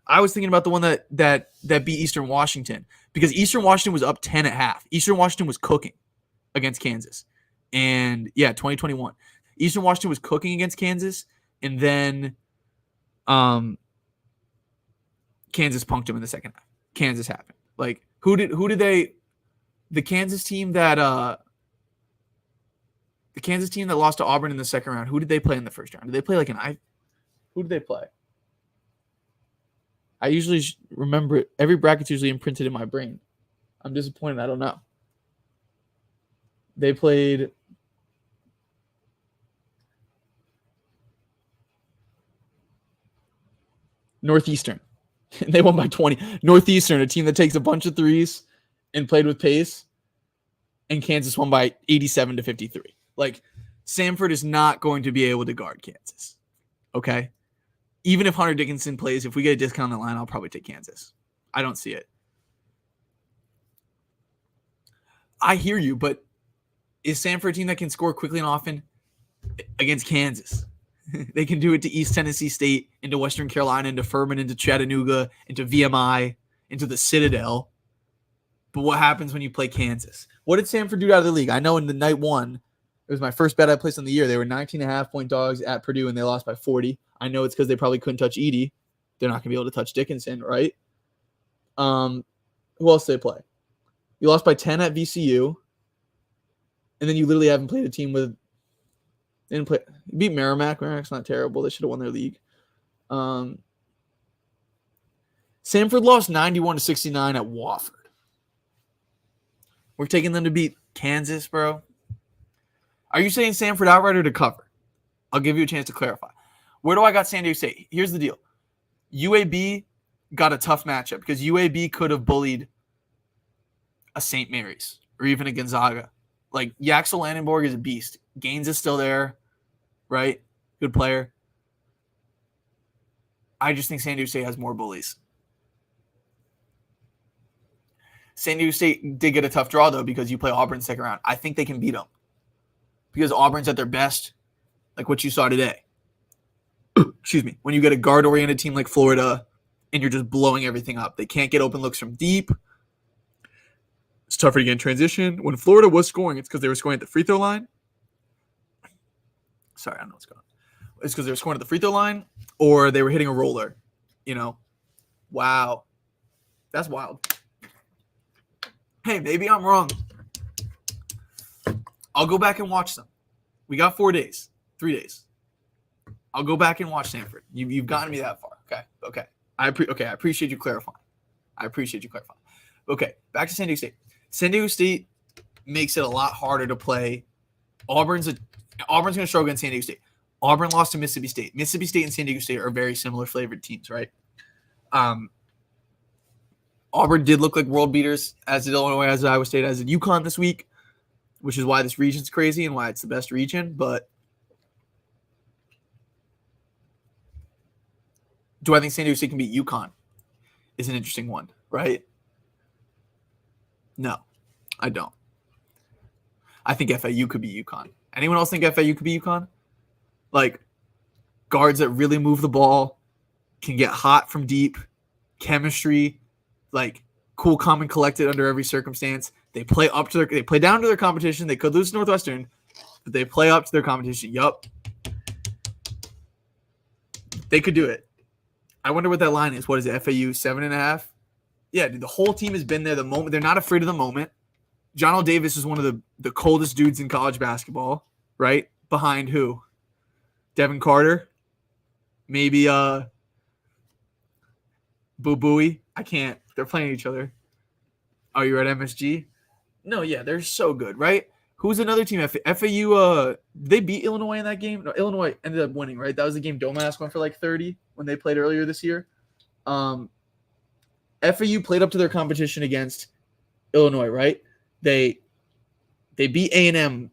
I was thinking about the one that beat Eastern Washington because Eastern Washington was up 10 at half. Eastern Washington was cooking against Kansas. And, 2021. Eastern Washington was cooking against Kansas, and then Kansas punked them in the second half. Kansas happened. Like, who did they – the Kansas team that lost to Auburn in the second round, who did they play in the first round? Did they play who did they play? I usually remember it. Every bracket's usually imprinted in my brain. I'm disappointed. I don't know. They played Northeastern. They won by 20. Northeastern, a team that takes a bunch of threes and played with pace. And Kansas won by 87-53. Like, Samford is not going to be able to guard Kansas. Okay? Even if Hunter Dickinson plays, if we get a discount on the line, I'll probably take Kansas. I don't see it. I hear you, but is Samford a team that can score quickly and often against Kansas? They can do it to East Tennessee State, into Western Carolina, into Furman, into Chattanooga, into VMI, into the Citadel. But what happens when you play Kansas? What did Samford do out of the league? I know in the night one, it was my first bet I placed on the year. They were 19.5-point dogs at Purdue, and they lost by 40. I know it's because they probably couldn't touch Edey. They're not going to be able to touch Dickinson, right? Who else did they play? You lost by 10 at VCU, and then you literally haven't played a team with – didn't play. Beat Merrimack. Merrimack's not terrible. They should have won their league. Samford lost 91-69 at Wofford. We're taking them to beat Kansas, bro. Are you saying Samford outright or to cover? I'll give you a chance to clarify. Where do I got San Diego State? Here's the deal. UAB got a tough matchup because UAB could have bullied a St. Mary's or even a Gonzaga. Like, Yaxel Landenborg is a beast. Gaines is still there, right? Good player. I just think San Diego State has more bullies. San Diego State did get a tough draw, though, because you play Auburn second round. I think they can beat them because Auburn's at their best, like what you saw today. Excuse me. When you get a guard-oriented team like Florida and you're just blowing everything up. They can't get open looks from deep. It's tougher to get in transition. When Florida was scoring, it's because they were scoring at the free throw line. Sorry, I don't know what's going on. It's because they were scoring at the free throw line or they were hitting a roller. You know? Wow. That's wild. Hey, maybe I'm wrong. I'll go back and watch them. We got 4 days. 3 days. I'll go back and watch Samford. You've gotten me that far. Okay. I appreciate you clarifying. Okay, back to San Diego State. San Diego State makes it a lot harder to play. Auburn's going to struggle against San Diego State. Auburn lost to Mississippi State. Mississippi State and San Diego State are very similar flavored teams, right? Auburn did look like world beaters, as did Illinois, as did Iowa State, as did UConn this week, which is why this region's crazy and why it's the best region. But do I think San Diego State can beat UConn? Is an interesting one, right? No, I don't. I think FAU could be UConn. Anyone else think FAU could be UConn? Like, guards that really move the ball, can get hot from deep, chemistry, like cool, calm, and collected under every circumstance. They play down to their competition. They could lose to Northwestern, but they play up to their competition. Yup. They could do it. I wonder what that line is. What is it? FAU 7.5? Yeah, dude, the whole team has been there the moment. They're not afraid of the moment. John L. Davis is one of the coldest dudes in college basketball, right? Behind who? Devin Carter? Maybe Boo Booey? I can't. They're playing each other. Oh, you're at MSG? No, yeah, they're so good, right? Who's another team? FAU, they beat Illinois in that game? No, Illinois ended up winning, right? That was the game Domask went for like 30 when they played earlier this year. FAU played up to their competition against Illinois, right? They beat A&M.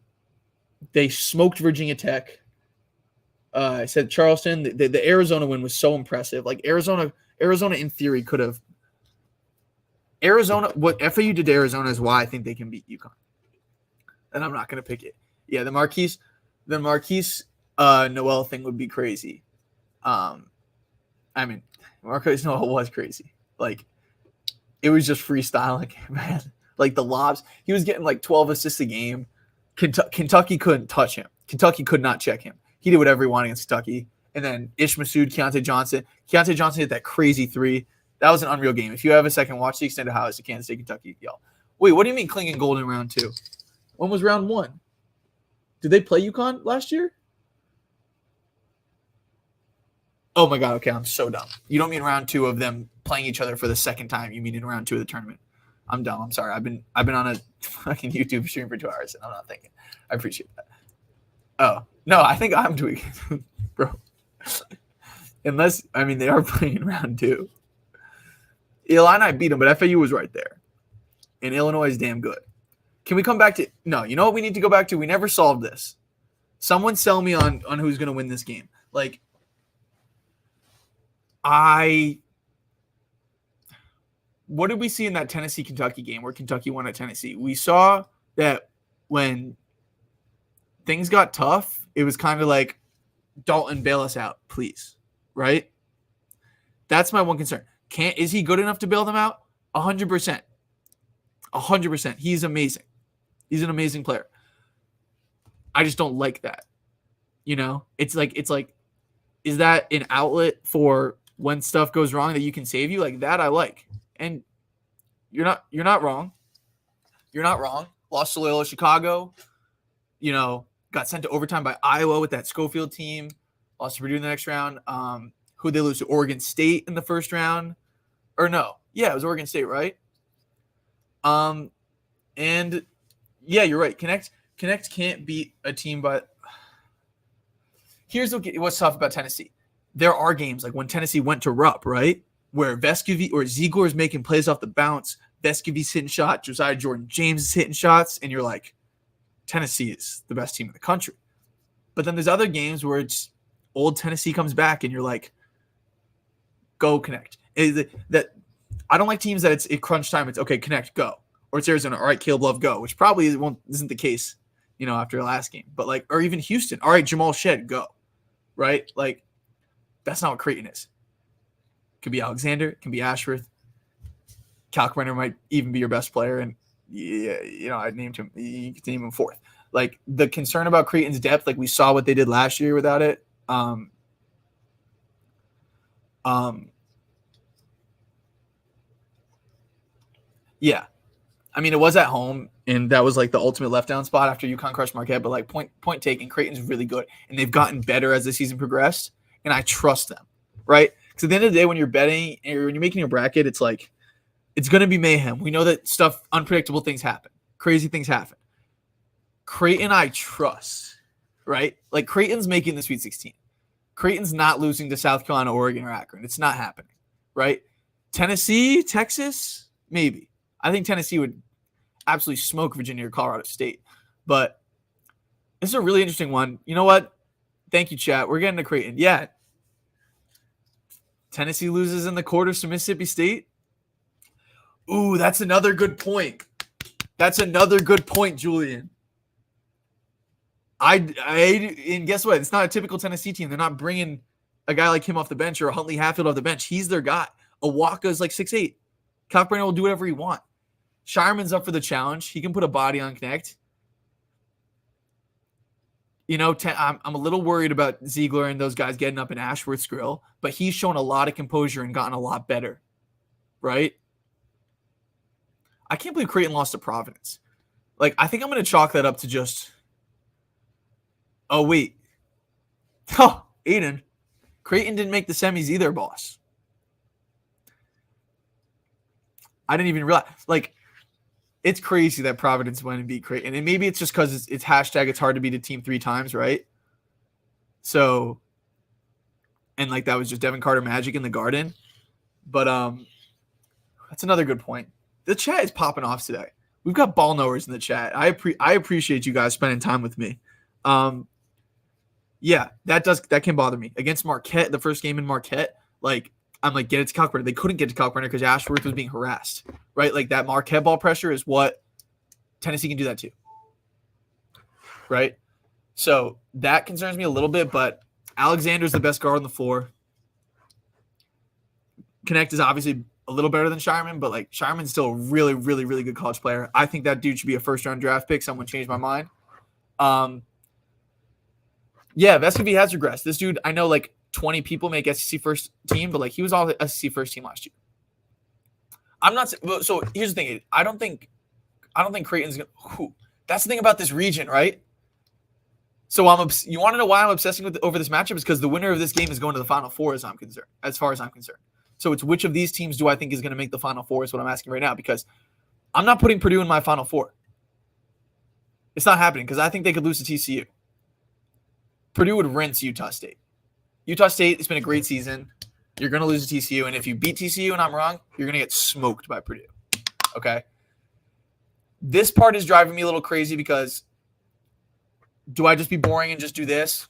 They smoked Virginia Tech. I said Charleston. The Arizona win was so impressive. Like Arizona in theory could have. What FAU did to Arizona is why I think they can beat UConn. And I'm not going to pick it. Yeah, the Marquise Noel thing would be crazy. I mean, Marquise Noel was crazy. Like, it was just freestyling, man. Like, the lobs. He was getting, like, 12 assists a game. Kentucky couldn't touch him. Kentucky could not check him. He did whatever he wanted against Kentucky. And then Ish Massoud, Keontae Johnson. Keontae Johnson hit that crazy three. That was an unreal game. If you have a second, watch the extended highlights to Kansas State, Kentucky. Yo. Wait, what do you mean Klingon Gold in round 2? When was round 1? Did they play UConn last year? Oh my God. Okay, I'm so dumb. You don't mean round 2 of them playing each other for the second time. You mean in round 2 of the tournament. I'm dumb. I'm sorry. I've been on a fucking YouTube stream for 2 hours and I'm not thinking. I appreciate that. Oh, no, I think I'm doing it, bro. Unless, I mean, they are playing in round 2. Illini beat them, but FAU was right there. And Illinois is damn good. Can we come back to – no, you know what we need to go back to? We never solved this. Someone sell me on who's going to win this game. Like, what did we see in that Tennessee-Kentucky game where Kentucky won at Tennessee? We saw that when things got tough, it was kind of like, Dalton, bail us out, please. Right? That's my one concern. Is he good enough to bail them out? 100%. 100%. He's amazing. He's an amazing player. I just don't like that. You know, it's like, is that an outlet for when stuff goes wrong that you can save you? Like that I like. And you're not wrong. You're not wrong. Lost to Loyola Chicago, you know, got sent to overtime by Iowa with that Schofield team, lost to Purdue in the next round. Who'd they lose to? Oregon State in the first round? Or no. Yeah, it was Oregon State, right? And yeah, you're right. Connect can't beat a team, but here's what's tough about Tennessee. There are games like when Tennessee went to Rupp, right? Where Vescovi or Ziegler is making plays off the bounce, Vescovi's hitting shots, Josiah Jordan-James is hitting shots, and you're like, Tennessee is the best team in the country. But then there's other games where it's old Tennessee comes back, and you're like, go Connect. That I don't like teams that it's crunch time. It's okay, Connect, go. Or it's Arizona, all right, Caleb Love, go, which probably isn't the case, you know, after the last game. But like, or even Houston, all right, Jamal Shed, go. Right? Like, that's not what Creighton is. It could be Alexander, it can be Ashworth. Kalkbrenner might even be your best player, and yeah, you know, I named him. You could name him 4th. Like the concern about Creighton's depth, like we saw what they did last year without it. Yeah. I mean, it was at home, and that was like the ultimate letdown spot after UConn crushed Marquette. But like point taken, Creighton's really good, and they've gotten better as the season progressed, and I trust them, right? Because at the end of the day, when you're betting or when you're making your bracket, it's like it's going to be mayhem. We know that unpredictable things happen, crazy things happen. Creighton, I trust, right? Like Creighton's making the Sweet 16. Creighton's not losing to South Carolina, Oregon, or Akron. It's not happening, right? Tennessee, Texas, maybe. I think Tennessee would absolutely smoke Virginia or Colorado State. But this is a really interesting one. You know what? Thank you, chat. We're getting to Creighton. Yeah. Tennessee loses in the quarters to Mississippi State. Ooh, that's another good point. That's another good point, Julian. And guess what? It's not a typical Tennessee team. They're not bringing a guy like him off the bench or a Huntley Hatfield off the bench. He's their guy. Awaka is like 6'8". Kalkbrenner will do whatever he wants. Shireman's up for the challenge. He can put a body on Connect. I'm a little worried about Ziegler and those guys getting up in Ashworth's grill, but he's shown a lot of composure and gotten a lot better, right? I can't believe Creighton lost to Providence. Like, I think I'm going to chalk that up to just, oh, wait. Oh, Aiden. Creighton didn't make the semis either, boss. I didn't even realize. Like, it's crazy that Providence went and beat Creighton. And maybe it's just because it's hashtag it's hard to beat a team 3 times, right? So, and like that was just Devin Carter magic in the Garden. But that's another good point. The chat is popping off today. We've got ball knowers in the chat. I appreciate you guys spending time with me. Yeah, that can bother me. Against Marquette, the first game in Marquette, like I'm like, get it to Kalkbrenner. They couldn't get to Kalkbrenner because Ashworth was being harassed, right? Like that Marquette ball pressure is what Tennessee can do that too, right? So that concerns me a little bit, but Alexander's the best guard on the floor. Connect is obviously a little better than Shireman, but like Shireman's still a really, really, really good college player. I think that dude should be a first-round draft pick. Someone changed my mind. Yeah, Vescovy has regressed. This dude, I know like 20 people make SEC first team, but like he was all the SEC first team last year. I'm not so here's the thing. I don't think Creighton's gonna that's the thing about this region, right? So you want to know why I'm obsessing over this matchup is because the winner of this game is going to the Final Four as far as I'm concerned. So it's which of these teams do I think is going to make the Final Four is what I'm asking right now, because I'm not putting Purdue in my Final Four. It's not happening because I think they could lose to TCU. Purdue would rinse Utah State. Utah State, it's been a great season. You're going to lose to TCU, and if you beat TCU and I'm wrong, you're going to get smoked by Purdue. Okay? This part is driving me a little crazy because do I just be boring and just do this?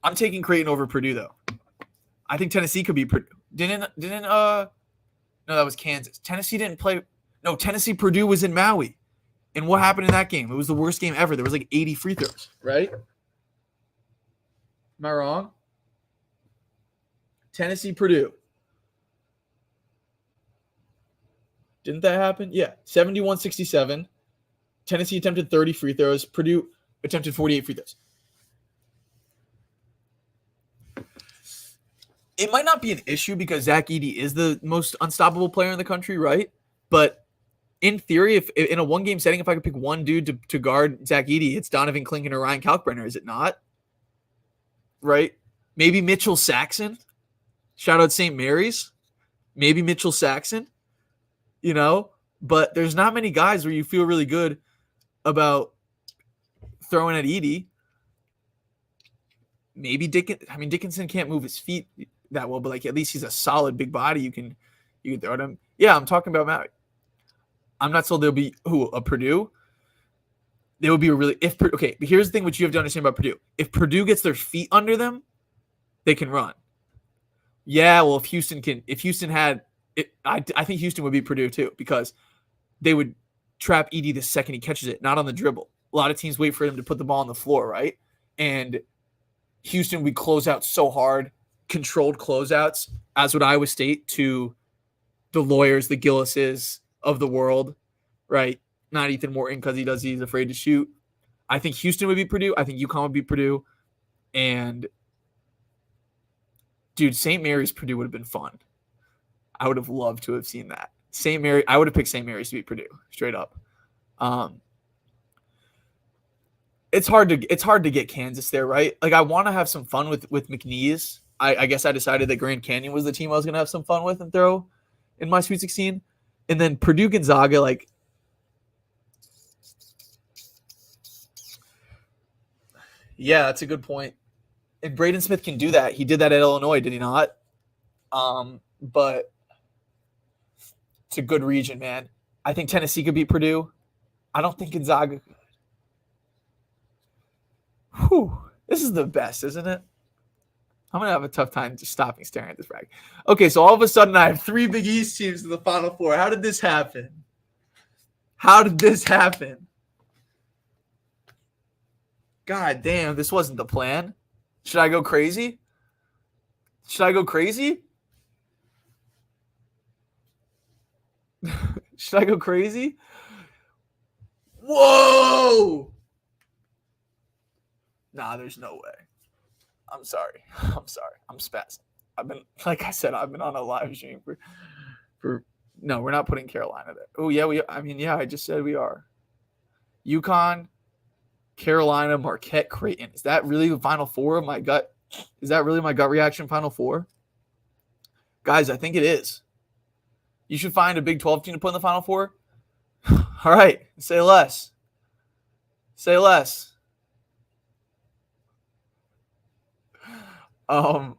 I'm taking Creighton over Purdue, though. I think Tennessee could beat Purdue. No, that was Kansas. Tennessee didn't play. No, Tennessee-Purdue was in Maui. And what happened in that game? It was the worst game ever. There was like 80 free throws, right? Am I wrong? Tennessee-Purdue. Didn't that happen? Yeah, 71-67. Tennessee attempted 30 free throws. Purdue attempted 48 free throws. It might not be an issue because Zach Edey is the most unstoppable player in the country, right? But in theory, if in a one-game setting, if I could pick one dude to guard Zach Edey, it's Donovan Clingan or Ryan Kalkbrenner, is it not? Right? Maybe Mitchell Saxon. Shout out St. Mary's. Maybe Mitchell Saxon. But there's not many guys where you feel really good about throwing at Edey. Maybe Dickinson can't move his feet that well, but like at least he's a solid big body. You can throw at him. Yeah, I'm talking about Maui. I'm not told there'll be a Purdue. They would be but here's the thing which you have to understand about Purdue. If Purdue gets their feet under them, they can run. Yeah, well, if Houston had it, I think Houston would beat Purdue too, because they would trap Edey the second he catches it, not on the dribble. A lot of teams wait for him to put the ball on the floor, right? And Houston would close out so hard, controlled closeouts, as would Iowa State to the lawyers, the Gillises of the world, right? Not Ethan Morton because he's afraid to shoot. I think Houston would beat Purdue. I think UConn would beat Purdue. And, dude, St. Mary's Purdue would have been fun. I would have loved to have seen that. I would have picked St. Mary's to beat Purdue, straight up. It's hard to get Kansas there, right? Like I want to have some fun with McNeese. I guess I decided that Grand Canyon was the team I was gonna have some fun with and throw in my Sweet 16. And then Purdue Gonzaga, like yeah, that's a good point. And Braden Smith can do that. He did that at Illinois, did he not? But it's a good region, man. I think Tennessee could beat Purdue. I don't think Gonzaga. Whew. This is the best, isn't it? I'm going to have a tough time just stopping staring at this bracket. Okay, so all of a sudden I have 3 Big East teams in the Final Four. How did this happen? God damn, this wasn't the plan. Should I go crazy? Should I go crazy? Whoa! Nah, there's no way. I'm sorry. I'm spazzing. Like I said, I've been on a live stream for. No, we're not putting Carolina there. Oh yeah, I just said we are. UConn, Carolina, Marquette, Creighton. Is that really the Final Four of my gut? Is that really my gut reaction Final Four? Guys, I think it is. You should find a Big 12 team to put in the Final Four. All right, say less. Say less. Huh?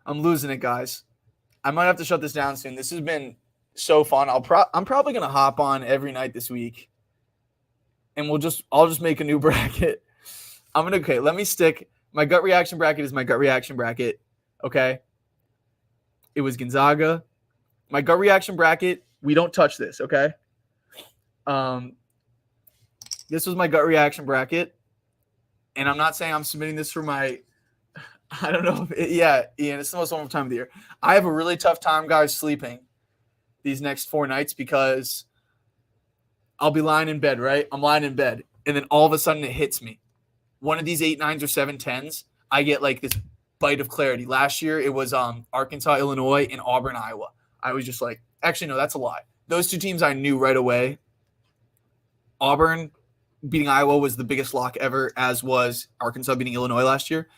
I'm losing it, guys. I might have to shut this down soon. This has been so fun. I'm probably gonna hop on every night this week, and I'll just make a new bracket. Okay. Let me stick. My gut reaction bracket is my gut reaction bracket. Okay. It was Gonzaga. My gut reaction bracket. We don't touch this. Okay. This was my gut reaction bracket, and I'm not saying I'm submitting this for my. I don't know. Ian, it's the most wonderful time of the year. I have a really tough time, guys, sleeping these next 4 nights because I'll be lying in bed, right? I'm lying in bed, and then all of a sudden it hits me. One of these 8 9s or 7 10s, I get like this bite of clarity. Last year it was Arkansas, Illinois, and Auburn, Iowa. I was just like, actually, no, that's a lie. Those 2 teams I knew right away. Auburn beating Iowa was the biggest lock ever, as was Arkansas beating Illinois last year.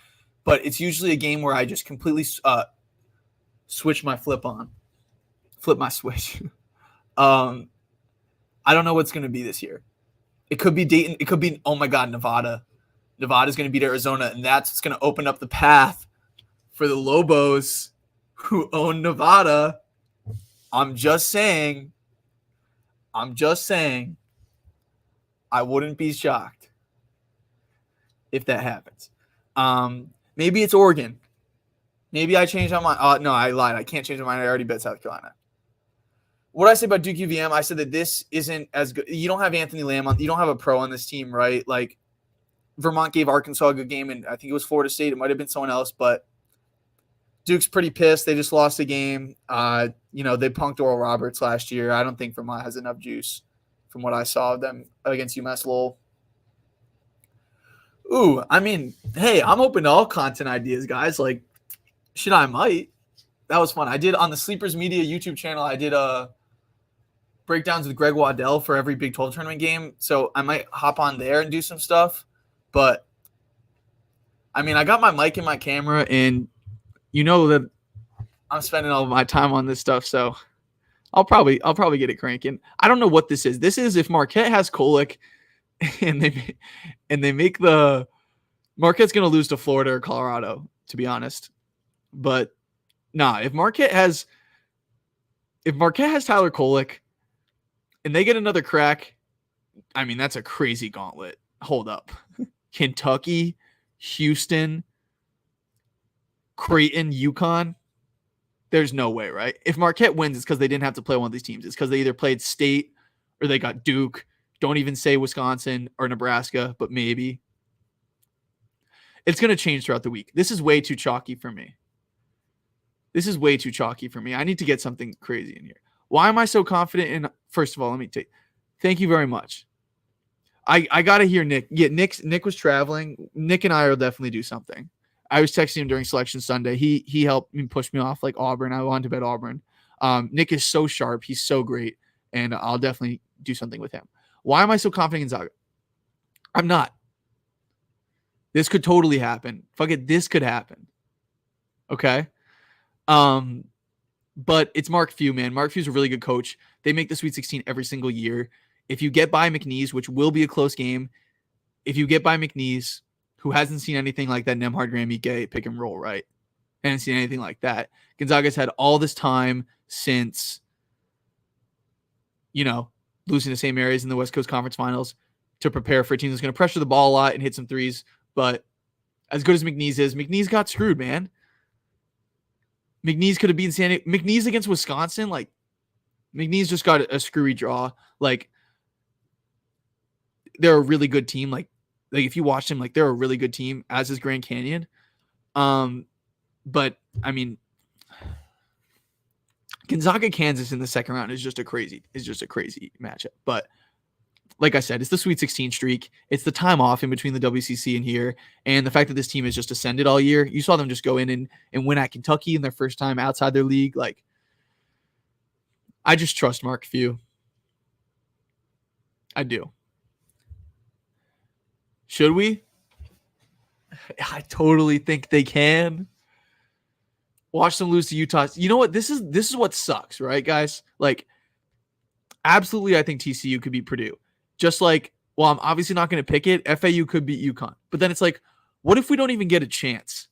But it's usually a game where I just completely switch my flip my switch. I don't know what's going to be this year. It could be Dayton. It could be, oh my God, Nevada. Nevada's going to beat Arizona, and that's what's going to open up the path for the Lobos who own Nevada. I'm just saying. I wouldn't be shocked if that happens. Maybe it's Oregon. Maybe I changed my mind. No, I lied. I can't change my mind. I already bet South Carolina. What did I say about Duke UVM? I said that this isn't as good. You don't have Anthony Lamb on. You don't have a pro on this team, right? Like, Vermont gave Arkansas a good game, and I think it was Florida State. It might have been someone else, but Duke's pretty pissed. They just lost a game. They punked Oral Roberts last year. I don't think Vermont has enough juice from what I saw of them against UMass Lowell. Ooh, I mean, hey, I'm open to all content ideas, guys. Like, shit, I might. That was fun. I did on the Sleepers Media YouTube channel. I did breakdowns with Greg Waddell for every Big 12 tournament game. So I might hop on there and do some stuff. But I mean, I got my mic and my camera, and you know that I'm spending all of my time on this stuff. So I'll probably get it cranking. I don't know what this is. This is if Marquette has Kolek and they make the Marquette's going to lose to Florida or Colorado, to be honest. But if Marquette has Tyler Kolek and they get another crack, I mean, that's a crazy gauntlet. Hold up. Kentucky, Houston, Creighton, UConn. There's no way, right? If Marquette wins, it's because they didn't have to play one of these teams. It's because they either played State or they got Duke. Don't even say Wisconsin or Nebraska, but maybe. It's going to change throughout the week. This is way too chalky for me. I need to get something crazy in here. Why am I so confident in? First of all, thank you very much. I got to hear Nick. Yeah, Nick was traveling. Nick and I will definitely do something. I was texting him during Selection Sunday. He helped me push me off like Auburn. I wanted to bet Auburn. Nick is so sharp. He's so great. And I'll definitely do something with him. Why am I so confident in Gonzaga? I'm not. This could totally happen. Fuck it. This could happen. Okay. But it's Mark Few, man. Mark Few's a really good coach. They make the Sweet 16 every single year. If you get by McNeese, which will be a close game, if you get by McNeese, who hasn't seen anything like that Nemhard Grammy Gay pick and roll, right? Hasn't seen anything like that. Gonzaga's had all this time since, losing the same areas in the West Coast Conference Finals to prepare for a team that's going to pressure the ball a lot and hit some threes. But as good as McNeese is, McNeese got screwed, man. McNeese could have beaten McNeese against Wisconsin. Like, McNeese just got a screwy draw. Like, they're a really good team. Like if you watch them, like they're a really good team, as is Grand Canyon. But I mean, Gonzaga, Kansas in the second round is just a crazy matchup. But like I said, it's the Sweet 16 streak. It's the time off in between the WCC and here. And the fact that this team has just ascended all year. You saw them just go in and win at Kentucky in their first time outside their league. Like, I just trust Mark Few. I do. Should we? I totally think they can. Watch them lose to Utah. You know what? This is what sucks, right, guys? Like, absolutely, I think TCU could beat Purdue. Just like, well, I'm obviously not going to pick it. FAU could beat UConn. But then it's like, what if we don't even get a chance?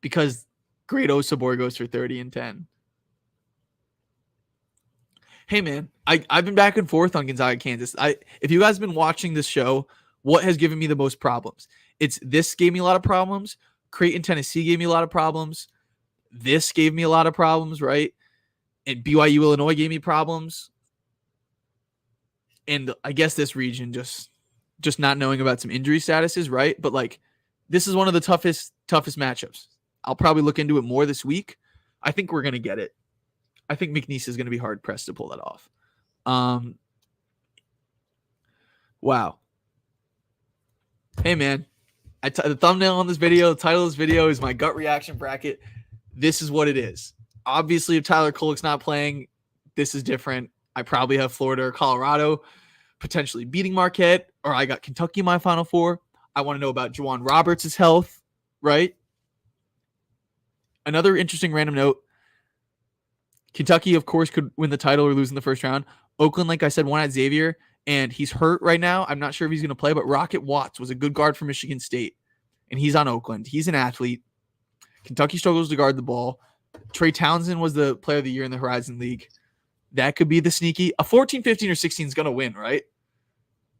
Because Great O Sabor goes for 30 and 10. Hey, man, I've been back and forth on Gonzaga, Kansas. If you guys have been watching this show, what has given me the most problems? It's this gave me a lot of problems. Creighton, Tennessee gave me a lot of problems. This gave me a lot of problems, right? And BYU, Illinois gave me problems. And I guess this region just not knowing about some injury statuses, right? But like, this is one of the toughest matchups. I'll probably look into it more this week. I think we're going to get it. I think McNeese is going to be hard pressed to pull that off. Wow. Hey, man. The thumbnail on this video, the title of this video is my gut reaction bracket. This is what it is. Obviously, if Tyler Kolek's not playing, this is different. I probably have Florida or Colorado potentially beating Marquette, or I got Kentucky in my Final Four. I want to know about Juwan Roberts' health, right? Another interesting random note. Kentucky, of course, could win the title or lose in the first round. Oakland, like I said, won at Xavier, and he's hurt right now. I'm not sure if he's going to play, but Rocket Watts was a good guard for Michigan State, and he's on Oakland. He's an athlete. Kentucky struggles to guard the ball. Trey Townsend was the player of the year in the Horizon League. That could be the sneaky. A 14, 15, or 16 is going to win, right?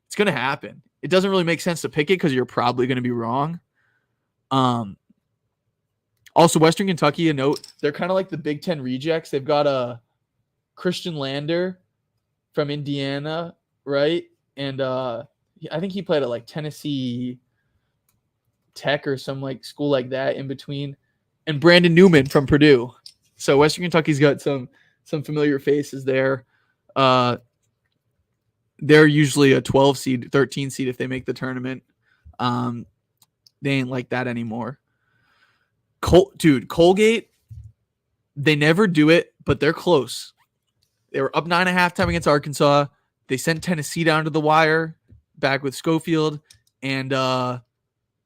It's going to happen. It doesn't really make sense to pick it because you're probably going to be wrong. Also, Western Kentucky, a note, they're kind of like the Big Ten rejects. They've got a Christian Lander from Indiana, right? And I think he played at like Tennessee Tech or some like school like that in between. And Brandon Newman from Purdue. So Western Kentucky's got some familiar faces there. They're usually a 12 seed, 13 seed if they make the tournament. They ain't like that anymore. Colgate, they never do it, but they're close. They were up 9 at halftime against Arkansas. They sent Tennessee down to the wire back with Schofield. And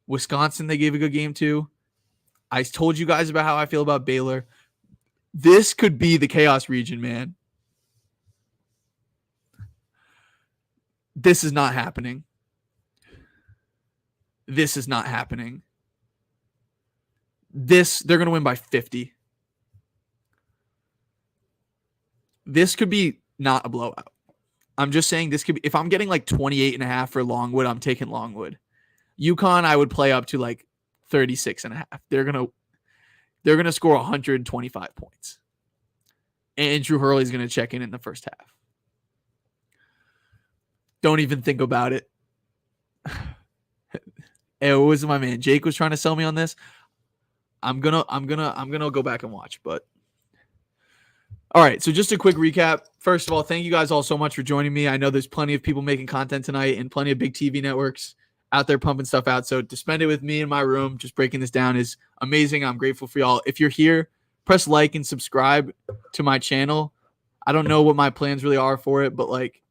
Wisconsin, they gave a good game to. I told you guys about how I feel about Baylor. This could be the chaos region, man. This is not happening. This is not happening. They're going to win by 50. This could be not a blowout. I'm just saying this could be, if I'm getting like 28.5 for Longwood, I'm taking Longwood. UConn, I would play up to like 36.5. They're going to score 125 points. And Drew Hurley's going to check in the first half. Don't even think about it. It was my man Jake was trying to sell me on this. I'm gonna go back and watch, but all right. So just a quick recap. First of all, thank you guys all so much for joining me. I know there's plenty of people making content tonight and plenty of big TV networks out there pumping stuff out. So to spend it with me in my room, just breaking this down is amazing. I'm grateful for y'all. If you're here, press like and subscribe to my channel. I don't know what my plans really are for it, but like,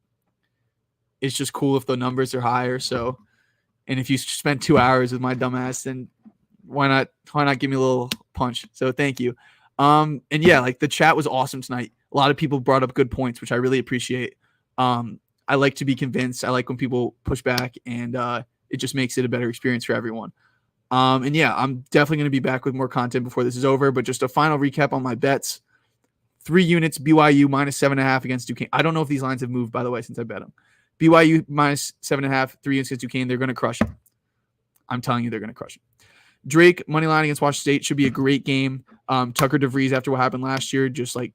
it's just cool if the numbers are higher. So, and if you spent 2 hours with my dumbass, then why not give me a little punch? So thank you. And yeah, like the chat was awesome tonight. A lot of people brought up good points, which I really appreciate. I like to be convinced. I like when people push back, and it just makes it a better experience for everyone. And yeah, I'm definitely going to be back with more content before this is over, but just a final recap on my bets. 3 units, BYU minus 7.5 against Duquesne. I don't know if these lines have moved, by the way, since I bet them. BYU minus 7.5, 3 units against Duquesne. They're going to crush it. I'm telling you, they're going to crush it. Drake, money line against Washington State, should be a great game. Tucker DeVries, after what happened last year, just like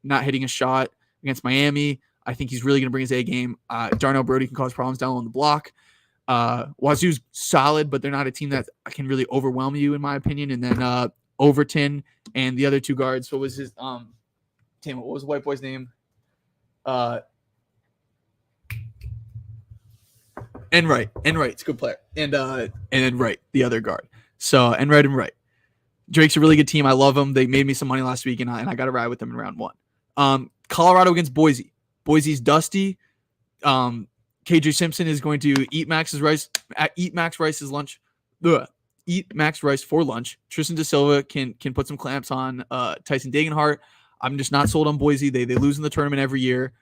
not hitting a shot against Miami. I think he's really going to bring his A game. Darnell Brody can cause problems down on the block. Wazoo's solid, but they're not a team that can really overwhelm you, in my opinion. And then Overton, and the other two guards. What was his damn, what was the white boy's name? Enright. Enright's a good player. And Enright, the other guard. So Enright and Wright. Drake's a really good team. I love them. They made me some money last week, and I got to ride with them in round one. Colorado against Boise. Boise's dusty. KJ Simpson is going to eat Max Rice's lunch. Eat Max Rice for lunch. Tristan Da Silva can put some clamps on Tyson Dagenhart. I'm just not sold on Boise. They lose in the tournament every year.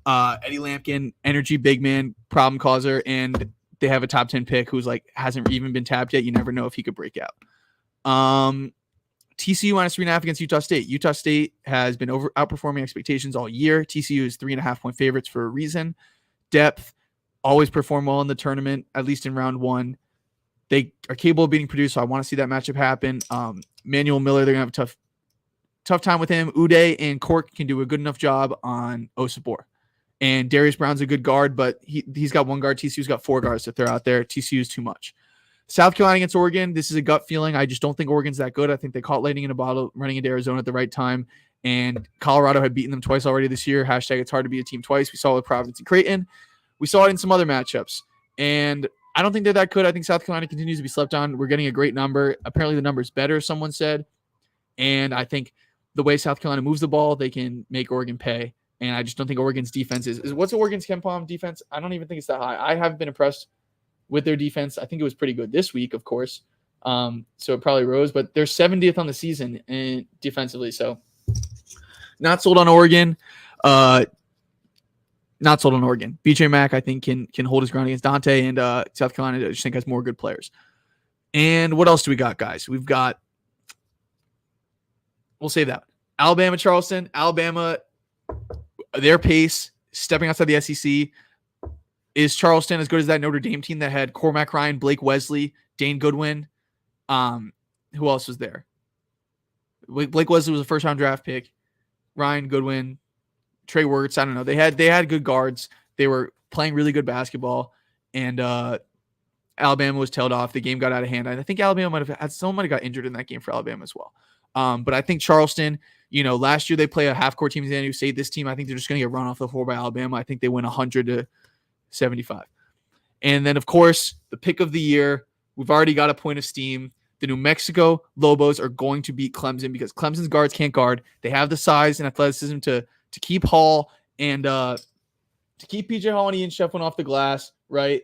Eddie Lampkin, energy big man, problem causer, and they have a top 10 pick who's like hasn't even been tapped yet. You never know if he could break out. TCU minus 3.5 against Utah State. Utah State has been outperforming expectations all year. TCU is 3.5 point favorites for a reason. Depth, always perform well in the tournament, at least in round one. They are capable of beating Purdue, so I want to see that matchup happen. Manuel Miller, they're going to have a tough time with him. Uday and Cork can do a good enough job on Osabor. And Darius Brown's a good guard, but he's got one guard. TCU's got four guards to throw out there. TCU's too much. South Carolina against Oregon. This is a gut feeling. I just don't think Oregon's that good. I think they caught lightning in a bottle running into Arizona at the right time. And Colorado had beaten them twice already this year. Hashtag it's hard to beat a team twice. We saw it with Providence and Creighton. We saw it in some other matchups. And I don't think they're that good. I think South Carolina continues to be slept on. We're getting a great number. Apparently the number's better, someone said. And I think the way South Carolina moves the ball, they can make Oregon pay. And I just don't think Oregon's defense is what's Oregon's KenPom defense? I don't even think it's that high. I haven't been impressed with their defense. I think it was pretty good this week, of course. So it probably rose, but they're 70th on the season defensively. So not sold on Oregon. BJ Mack, I think, can hold his ground against Dante, and South Carolina, I just think, has more good players. And what else do we got, guys? We'll save that. Alabama, Charleston. Alabama, their pace, stepping outside the SEC. Is Charleston as good as that Notre Dame team that had Cormac Ryan, Blake Wesley, Dane Goodwin? Who else was there? Blake Wesley was a first-round draft pick. Ryan Goodwin, Trey Wirtz. I don't know. They had good guards. They were playing really good basketball, and Alabama was tailed off. The game got out of hand. I think Alabama might have had someone got injured in that game for Alabama as well. But I think Charleston, last year they play a half-court team. Who say this team, I think they're just going to get run off the floor by Alabama. I think they win 100-75. And then, of course, the pick of the year. We've already got a point of steam. The New Mexico Lobos are going to beat Clemson because Clemson's guards can't guard. They have the size and athleticism to keep Hall and to keep PJ Hall and Ian Shefflin off the glass, right?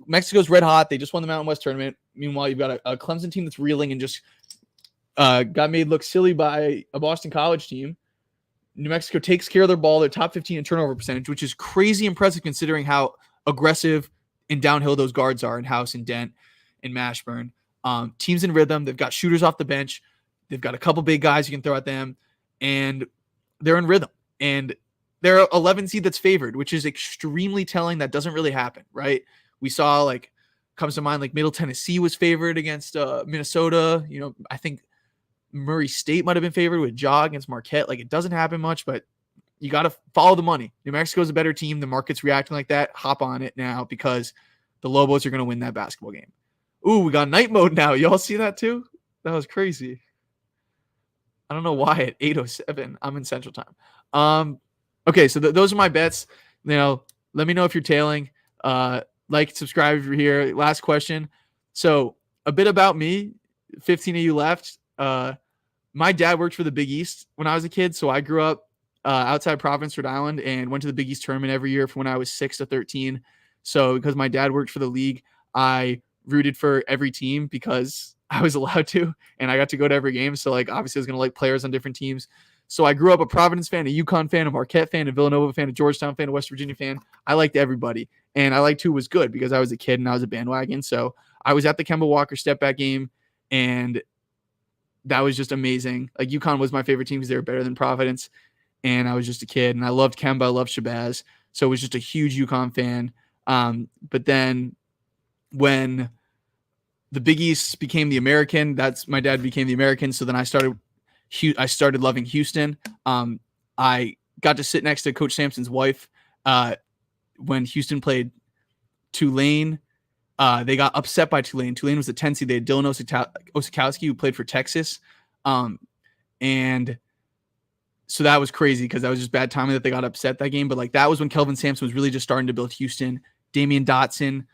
Mexico's red hot. They just won the Mountain West tournament. Meanwhile, you've got a Clemson team that's reeling and just got made look silly by a Boston College team. New Mexico takes care of their ball. They're top 15 in turnover percentage, which is crazy impressive considering how aggressive and downhill those guards are in House and Dent and Mashburn. Teams in rhythm. They've got shooters off the bench. They've got a couple big guys you can throw at them, and they're in rhythm. And they're 11 seed that's favored, which is extremely telling. That doesn't really happen, right? We saw comes to mind Middle Tennessee was favored against Minnesota. I think Murray State might have been favored with Ja against Marquette. It doesn't happen much, but you got to follow the money. New Mexico's a better team. The market's reacting like that. Hop on it now because the Lobos are going to win that basketball game. Ooh, we got night mode now. Y'all see that too? That was crazy. I don't know why at 8:07. I'm in Central Time. Okay, so those are my bets. Let me know if you're tailing. Subscribe if you're here. Last question. So a bit about me. 15 of you left. My dad worked for the Big East when I was a kid, so I grew up outside Providence, Rhode Island, and went to the Big East tournament every year from when I was 6 to 13. So because my dad worked for the league, I rooted for every team because I was allowed to, and I got to go to every game. So obviously I was going to like players on different teams. So I grew up a Providence fan, a UConn fan, a Marquette fan, a Villanova fan, a Georgetown fan, a West Virginia fan. I liked everybody, and I liked who was good because I was a kid and I was a bandwagon. So I was at the Kemba Walker step back game, and that was just amazing. UConn was my favorite team because they were better than Providence, and I was just a kid, and I loved Kemba, I loved Shabazz, so I was just a huge UConn fan. But then when the Big East became the American, my dad became the American, so then I started loving Houston. I got to sit next to Coach Sampson's wife when Houston played Tulane They got upset by Tulane. Tulane was the 10 seed. They had Dylan Osikowski, who played for Texas. And so that was crazy because that was just bad timing that they got upset that game. But like that was when Kelvin Sampson was really just starting to build Houston. Damian Dotson.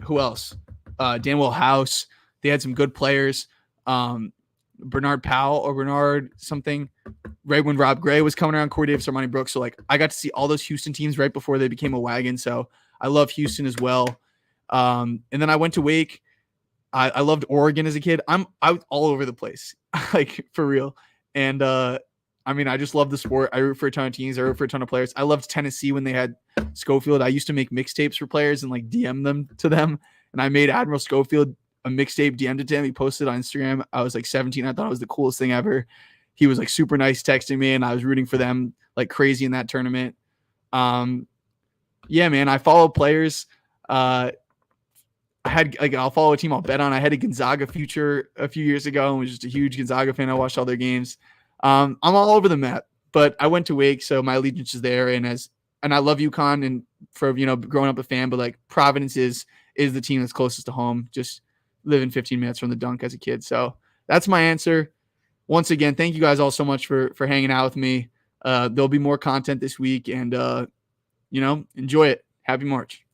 Who else? Danwell House. They had some good players. Bernard Powell or Bernard something. Right when Rob Gray was coming around, Corey Davis, Armani Brooks. So like I got to see all those Houston teams right before they became a wagon. So I love Houston as well. And then I went to Wake. I loved Oregon as a kid. I was all over the place, like for real. And I mean, I just love the sport. I root for a ton of teams. I root for a ton of players. I loved Tennessee when they had Schofield. I used to make mixtapes for players and like DM them to them. And I made Admiral Schofield a mixtape, DM'd it to him. He posted on Instagram. I was like 17. I thought it was the coolest thing ever. He was like super nice texting me, and I was rooting for them like crazy in that tournament. Yeah, man, I follow players. I had like I'll follow a team I'll bet on. I had a Gonzaga future a few years ago and was just a huge Gonzaga fan. I watched all their games. I'm all over the map, but I went to Wake, so my allegiance is there. And I love UConn and for growing up a fan, but like Providence is the team that's closest to home. Just living 15 minutes from the dunk as a kid. So that's my answer. Once again, thank you guys all so much for hanging out with me. There'll be more content this week, and enjoy it. Happy March.